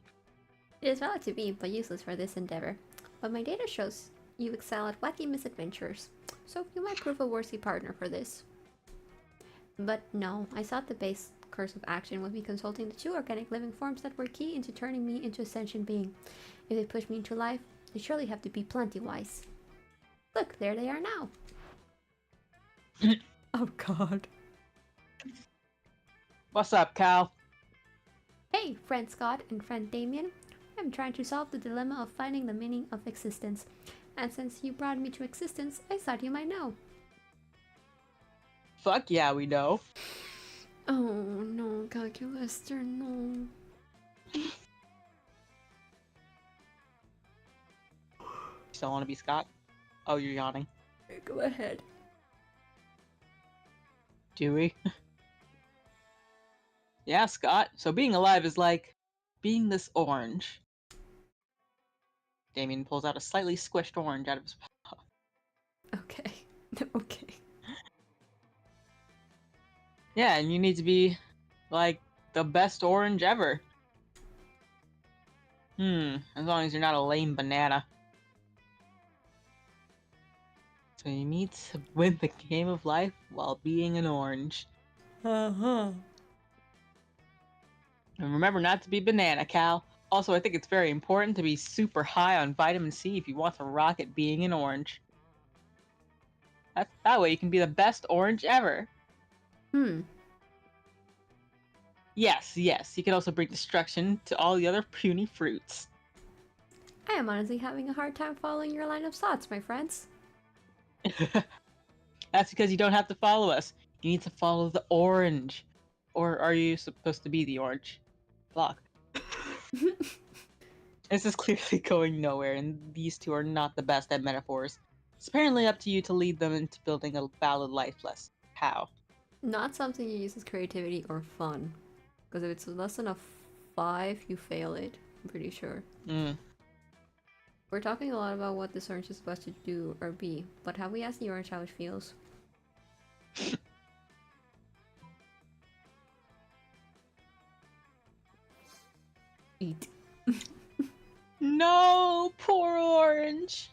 It is valid to me, but useless for this endeavor. But my data shows you excel at wacky misadventures, so you might prove a worthy partner for this. But no, I thought the base course of action would be consulting the two organic living forms that were key into turning me into a sentient being. If they push me into life, they surely have to be plenty wise. Look, there they are now. Oh god. What's up, Cal? Hey, friend Scott and friend Damien. I'm trying to solve the dilemma of finding the meaning of existence. And since you brought me to existence, I thought you might know. Fuck yeah, we know. Oh no, Calculaster, no. Still want to be Scott? Oh, you're yawning. Go ahead. Do we? Yeah, Scott. So being alive is like being this orange. Damien pulls out a slightly squished orange out of his mouth. Okay. Okay. Yeah, and you need to be like the best orange ever. As long as you're not a lame banana. So you need to win the game of life while being an orange. Uh-huh. And remember not to be banana, Cal. Also, I think it's very important to be super high on vitamin C if you want to rock at being an orange. That way you can be the best orange ever. Yes, you can also bring destruction to all the other puny fruits. I am honestly having a hard time following your line of thoughts, my friends. That's because you don't have to follow us. You need to follow the orange. Or are you supposed to be the orange? Fuck. This is clearly going nowhere, and these two are not the best at metaphors. It's apparently up to you to lead them into building a valid life lesson. How? Not something you use as creativity or fun. Because if it's less than a 5, you fail it. I'm pretty sure. We're talking a lot about what this orange is supposed to do or be, but have we asked the orange how it feels? Eat. No, poor orange.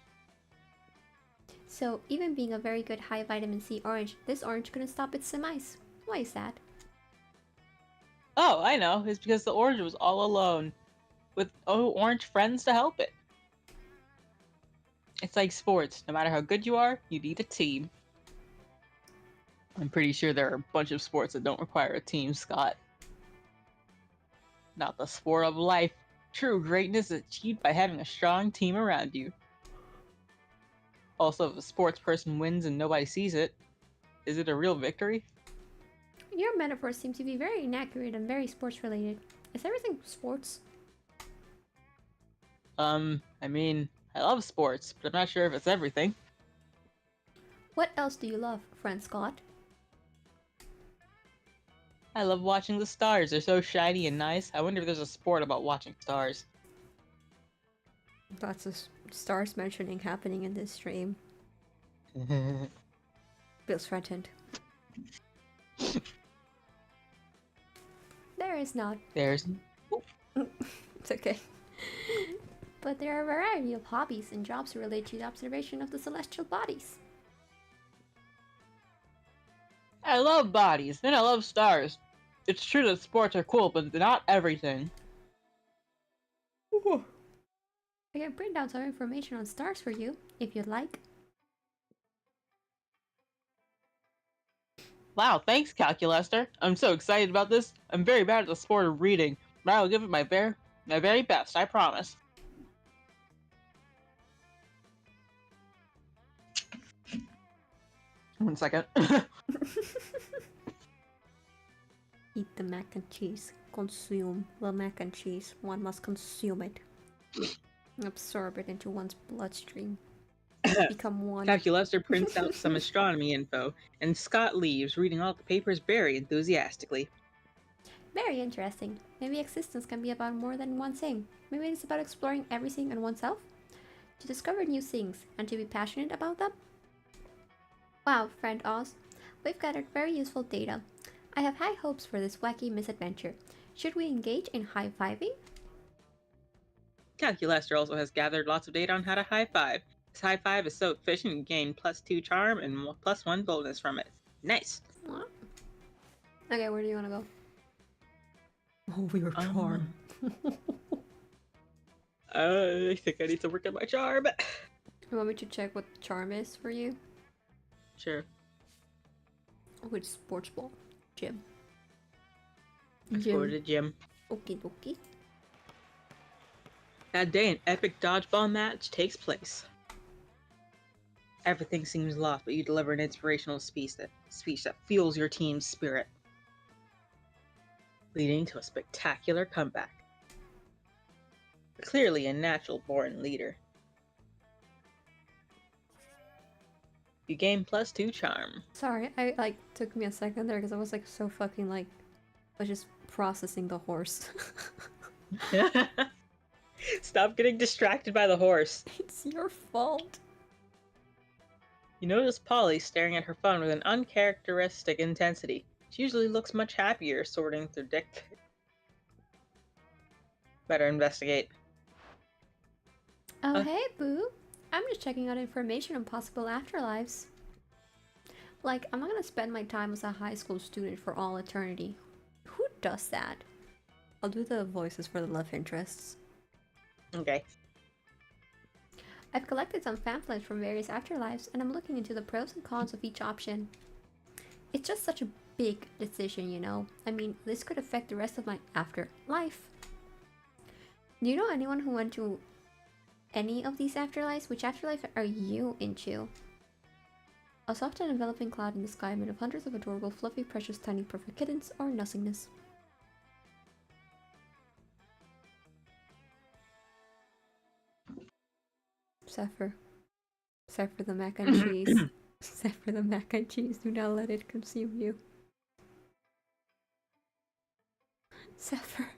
So, even being a very good high vitamin C orange, this orange couldn't stop its demise. Why is that? Oh, I know. It's because the orange was all alone, with orange friends to help it. It's like sports. No matter how good you are, you need a team. I'm pretty sure there are a bunch of sports that don't require a team, Scott. Not the sport of life. True greatness is achieved by having a strong team around you. Also, if a sports person wins and nobody sees it, is it a real victory? Your metaphors seem to be very inaccurate and very sports related. Is everything sports? I mean, I love sports, but I'm not sure if it's everything. What else do you love, friend Scott? I love watching the stars. They're so shiny and nice. I wonder if there's a sport about watching stars. Lots of stars mentioning happening in this stream. Feels threatened. There is not. There's... It's okay. But there are a variety of hobbies and jobs related to the observation of the celestial bodies. I love bodies, and I love stars. It's true that sports are cool, but they're not everything. I can print down some information on stars for you, if you'd like. Wow, thanks, Calculaster. I'm so excited about this. I'm very bad at the sport of reading, but I will give it my very best, I promise. One second. Eat the mac and cheese. Consume the mac and cheese. One must consume it. Absorb it into one's bloodstream. Become one. Calculaster prints out some astronomy info, and Scott leaves, reading all the papers very enthusiastically. Very interesting. Maybe existence can be about more than one thing. Maybe it's about exploring everything and oneself. To discover new things and to be passionate about them. Wow, friend Oz. We've gathered very useful data. I have high hopes for this wacky misadventure. Should we engage in high-fiving? Calculaster also has gathered lots of data on how to high five. This high five is so efficient you gain +2 charm and +1 boldness from it. Nice. What? Okay, where do you want to go? Oh, we were charm. I think I need to work on my charm. You want me to check what charm is for you? Sure. Which sports ball? Gym. Let's go to the gym. Okie dokie. That day, an epic dodgeball match takes place. Everything seems lost, but you deliver an inspirational speech that fuels your team's spirit, leading to a spectacular comeback. Clearly a natural-born leader. You gain +2 charm. Sorry, I took me a second there because I was like so fucking like, I was just processing the horse. Stop getting distracted by the horse. It's your fault. You notice Polly staring at her phone with an uncharacteristic intensity. She usually looks much happier sorting through dick pics. Better investigate. Oh, hey, boo. I'm just checking out information on possible afterlives. Like, I'm not gonna spend my time as a high school student for all eternity. Who does that? I'll do the voices for the love interests. Okay. I've collected some pamphlets from various afterlives, and I'm looking into the pros and cons of each option. It's just such a big decision, you know? I mean, this could affect the rest of my afterlife. Do you know anyone who went to any of these afterlives? Which afterlife are you into? A soft and enveloping cloud in the sky made of hundreds of adorable, fluffy, precious, tiny, perfect kittens, or nothingness. Zephyr. Zephyr the mac and cheese. Zephyr the mac and cheese. Do not let it consume you. Zephyr.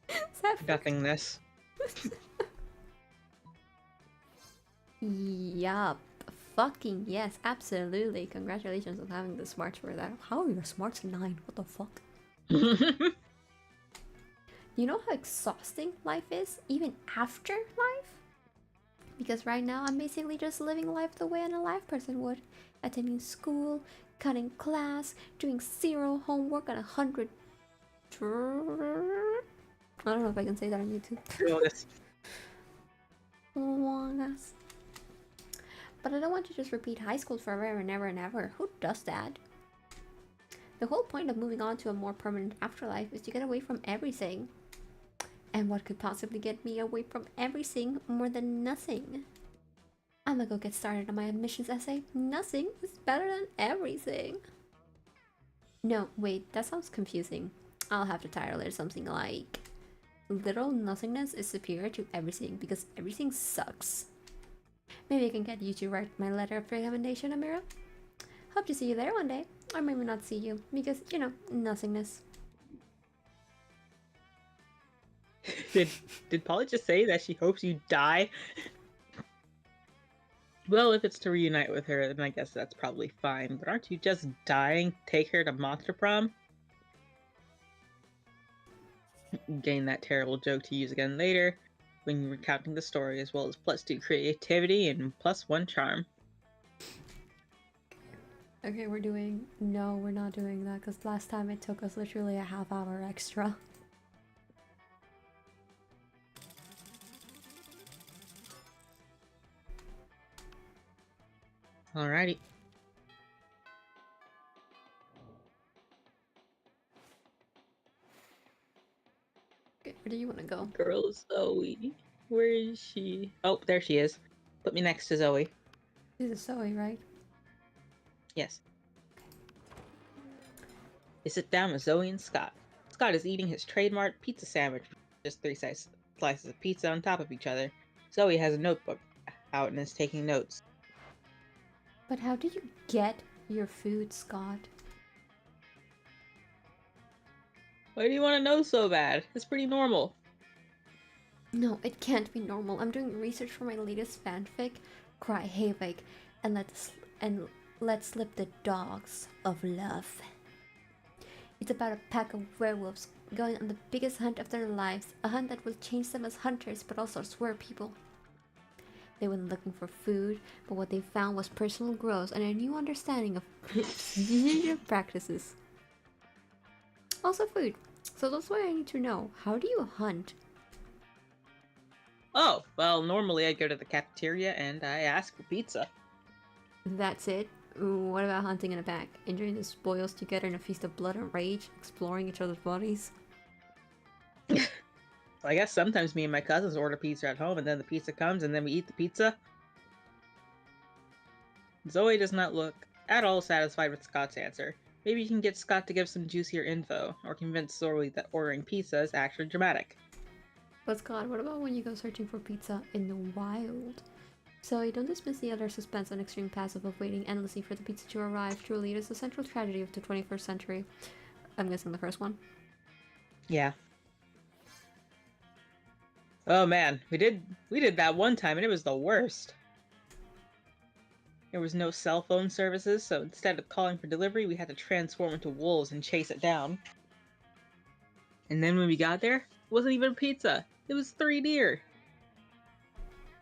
Zephyr. Nothingness. Yup. Fucking yes, absolutely. Congratulations on having the smarts for that. How are your smarts 9? What the fuck? You know how exhausting life is, even after life? Because right now I'm basically just living life the way an alive person would. Attending school, cutting class, doing 0 homework and 100... I don't know if I can say that on YouTube. Oh, yes. But I don't want to just repeat high school forever and ever and ever. Who does that? The whole point of moving on to a more permanent afterlife is to get away from everything. And what could possibly get me away from everything more than nothing? I'm gonna go get started on my admissions essay. Nothing is better than everything. No, wait, that sounds confusing. I'll have to title it something like Literal nothingness is superior to everything because everything sucks. Maybe I can get you to write my letter of recommendation, Amira. Hope to see you there one day. Or maybe not see you, because, you know, nothingness. Did Polly just say that she hopes you die? Well, if it's to reunite with her, then I guess that's probably fine. But aren't you just dying? Take her to Monster Prom? Gain that terrible joke to use again later when you're recounting the story, as well as +2 creativity and +1 charm. Okay, we're doing... No, we're not doing that, because last time it took us literally a half hour extra. Alrighty. Okay, where do you want to go? Girl Zoe. Where is she? Oh, there she is. Put me next to Zoe. This is Zoe, right? Yes. You sit down with Zoe and Scott. Scott is eating his trademark pizza sandwich with just 3 slices of pizza on top of each other. Zoe has a notebook out and is taking notes. But how did you get your food, Scott? Why do you want to know so bad? It's pretty normal. No, it can't be normal. I'm doing research for my latest fanfic, Cry Havoc, and let slip the dogs of love. It's about a pack of werewolves going on the biggest hunt of their lives, a hunt that will change them as hunters but also as were people. They went looking for food, but what they found was personal growth and a new understanding of practices. Also food. So that's why I need to know, how do you hunt? Oh, well, normally I go to the cafeteria and I ask for pizza. That's it? What about hunting in a pack? Enjoying the spoils together in a feast of blood and rage, exploring each other's bodies? Well, I guess sometimes me and my cousins order pizza at home and then the pizza comes and then we eat the pizza. Zoe does not look at all satisfied with Scott's answer. Maybe you can get Scott to give some juicier info, or convince Zoe that ordering pizza is actually dramatic. But Scott, what about when you go searching for pizza in the wild? So don't dismiss the other suspense and extreme passive of waiting endlessly for the pizza to arrive. Truly, it is the central tragedy of the 21st century. I'm guessing the first one. Yeah. Oh man, we did that one time and it was the worst. There was no cell phone services, so instead of calling for delivery, we had to transform into wolves and chase it down. And then when we got there, it wasn't even pizza. It was 3 deer.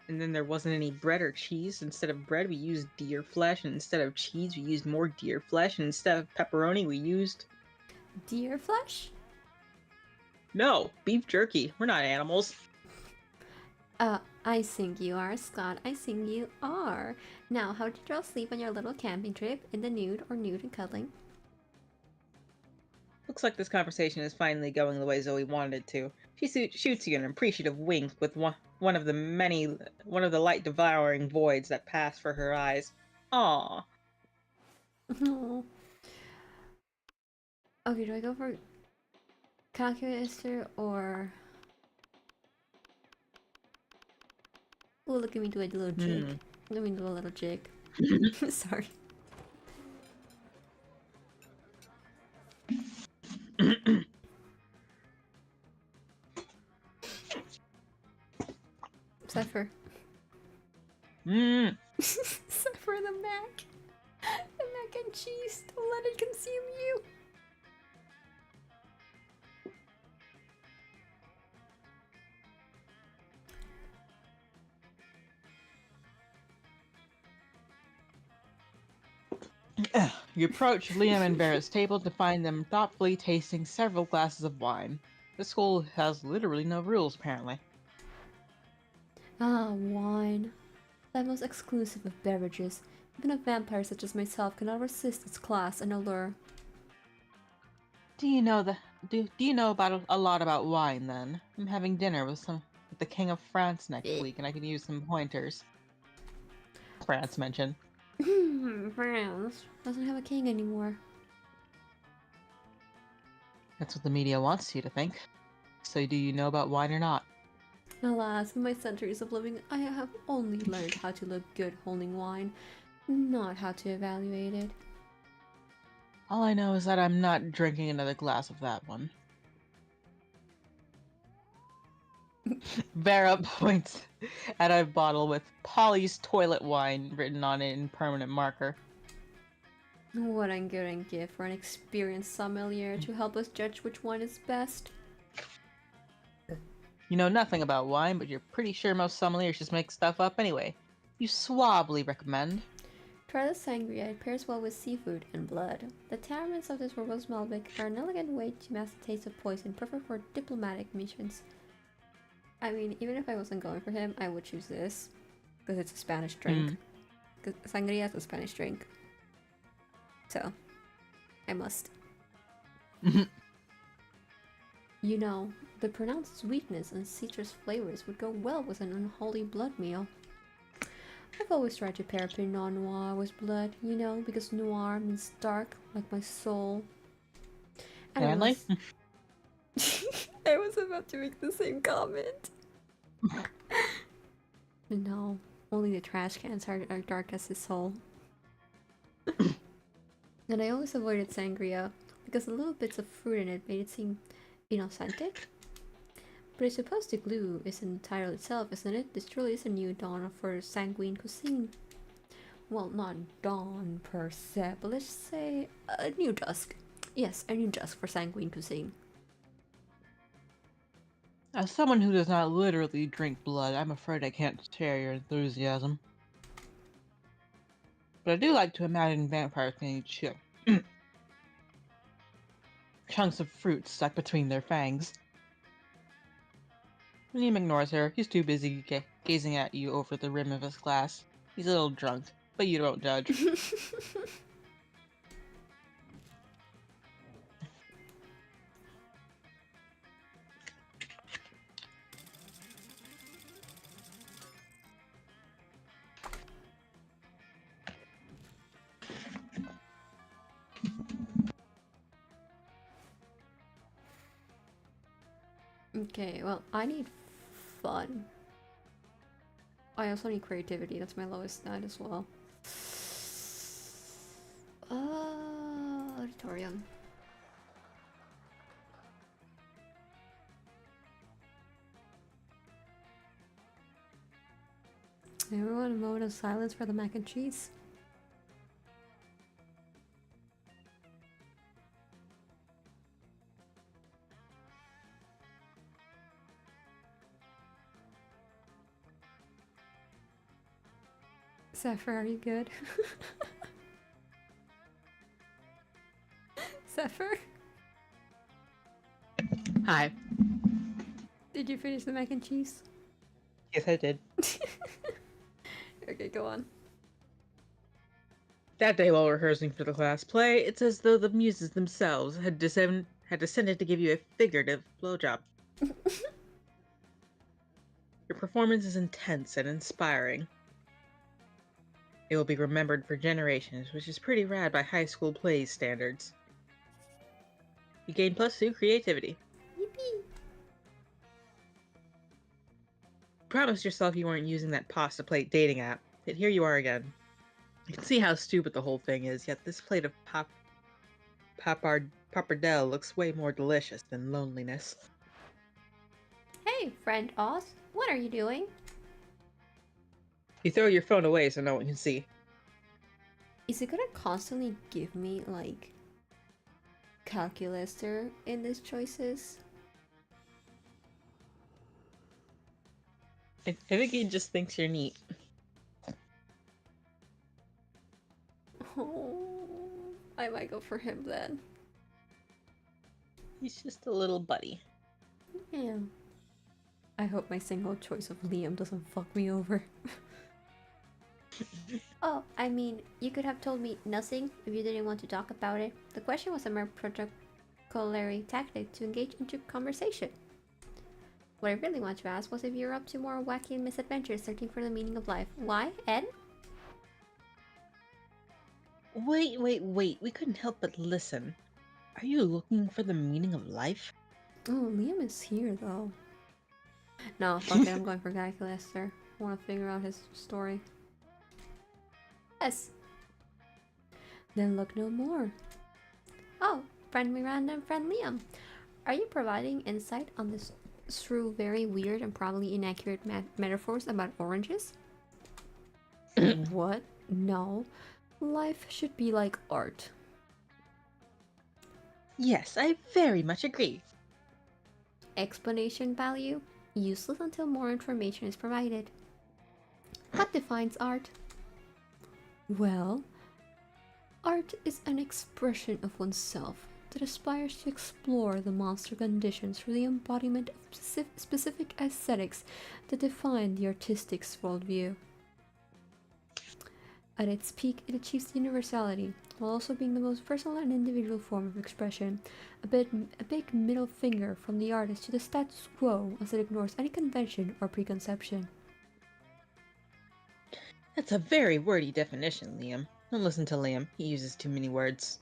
And then there wasn't any bread or cheese. Instead of bread, we used deer flesh, and instead of cheese, we used more deer flesh, and instead of pepperoni, we used... Deer flesh? No, beef jerky. We're not animals. I think you are, Scott. I think you are. Now, how did you all sleep on your little camping trip? In the nude or nude and cuddling? Looks like this conversation is finally going the way Zoe wanted it to. She shoots you an appreciative wink with one of the light devouring voids that pass for her eyes. Aww. No. Okay, do I go for calculator or... Oh, look at me do a little jig. Let me do a little jig. Sorry. Cypher. Cypher the mac. The mac and cheese. Don't let it consume you. You approach Liam and Vera's table to find them thoughtfully tasting several glasses of wine. The school has literally no rules, apparently. Ah, wine. That most exclusive of beverages. Even a vampire such as myself cannot resist its class and allure. Do you know about a lot about wine then? I'm having dinner with the King of France next week, and I could use some pointers. France mentioned. France doesn't have a king anymore. That's what the media wants you to think. So do you know about wine or not? Alas, in my centuries of living, I have only learned how to look good holding wine, not how to evaluate it. All I know is that I'm not drinking another glass of that one. Vera points at a bottle with Polly's toilet wine written on it in permanent marker. What a good gift for an experienced sommelier to help us judge which wine is best. You know nothing about wine, but you're pretty sure most sommeliers just make stuff up anyway. You suavely recommend. Try the sangria, it pairs well with seafood and blood. The taraments of this verbose Malbec are an elegant way to mask the taste of poison, perfect for diplomatic missions. I mean, even if I wasn't going for him, I would choose this. Because it's a Spanish drink. Because sangria is a Spanish drink. So, I must. You know, the pronounced sweetness and citrus flavors would go well with an unholy blood meal. I've always tried to pair Pinot Noir with blood, you know, because noir means dark, like my soul. Manly? I was about to make the same comment. No, only the trash cans are dark as his soul. And I always avoided sangria, because the little bits of fruit in it made it seem inauthentic. But I suppose the glue isn't the title itself, isn't it? This truly is a new dawn for sanguine cuisine. Well, not dawn per se, but let's say a new dusk. Yes, and you just for sanguine cuisine. As someone who does not literally drink blood, I'm afraid I can't share your enthusiasm. But I do like to imagine vampires can eat chunks of fruit stuck between their fangs. Liam ignores her. He's too busy gazing at you over the rim of his glass. He's a little drunk, but you don't judge. Okay, well, I need fun. I also need creativity. That's my lowest stat as well. Auditorium. Everyone, a moment of silence for the mac and cheese. Zephyr, are you good? Zephyr? Hi. Did you finish the mac and cheese? Yes, I did. Okay, go on. That day while rehearsing for the class play, it's as though the muses themselves had descended to give you a figurative blowjob. Your performance is intense and inspiring. It will be remembered for generations, which is pretty rad by high school plays standards. You gain +2 creativity. Yippee! Promised yourself you weren't using that pasta plate dating app, but here you are again. You can see how stupid the whole thing is, yet this plate of pappardelle looks way more delicious than loneliness. Hey, friend Oz, what are you doing? You throw your phone away so no one can see. Is it gonna constantly give me, like, calculator in these choices? I think he just thinks you're neat. Oh, I might go for him then. He's just a little buddy. Yeah. I hope my single choice of Liam doesn't fuck me over. Oh, I mean, you could have told me nothing if you didn't want to talk about it. The question was a mere protocolary tactic to engage into conversation. What I really want to ask was if you're up to more wacky misadventures searching for the meaning of life. Why, Ed? Wait, we couldn't help but listen. Are you looking for the meaning of life? Oh, Liam is here though. No, fuck it, I'm going for Guy Lester. I want to figure out his story. Yes! Then look no more. Oh, friend Miranda and friend Liam. Are you providing insight on this through very weird and probably inaccurate metaphors about oranges? What? No. Life should be like art. Yes, I very much agree. Explanation value? Useless until more information is provided. What defines art? Well, art is an expression of oneself that aspires to explore the monster conditions through the embodiment of specific aesthetics that define the artistic's worldview. At its peak, it achieves universality, while also being the most personal and individual form of expression, a big middle finger from the artist to the status quo as it ignores any convention or preconception. That's a very wordy definition, Liam. Don't listen to Liam. He uses too many words.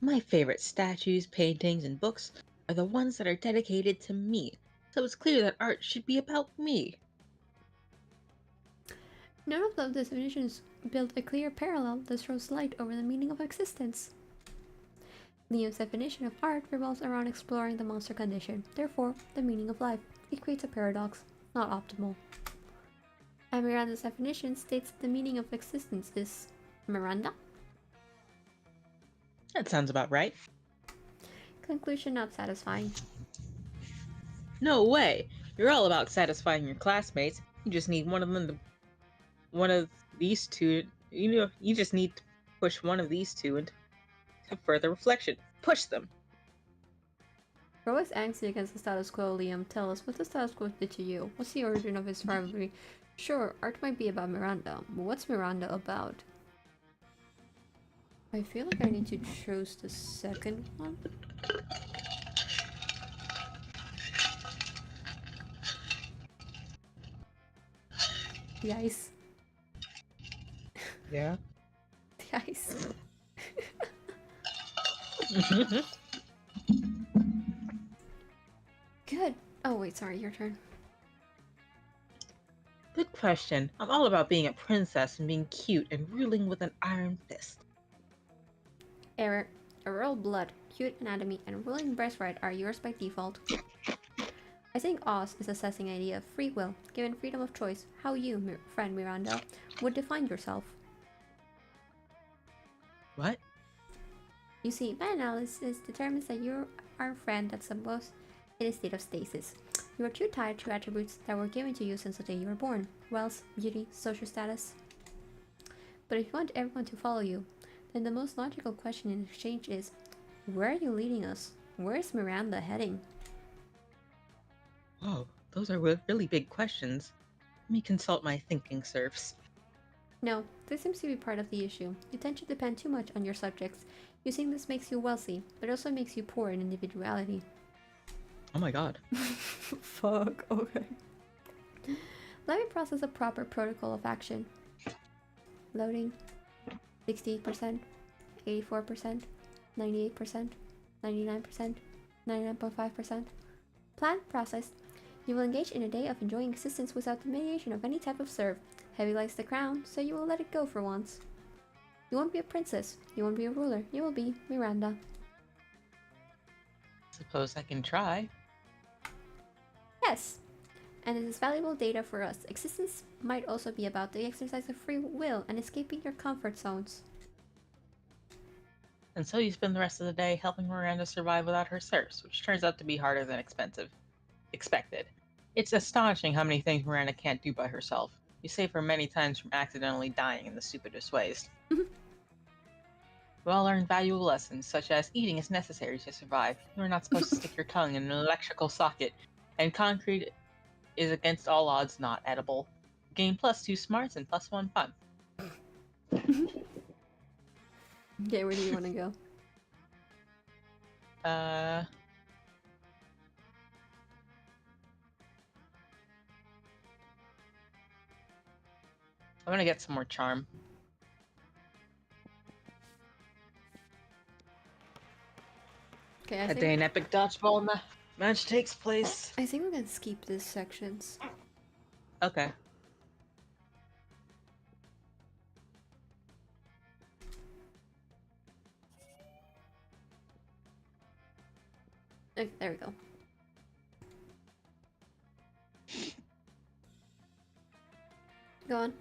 My favorite statues, paintings, and books are the ones that are dedicated to me, so it's clear that art should be about me. None of those definitions build a clear parallel that throws light over the meaning of existence. Liam's definition of art revolves around exploring the monster condition, therefore, the meaning of life. It creates a paradox, not optimal. And Miranda's definition states that the meaning of existence is Miranda? That sounds about right. Conclusion not satisfying. No way. You're all about satisfying your classmates. You just need one of these two. You just need to push one of these two into further reflection. Push them. You're always angsty against the status quo, Liam. Tell us, what the status quo did to you? What's the origin of his rivalry? Sure, art might be about Miranda, but what's Miranda about? I feel like I need to choose the second one. The ice. Yeah. The ice. Good. Oh wait, sorry, your turn. Good question. I'm all about being a princess and being cute and ruling with an iron fist. Error. A royal blood, cute anatomy, and ruling birthright are yours by default. I think Oz is assessing the idea of free will, given freedom of choice, how you, friend Miranda, would define yourself. What? You see, my analysis determines that you are a friend that's supposed in a state of stasis. You are too tied to attributes that were given to you since the day you were born: wealth, beauty, social status. But if you want everyone to follow you, then the most logical question in exchange is, where are you leading us? Where is Miranda heading? Whoa, those are really big questions. Let me consult my thinking serfs. No, this seems to be part of the issue. You tend to depend too much on your subjects. You think this makes you wealthy, but also makes you poor in individuality. Oh my god. Fuck, okay. Let me process a proper protocol of action. Loading. 68%, 84%, 98%, 99%, 99.5%. Plan processed. You will engage in a day of enjoying existence without the mediation of any type of serf. Heavy lies the crown, so you will let it go for once. You won't be a princess. You won't be a ruler. You will be Miranda. Suppose I can try. Yes. And it is valuable data for us. Existence might also be about the exercise of free will and escaping your comfort zones. And so you spend the rest of the day helping Miranda survive without her serfs, which turns out to be harder than expected. It's astonishing how many things Miranda can't do by herself. You save her many times from accidentally dying in the stupidest ways. We all learn valuable lessons, such as eating is necessary to survive. You are not supposed to stick your tongue in an electrical socket, and concrete is against all odds not edible. Gain +2 smarts and +1 fun. Okay, where do you want to go? I'm gonna get some more charm. Okay, A day an epic dodgeball match takes place. I think we can skip these sections. Okay. Okay, there we go. Go on.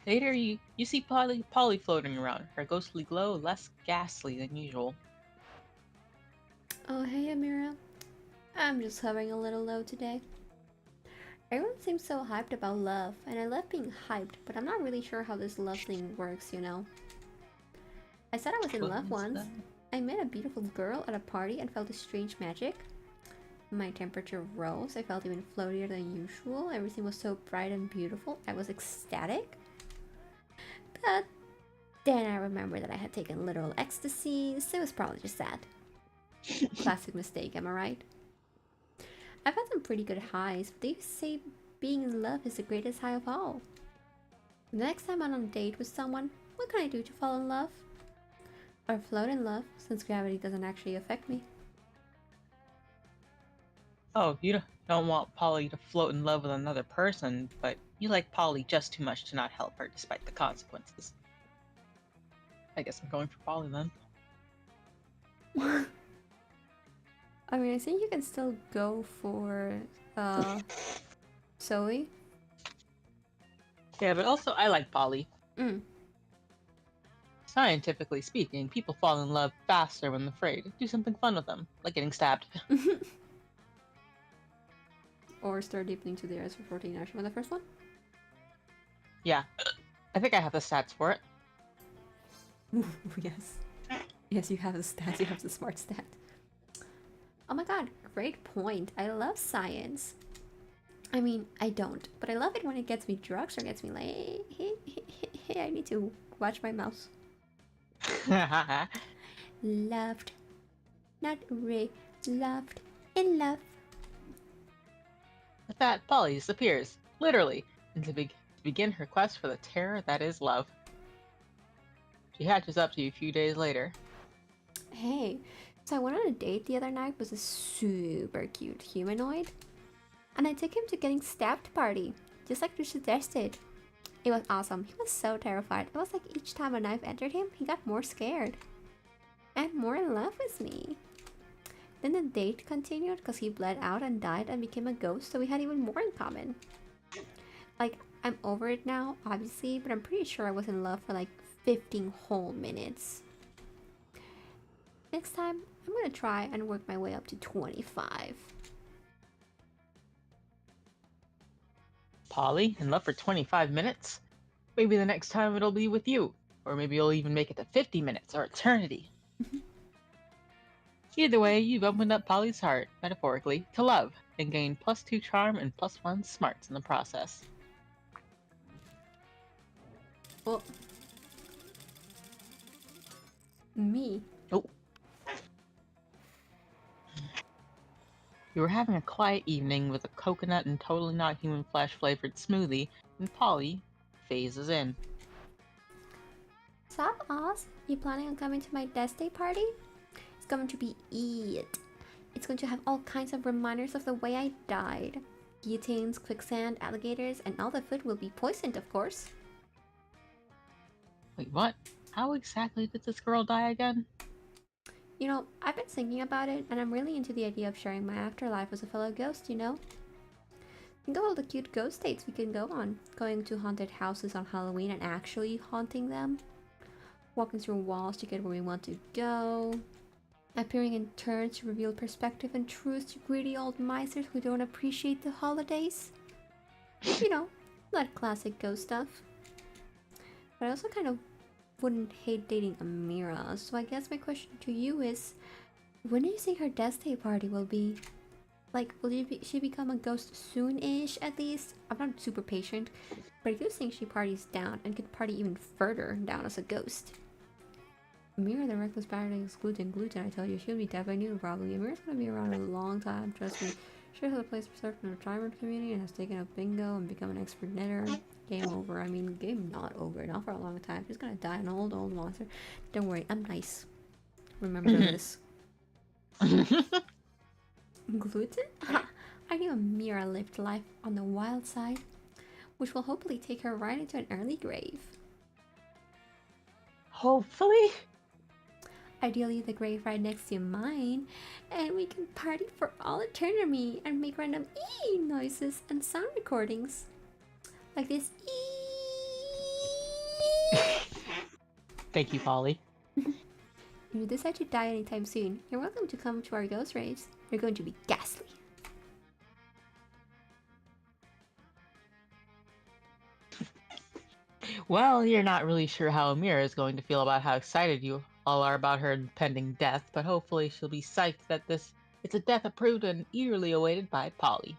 Later, you see Polly floating around, her ghostly glow less ghastly than usual. Oh, hey, Amira. I'm just having a little low today. Everyone seems so hyped about love, and I love being hyped, but I'm not really sure how this love thing works, you know? I said I was in love once. I met a beautiful girl at a party and felt a strange magic. My temperature rose, I felt even floatier than usual, everything was so bright and beautiful, I was ecstatic. But then I remembered that I had taken literal ecstasy, so it was probably just that. Classic mistake, am I right? I've had some pretty good highs, but they say being in love is the greatest high of all. The next time I'm on a date with someone, what can I do to fall in love? Or float in love, since gravity doesn't actually affect me. Oh, you don't want Polly to float in love with another person, but you like Polly just too much to not help her despite the consequences. I guess I'm going for Polly then. I mean, I think you can still go for Zoe. Yeah, but also I like Polly. Scientifically speaking, people fall in love faster when afraid. Do something fun with them, like getting stabbed. Or start deepening to the ice for 14 hours. You want the first one? Yeah, I think I have the stats for it. Ooh, yes. Yes, you have the stat. You have the smart stat. Oh my god, great point. I love science. I mean, I don't, but I love it when it gets me drugs or gets me like, hey, I need to watch my mouse. Loved. Not loved. In love. With that, Polly disappears, literally, and to begin her quest for the terror that is love. She hatches up to you a few days later. Hey, so I went on a date the other night with a super cute humanoid. And I took him to getting stabbed party, just like you suggested. It was awesome. He was so terrified. It was like each time a knife entered him, he got more scared. And more in love with me. Then the date continued because he bled out and died and became a ghost, so we had even more in common. Like, I'm over it now, obviously, but I'm pretty sure I was in love for like 15 whole minutes. Next time, I'm gonna try and work my way up to 25. Polly, in love for 25 minutes? Maybe the next time it'll be with you. Or maybe you'll even make it to 50 minutes or eternity. Either way, you've opened up Polly's heart, metaphorically, to love, and gained +2 charm and +1 smarts in the process. Well, me. Oh. You were having a quiet evening with a coconut and totally not human flesh flavored smoothie, and Polly phases in. Sup, Oz? You planning on coming to my death day party? It's going to be it. It's going to have all kinds of reminders of the way I died. Guillotines, quicksand, alligators, and all the food will be poisoned, of course. Wait, what? How exactly did this girl die again? You know, I've been thinking about it, and I'm really into the idea of sharing my afterlife with a fellow ghost, you know? Think of all the cute ghost dates we can go on. Going to haunted houses on Halloween and actually haunting them. Walking through walls to get where we want to go. Appearing in turns to reveal perspective and truth to greedy old misers who don't appreciate the holidays. You know, that classic ghost stuff. But I also kind of wouldn't hate dating Amira, so I guess my question to you is, when do you think her death day party will be? Like, will she become a ghost soon-ish at least? I'm not super patient, but I do think she parties down and could party even further down as a ghost. Amira, the reckless paradise gluten, I tell you, she'll be definitely new probably. Amira's gonna be around a long time, trust me. She has a place reserved in the retirement community and has taken up bingo and become an expert knitter. Game over. I mean, game not over. Not for a long time. She's gonna die an old monster. Don't worry, I'm nice. Remember this. Gluten? I knew Amira lived life on the wild side, which will hopefully take her right into an early grave. Hopefully? Ideally the grave right next to mine, and we can party for all eternity and make random ee noises and sound recordings. Like this ee. Thank you, Polly. If you decide to die anytime soon, you're welcome to come to our ghost raves. They're going to be ghastly. Well, you're not really sure how Amira is going to feel about how excited you all are about her impending death, but hopefully she'll be psyched that it's a death approved and eagerly awaited by Polly.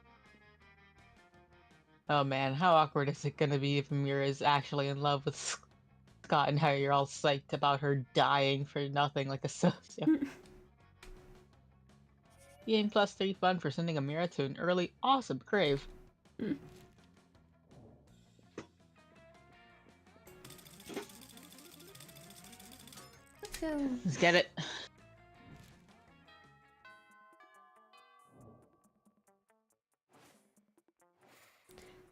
Oh man, how awkward is it gonna be if Amira is actually in love with Scott and how you're all psyched about her dying for nothing like a sociopath. Gain +3 fun for sending Amira to an early, awesome grave. Let's go. Let's get it.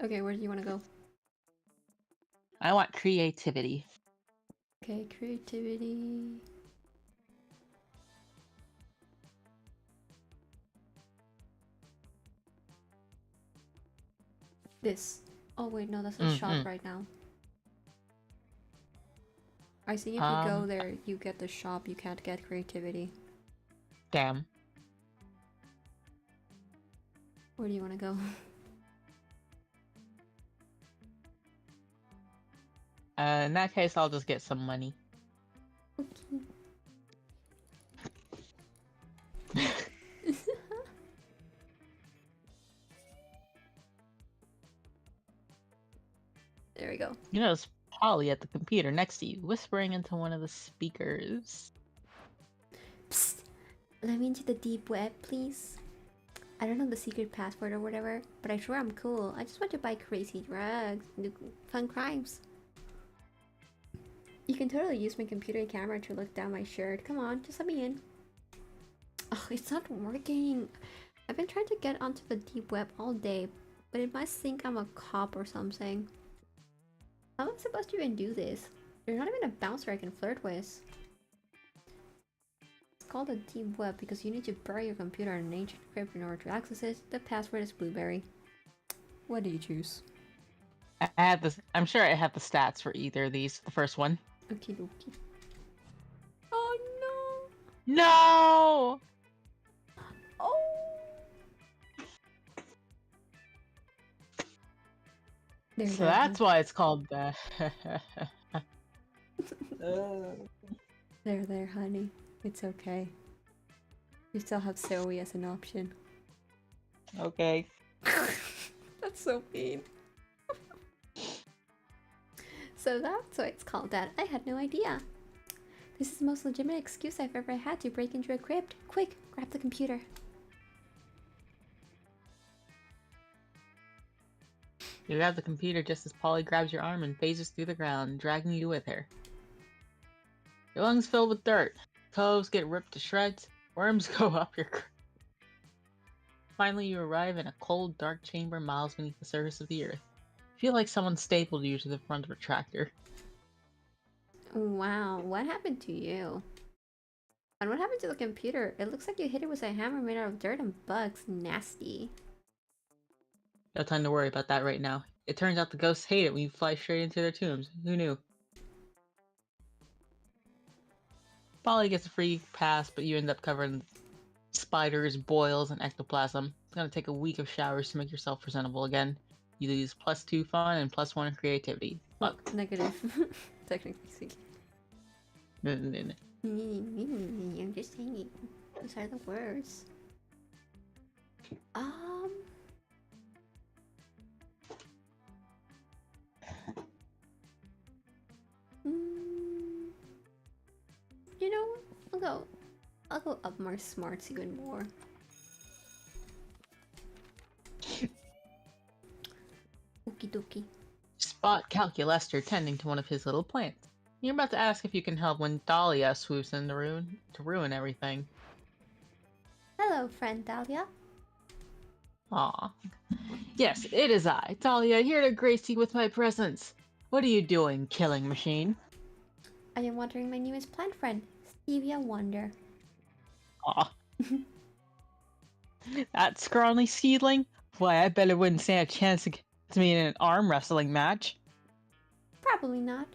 Okay, where do you want to go? I want creativity. Okay, creativity. This. Oh wait, no, that's a shop right now. I think if you go there, you get the shop, you can't get creativity. Damn. Where do you want to go? In that case, I'll just get some money. Okay. There we go. You notice Polly at the computer next to you, whispering into one of the speakers. Psst! Let me into the deep web, please. I don't know the secret password or whatever, but I swear I'm cool. I just want to buy crazy drugs and do fun crimes. You can totally use my computer and camera to look down my shirt. Come on, just let me in. Oh, it's not working. I've been trying to get onto the deep web all day, but it must think I'm a cop or something. How am I supposed to even do this? There's not even a bouncer I can flirt with. It's called a deep web because you need to bury your computer in an ancient crypt in order to access it. The password is blueberry. What do you choose? I have this. I'm sure I have the stats for either of these. The first one. Okie dokie. Oh no! No. Oh! There, So that's why it's called the. There, honey. It's okay. You still have Zoe as an option. Okay. That's so mean. So that's why it's called that. I had no idea. This is the most legitimate excuse I've ever had to break into a crypt. Quick, grab the computer. You grab the computer just as Polly grabs your arm and phases through the ground, dragging you with her. Your lungs fill with dirt. Toes get ripped to shreds. Worms go up your. Finally, you arrive in a cold, dark chamber miles beneath the surface of the earth. You feel like someone stapled you to the front of a tractor. Wow, what happened to you? And what happened to the computer? It looks like you hit it with a hammer made out of dirt and bugs. Nasty. No time to worry about that right now. It turns out the ghosts hate it when you fly straight into their tombs. Who knew? Polly gets a free pass, but you end up covered in spiders, boils, and ectoplasm. It's gonna take a week of showers to make yourself presentable again. You lose +2 fun and +1 creativity. Fuck. Negative. Technically speaking. I'm just saying. Those are the words. You know, I'll go up more smarts even more. Okie dokie. Spot Calculester tending to one of his little plants. You're about to ask if you can help when Dahlia swoops in to ruin everything. Hello, friend Dahlia. Aw. Yes, it is I, Dahlia, here to grace you with my presence. What are you doing, killing machine? I am watering my newest plant friend, Stevia Wonder. Aw. That scrawny seedling? Why, I bet it wouldn't stand a chance against me in an arm wrestling match. Probably not.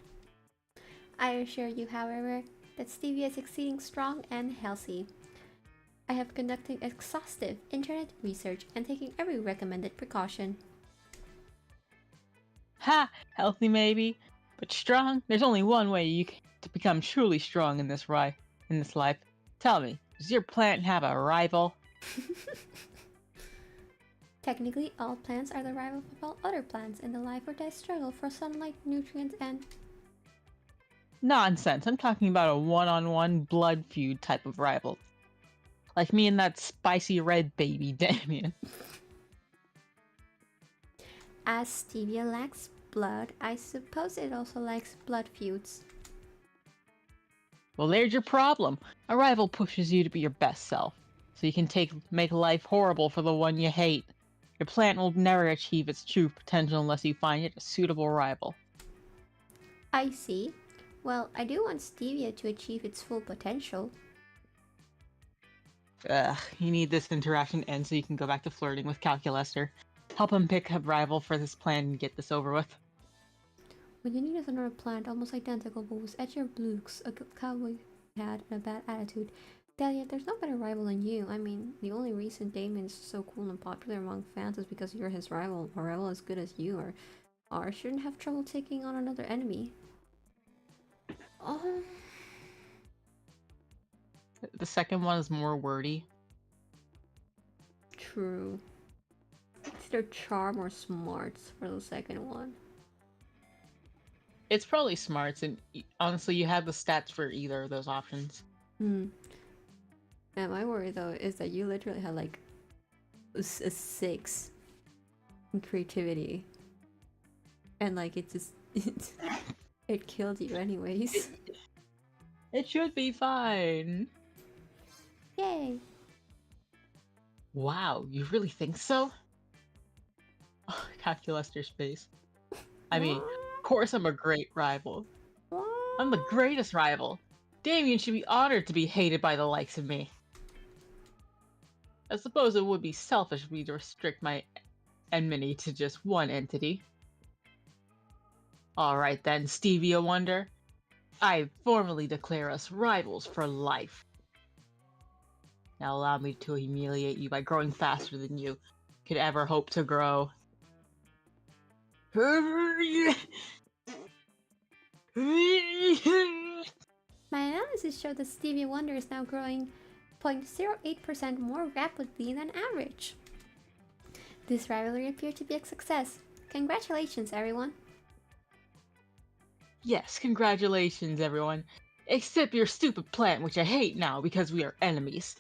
I assure you, however, that Stevia is exceeding strong and healthy. I have conducted exhaustive internet research and taking every recommended precaution. Ha! Healthy maybe, but strong? There's only one way to become truly strong in this life. Tell me, does your plant have a rival? Technically, all plants are the rivals of all other plants in the life or death struggle for sunlight, nutrients, and... Nonsense, I'm talking about a one-on-one blood feud type of rival. Like me and that spicy red baby, Damien. As Stevia lacks blood, I suppose it also likes blood feuds. Well, there's your problem. A rival pushes you to be your best self, so you can make life horrible for the one you hate. Your plant will never achieve its true potential unless you find it a suitable rival. I see. Well, I do want Stevia to achieve its full potential. Ugh, you need this interaction to end so you can go back to flirting with Calculester. Help him pick a rival for this plan and get this over with. What you need is another plant, almost identical, but with edgier blooks, a cowboy hat, and a bad attitude. Dahlia, there's no better rival than you. I mean, the only reason Damien is so cool and popular among fans is because you're his rival. A rival as good as you are shouldn't have trouble taking on another enemy. Oh, The second one is more wordy. true. It's either charm or smarts for the second one. It's probably smarts, and honestly, you have the stats for either of those options. Hmm. And my worry though is that you literally had like a 6 in creativity, and like it just it killed you anyways. It should be fine. Yay! Wow, you really think so? Oh, Calculaster's face. I mean, of course I'm a great rival. I'm the greatest rival. Damien should be honored to be hated by the likes of me. I suppose it would be selfish of me to restrict my enmity to just one entity. Alright then, Stevia Wonder. I formally declare us rivals for life. Now allow me to humiliate you by growing faster than you could ever hope to grow. My analysis showed that Stevie Wonder is now growing 0.08% more rapidly than average. This rivalry appeared to be a success. Congratulations, everyone. Yes, congratulations, everyone. Except your stupid plant, which I hate now because we are enemies.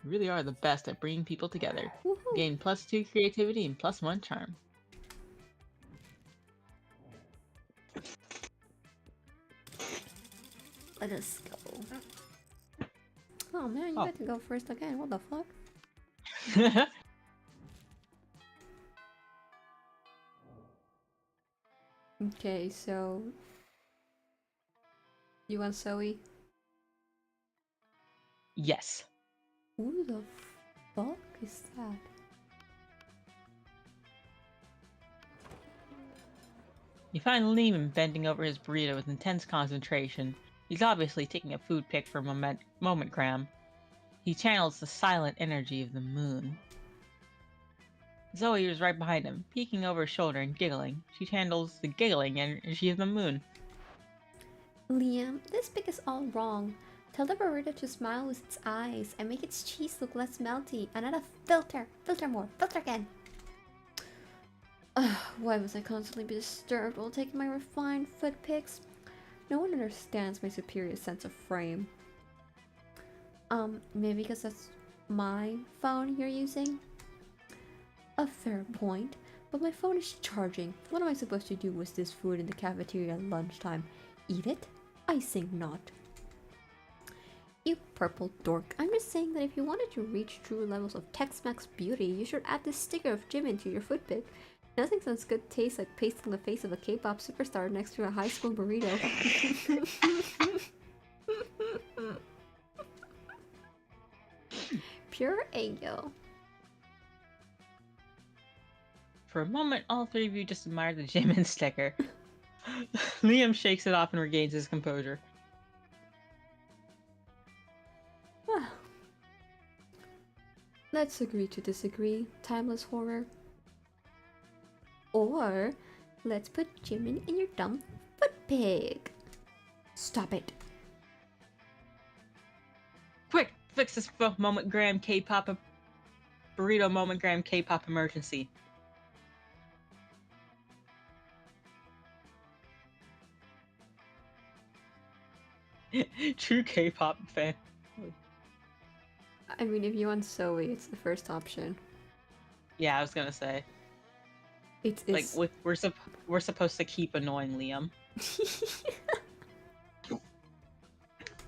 You really are the best at bringing people together. Woohoo! Gain +2 creativity and +1 charm. Let us go. Oh man, you Oh. get to go first again. What the fuck? Okay, so you want Zoe? Yes. Who the fuck is that? You find Lehman bending over his burrito with intense concentration. He's obviously taking a food pic for Momentgram. He channels the silent energy of the moon. Zoe is right behind him, peeking over his shoulder and giggling. She channels the giggling energy of the moon. Liam, this pic is all wrong. Tell the burrito to smile with its eyes and make its cheese look less melty. And add a filter. Filter more. Filter again. Why must I constantly be disturbed while taking my refined foot pics? No one understands my superior sense of frame. Maybe because that's my phone you're using? A fair point, but my phone is charging. What am I supposed to do with this food in the cafeteria at lunchtime? Eat it? I think not. You purple dork. I'm just saying that if you wanted to reach true levels of Tex-Mex beauty, you should add this sticker of Jim into your foot pic. Nothing sounds good taste like pasting the face of a K-pop superstar next to a high school burrito. Pure ego. For a moment, all three of you just admire the Jimin sticker. Liam shakes it off and regains his composure. Well, let's agree to disagree, timeless horror. Or, let's put Jimin in your dumb foot pig. Stop it. Quick, fix this Momentgram K-pop burrito Momentgram K-pop emergency. True K-pop fan. I mean, if you want Zoe, it's the first option. Yeah, I was gonna say. It's Like we're supposed to keep annoying Liam.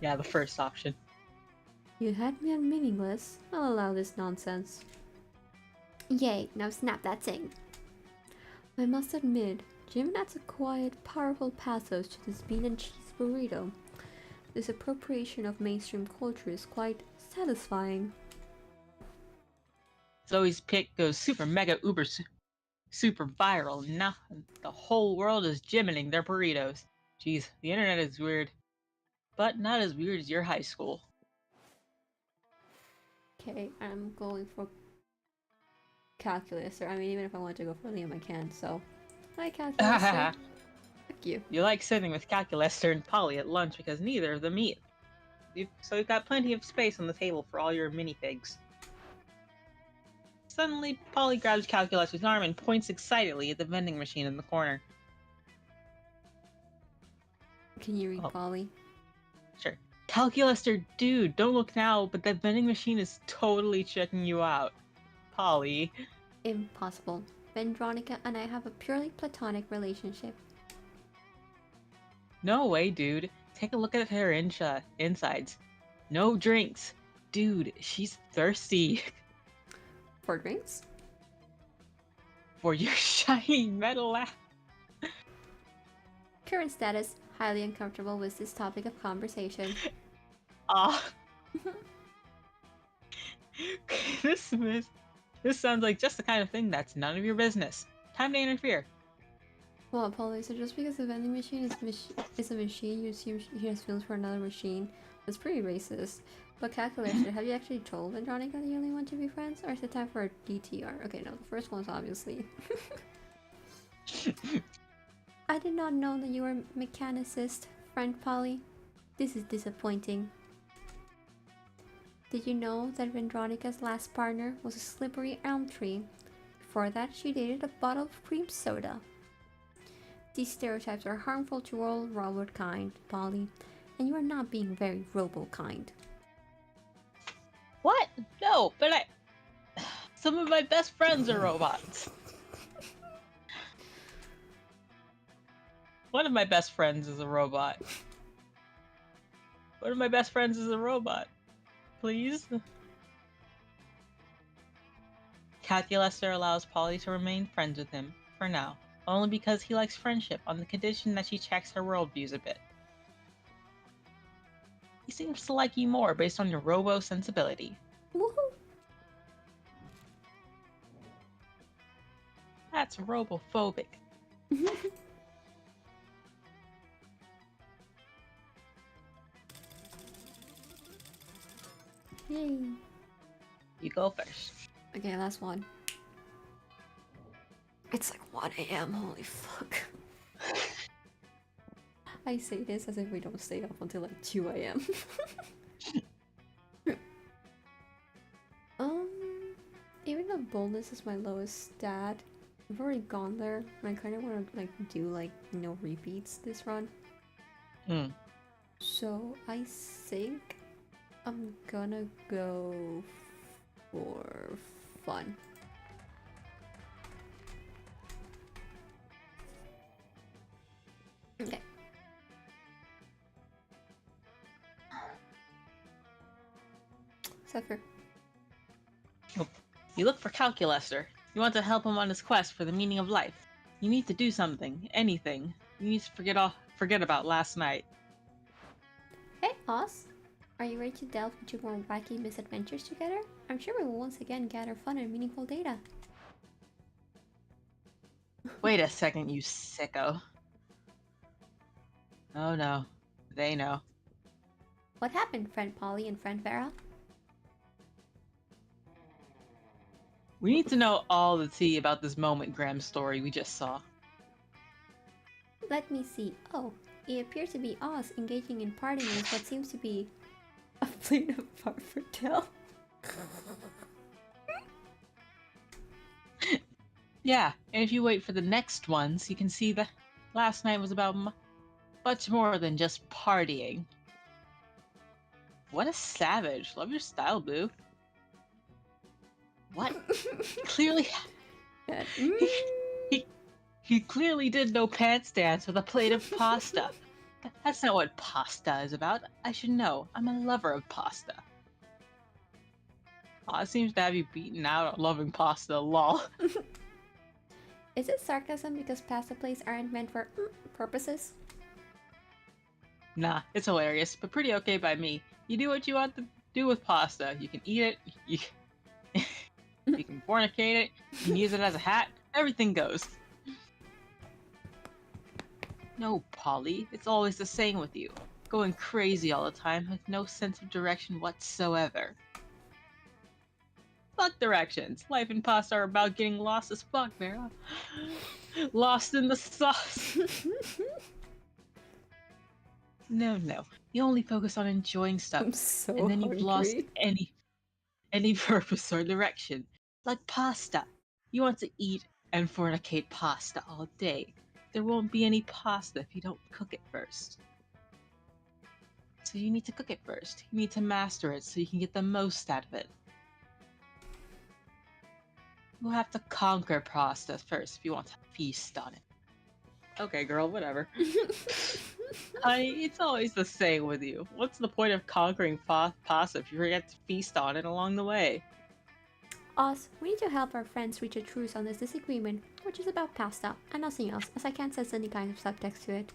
Yeah, the first option. You had me at meaningless. I'll allow this nonsense. Yay, now snap that thing. I must admit, Jim adds a quiet, powerful pathos to this bean and cheese burrito. This appropriation of mainstream culture is quite satisfying. Zoe's pick goes super mega uber super viral. Now the whole world is gyming their burritos. Jeez, the internet is weird. But not as weird as your high school. Okay, I'm going for calculus. Or I mean, even if I want to go for Liam, I can. So, hi calculus. Fuck you. You like sitting with Calculester and Polly at lunch because neither of them eat. So you've got plenty of space on the table for all your minifigs. Suddenly, Polly grabs Calculester's arm and points excitedly at the vending machine in the corner. Can you read Oh. Polly? Sure. Calculester, dude, don't look now, but that vending machine is totally checking you out. Polly. Impossible. Vendronica and I have a purely platonic relationship. No way, dude. Take a look at her insides. No drinks. Dude, she's thirsty. For drinks? For your shiny metal ass. Current status, highly uncomfortable with this topic of conversation. Ah. This sounds like just the kind of thing that's none of your business. Time to interfere. Well, Polly, so just because the vending machine is a machine, you assume he has feelings for another machine? That's pretty racist. But calculation, have you actually told Vendronica that you only want to be friends? Or is it time for a DTR? Okay, no, the first one's obviously. I did not know that you were a mechanicist, friend Polly. This is disappointing. Did you know that Vendronica's last partner was a slippery elm tree? Before that, she dated a bottle of cream soda. These stereotypes are harmful to all robot kind, Polly, and you are not being very robo-kind. What? No, but some of my best friends are robots. One of my best friends is a robot. One of my best friends is a robot. Please? Calculester allows Polly to remain friends with him, for now, only because he likes friendship on the condition that she checks her worldviews a bit. He seems to like you more based on your robo-sensibility. Woohoo! That's robophobic. Yay! You go first. Okay, last one. It's like 1 AM, holy fuck. I say this as if we don't stay up until like 2 AM. Even though boldness is my lowest stat, I've already gone there, and I kind of want to like do like repeats this run. So I think I'm gonna go for fun. Okay. Sucker. You look for Calculester. You want to help him on his quest for the meaning of life. You need to do something, anything. You need to forget about last night. Hey, Oz. Are you ready to delve into more wacky misadventures together? I'm sure we will once again gather fun and meaningful data. Wait a second, you sicko. Oh no. They know. What happened, friend Polly and friend Vera? We need to know all the tea about this moment Graham story we just saw. Let me see. Oh, it appears to be Oz engaging in partying with what seems to be a plate of farfadel. Yeah, and if you wait for the next ones, you can see that last night was about much more than just partying. What a savage. Love your style, Boo. What? Clearly... He clearly did no pants dance with a plate of pasta. That's not what pasta is about. I should know. I'm a lover of pasta. Aw, it seems to have you beaten out on loving pasta, lol. Is it sarcasm because pasta plates aren't meant for purposes? Nah, it's hilarious, but pretty okay by me. You do what you want to do with pasta. You can eat it, you can fornicate it, you can use it as a hat, Everything goes. No, Polly, it's always the same with you. Going crazy all the time with no sense of direction whatsoever. Fuck directions. Life and pasta are about getting lost as fuck, Vera. Lost in the sauce. No. You only focus on enjoying stuff, I'm so and then you've lost hungry. any purpose or direction. Like pasta. You want to eat and fornicate pasta all day. There won't be any pasta if you don't cook it first. So you need to cook it first. You need to master it so you can get the most out of it. You'll have to conquer pasta first if you want to feast on it. Okay, girl, whatever. Honey, it's always the same with you. What's the point of conquering pasta if you forget to feast on it along the way? Us, we need to help our friends reach a truce on this disagreement, which is about pasta and nothing else, as I can't sense any kind of subtext to it.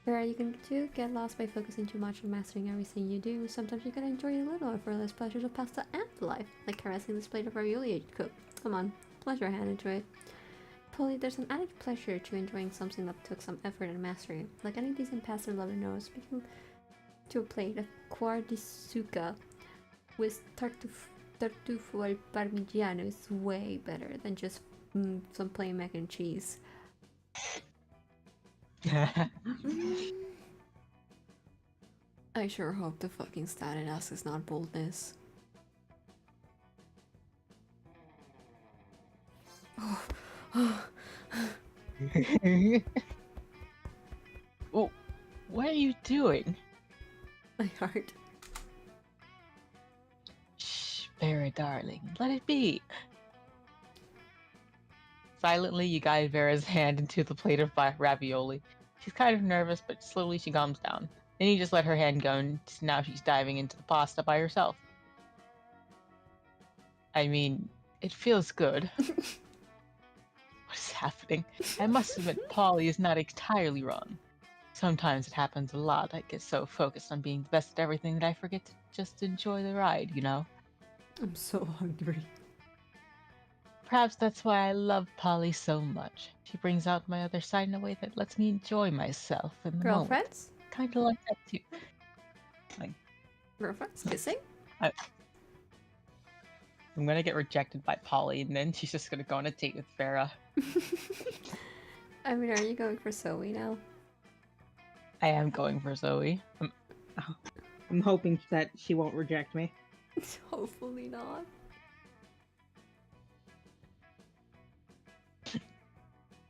Where you can too get lost by focusing too much on mastering everything you do. Sometimes you can enjoy a little effortless pleasures of pasta and life, like caressing this plate of ravioli you cook. Come on, pleasure hand into it. Polly, there's an added pleasure to enjoying something that took some effort and mastery. Like any decent pasta lover knows, speaking to a plate of cuore di zucca with tartufo al parmigiano is way better than just some plain mac and cheese. I sure hope the fucking stat in us is not boldness. Oh, what are you doing? My heart. Shh, Vera, darling, let it be. Silently, you guide Vera's hand into the plate of ravioli. She's kind of nervous, but slowly she calms down. Then you just let her hand go, and now she's diving into the pasta by herself. I mean, it feels good. What is happening? I must admit, Polly is not entirely wrong. Sometimes it happens a lot. I get so focused on being the best at everything that I forget to just enjoy the ride, you know? I'm so hungry. Perhaps that's why I love Polly so much. She brings out my other side in a way that lets me enjoy myself in the moment. Girlfriends? Kinda like that too. Girlfriends? Kissing? I'm gonna get rejected by Polly, and then she's just gonna go on a date with Vera. I mean, are you going for Zoe now? I am going for Zoe. I'm hoping that she won't reject me. Hopefully not.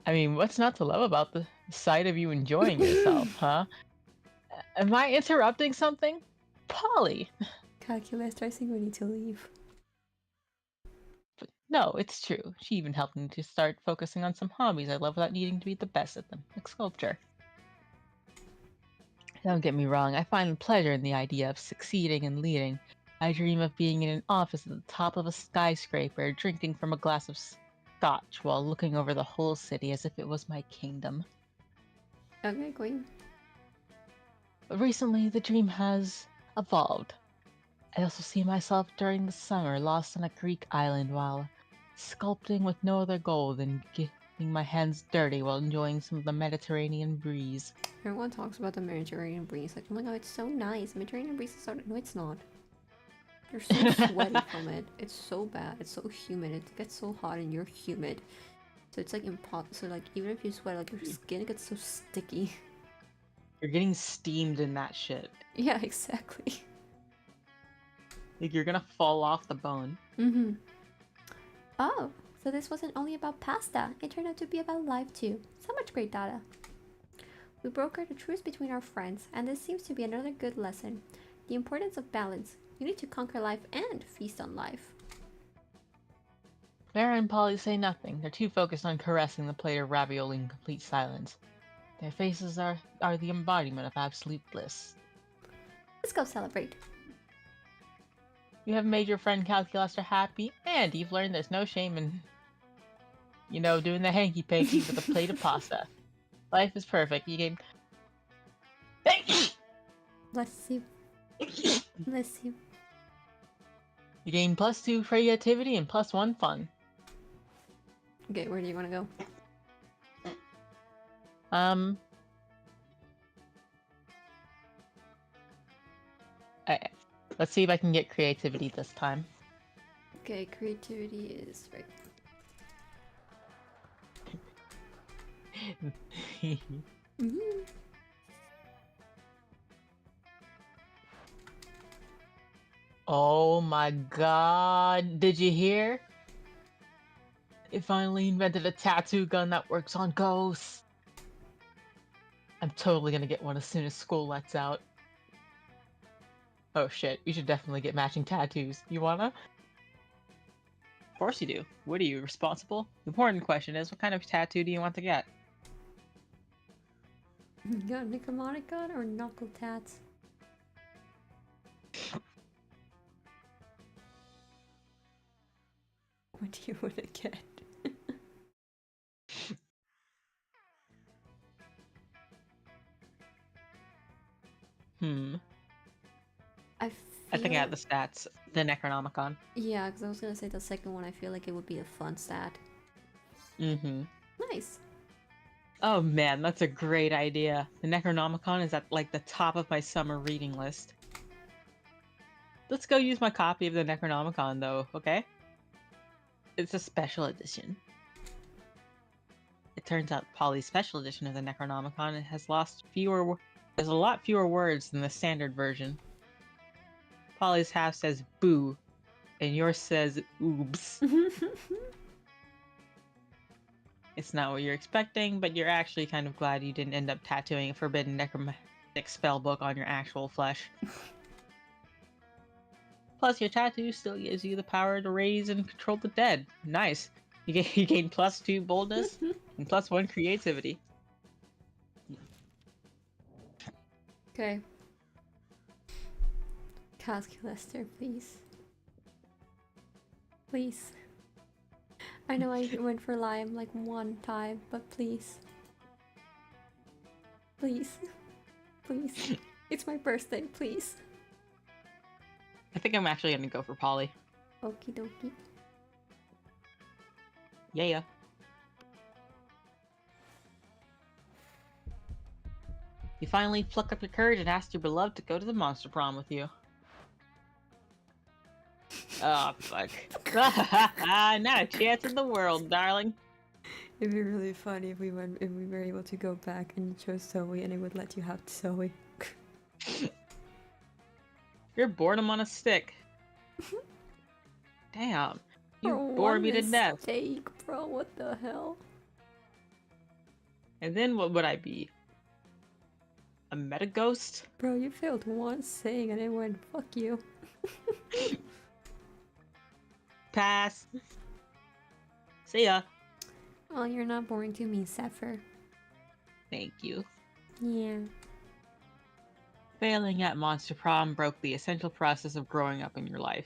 I mean, what's not to love about the sight of you enjoying yourself, huh? Am I interrupting something? Polly! Calculus, I think we need to leave. But no, it's true. She even helped me to start focusing on some hobbies I love without needing to be the best at them, like sculpture. Don't get me wrong, I find pleasure in the idea of succeeding and leading. I dream of being in an office at the top of a skyscraper, drinking from a glass of scotch while looking over the whole city as if it was my kingdom. Okay, queen. But recently, the dream has evolved. I also see myself during the summer lost on a Greek island while sculpting with no other goal than getting my hands dirty while enjoying some of the Mediterranean breeze. Everyone talks about the Mediterranean breeze. Like, oh my god, it's so nice. Mediterranean breeze is so... No, it's not. You're so sweaty from it. It's so bad. It's so humid. It gets so hot and you're humid. So it's like impossible. So like, even if you sweat, like your skin gets so sticky. You're getting steamed in that shit. Yeah, exactly. Like, you're gonna fall off the bone. Mm-hmm. Oh, so this wasn't only about pasta. It turned out to be about life too. So much great data. We brokered a truce between our friends, and this seems to be another good lesson. The importance of balance. You need to conquer life and feast on life. Vera and Polly say nothing. They're too focused on caressing the plate of ravioli in complete silence. Their faces are the embodiment of absolute bliss. Let's go celebrate. You have made your friend Calculaster happy, and you've learned there's no shame in, doing the hanky-panky with a plate of pasta. Life is perfect. You gain... Bless you. Bless you. You gain +2 creativity and +1 fun. Okay, where do you want to go? Let's see if I can get creativity this time. Okay, creativity is right. Mhm. Oh my god, did you hear? It finally invented a tattoo gun that works on ghosts. I'm totally gonna get one as soon as school lets out. Oh shit, we should definitely get matching tattoos. You wanna? Of course you do. What are you, responsible? The important question is, what kind of tattoo do you want to get? You got necromantic gun or knuckle tats? What do you want to get? I think I have feel... the stats. The Necronomicon. Yeah, because I was gonna say the second one, I feel like it would be a fun stat. Mm-hmm. Nice. Oh man, that's a great idea. The Necronomicon is at like the top of my summer reading list. Let's go use my copy of the Necronomicon though, okay? It's a special edition. It turns out Polly's special edition of the Necronomicon has there's a lot fewer words than the standard version. Polly's half says boo, and yours says oops. It's not what you're expecting, but you're actually kind of glad you didn't end up tattooing a forbidden necromantic spell book on your actual flesh. Plus, your tattoo still gives you the power to raise and control the dead. Nice. You gain +2 boldness and +1 creativity. Okay. Calculaster, please. Please. I know I went for lime like one time, but please. Please. Please. It's my birthday, please. I think I'm actually gonna go for Polly. Okie dokie. Yeah. You finally pluck up your courage and ask your beloved to go to the Monster Prom with you. Oh, fuck. Not a chance in the world, darling. It'd be really funny if we were able to go back and you chose Zoe and it would let you have Zoe. You're boredom on a stick. Damn. You For bore one me to death. mistake, bro, what the hell? And then what would I be? A meta ghost? Bro, you failed one saying and it went, fuck you. Pass. See ya. Well, you're not boring to me, Zephyr. Thank you. Yeah. Failing at Monster Prom broke the essential process of growing up in your life.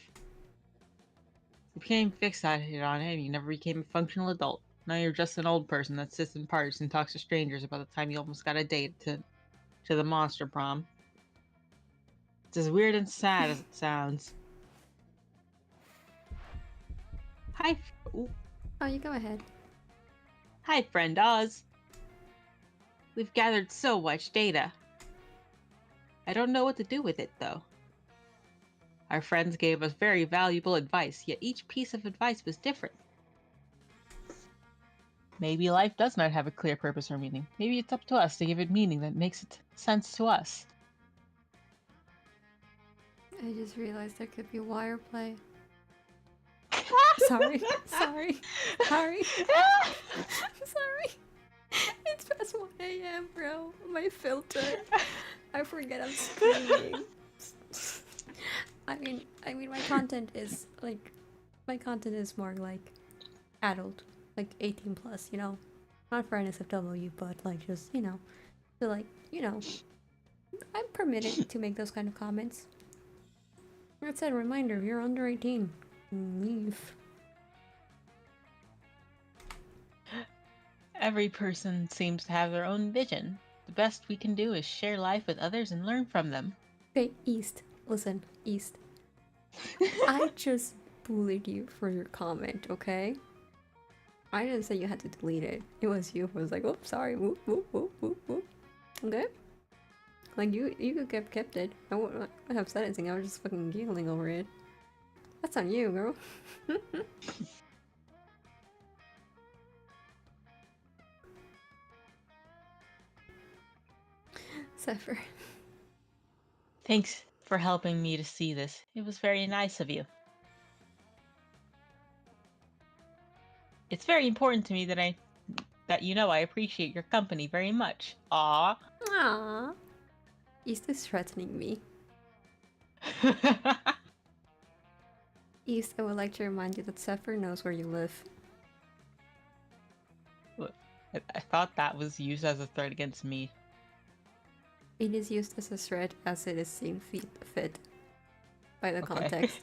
You became fixated on it and you never became a functional adult. Now you're just an old person that sits in parks and talks to strangers about the time you almost got a date to the Monster Prom. It's as weird and sad as it sounds. Hi. Oh, you go ahead. Hi, friend Oz. We've gathered so much data. I don't know what to do with it, though. Our friends gave us very valuable advice, yet each piece of advice was different. Maybe life does not have a clear purpose or meaning. Maybe it's up to us to give it meaning that makes sense to us. I just realized there could be wire play. Sorry. Sorry. It's past 1 AM, bro. My filter. I forget I'm streaming. I mean, my content is more like adult, like 18 plus, you know, not for NSFW, but like just, you know, so like, you know, I'm permitted to make those kind of comments. That said, reminder, if you're under 18, leave. Every person seems to have their own vision. The best we can do is share life with others and learn from them. Okay, East. Listen, East. I just bullied you for your comment, okay? I didn't say you had to delete it. It was you who was like, "Oops, sorry." Whoop whoop whoop whoop whoop. Okay. Like you could have kept it. I wouldn't have said anything. I was just fucking giggling over it. That's on you, girl. Zephyr. Thanks for helping me to see this. It was very nice of you. It's very important to me that you know I appreciate your company very much. Aww. Aww. Is this threatening me? East, I would like to remind you that Zephyr knows where you live. I thought that was used as a threat against me. It is used as a threat as it is seen fit by the Okay. context.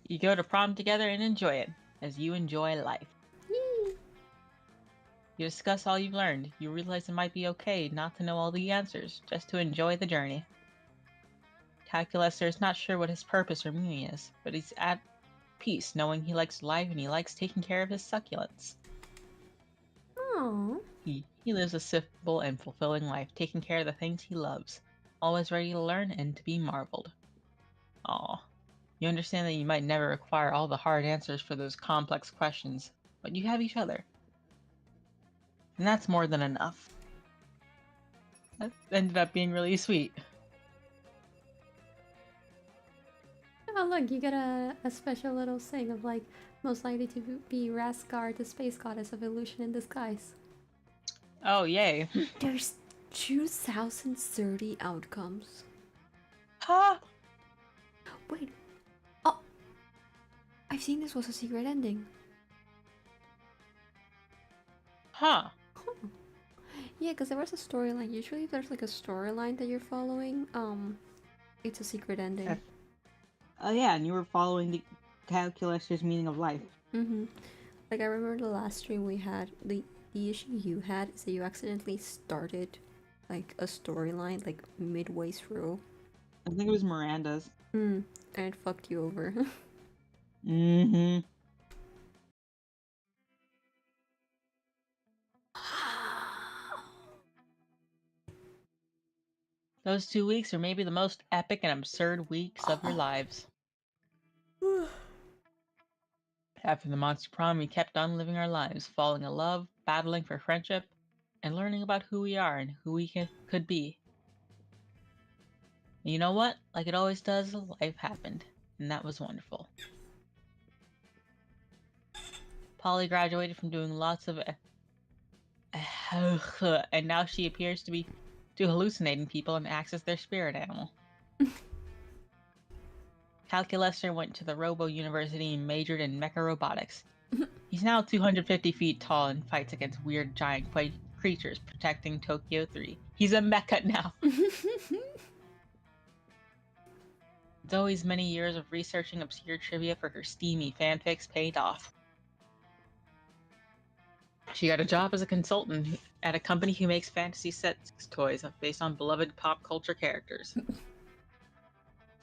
You go to prom together and enjoy it, as you enjoy life. You discuss all you've learned. You realize it might be okay not to know all the answers, just to enjoy the journey. Calculaster is not sure what his purpose or meaning is, but he's at peace knowing he likes life and he likes taking care of his succulents. Aww. He lives a simple and fulfilling life, taking care of the things he loves, always ready to learn and to be marveled. Aw. You understand that you might never require all the hard answers for those complex questions, but you have each other. And that's more than enough. That ended up being really sweet. Oh look, you get a special little thing of like, most likely to be Raskar, the space goddess of illusion in disguise. Oh, yay. There's 2030 outcomes. Huh? Wait. Oh! I've seen this was a secret ending. Huh. Yeah, because there was a storyline. Usually if there's like a storyline that you're following, it's a secret ending. Oh yeah, and you were following the Calculator's meaning of life. Mm-hmm. Like I remember the last stream we had, the issue you had is that you accidentally started like a storyline like midway through. I think it was Miranda's. And it fucked you over. Mm-hmm. Those 2 weeks are maybe the most epic and absurd weeks of your lives. After the Monster Prom, we kept on living our lives, falling in love, battling for friendship, and learning about who we are and who we could be. And you know what? Like it always does, life happened, and that was wonderful. Polly graduated from doing lots of and now she appears to hallucinating people and acts as their spirit animal. Calculaster went to the Robo University and majored in mecha robotics. He's now 250 feet tall and fights against weird giant creatures protecting Tokyo 3. He's a mecha now. Zoe's many years of researching obscure trivia for her steamy fanfics paid off. She got a job as a consultant at a company who makes fantasy sex toys based on beloved pop culture characters.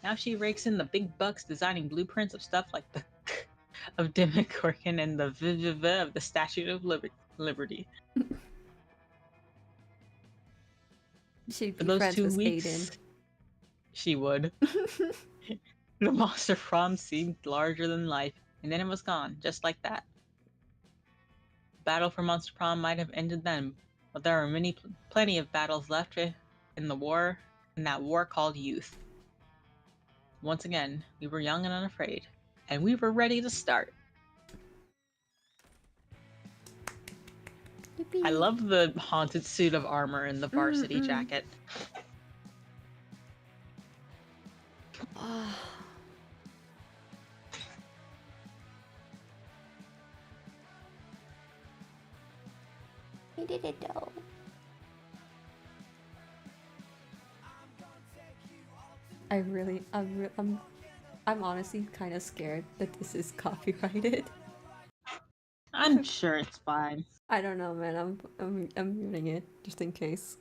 Now she rakes in the big bucks designing blueprints of stuff like the of Demogorgon and the VVV of the Statue of Liberty. She'd For be those friends 2 with weeks, Aiden. she would. The Monster Prom seemed larger than life, and then it was gone, just like that. The battle for Monster Prom might have ended then, but there are plenty of battles left in that war called youth. Once again, we were young and unafraid, and we were ready to start. Yippee. I love the haunted suit of armor and the varsity jacket. We did it though. I'm honestly kind of scared that this is copyrighted. I'm sure it's fine. I don't know, man. I'm muting it just in case.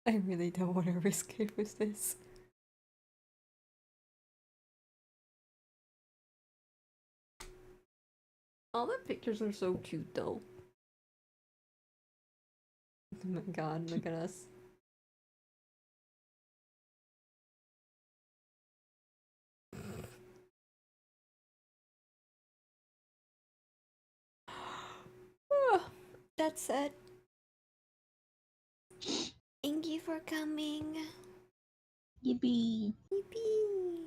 I really don't want to risk it with this. All the pictures are so cute though. Oh my god, look at us. That's it. Thank you for coming. Yippee. Yippee.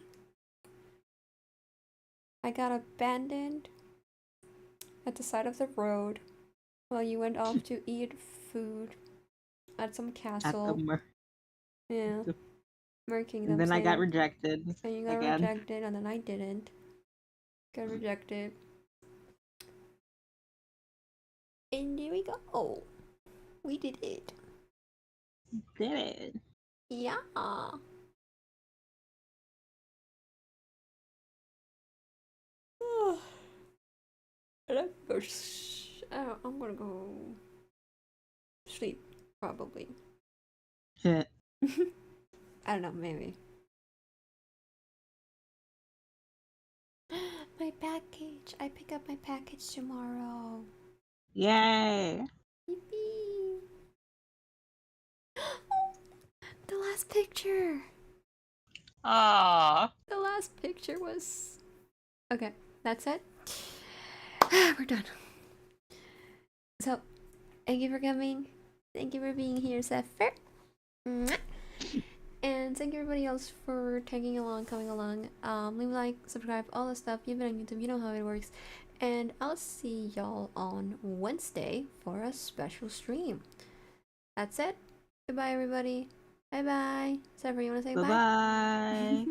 I got abandoned at the side of the road while you went off to eat food at some At the castle. Yeah. Mer Kingdom. and then I got same. rejected And you got again. rejected, and then I didn't. Got rejected. And there we go. We did it. Did it. Yeah. I'm gonna go sleep, probably. Yeah. I don't know, maybe. My package. I pick up my package tomorrow. Yay. Yippee. The last picture. Ah. The last picture was... Okay, that's it. We're done. So, thank you for coming. Thank you for being here, Zephyr. Mwah. And thank you everybody else for tagging along, coming along. Leave a like, subscribe, all that stuff. You've been on YouTube, you know how it works. And I'll see y'all on Wednesday for a special stream. That's it. Goodbye, everybody. Bye bye. Zephyr, you want to say bye? Bye-bye.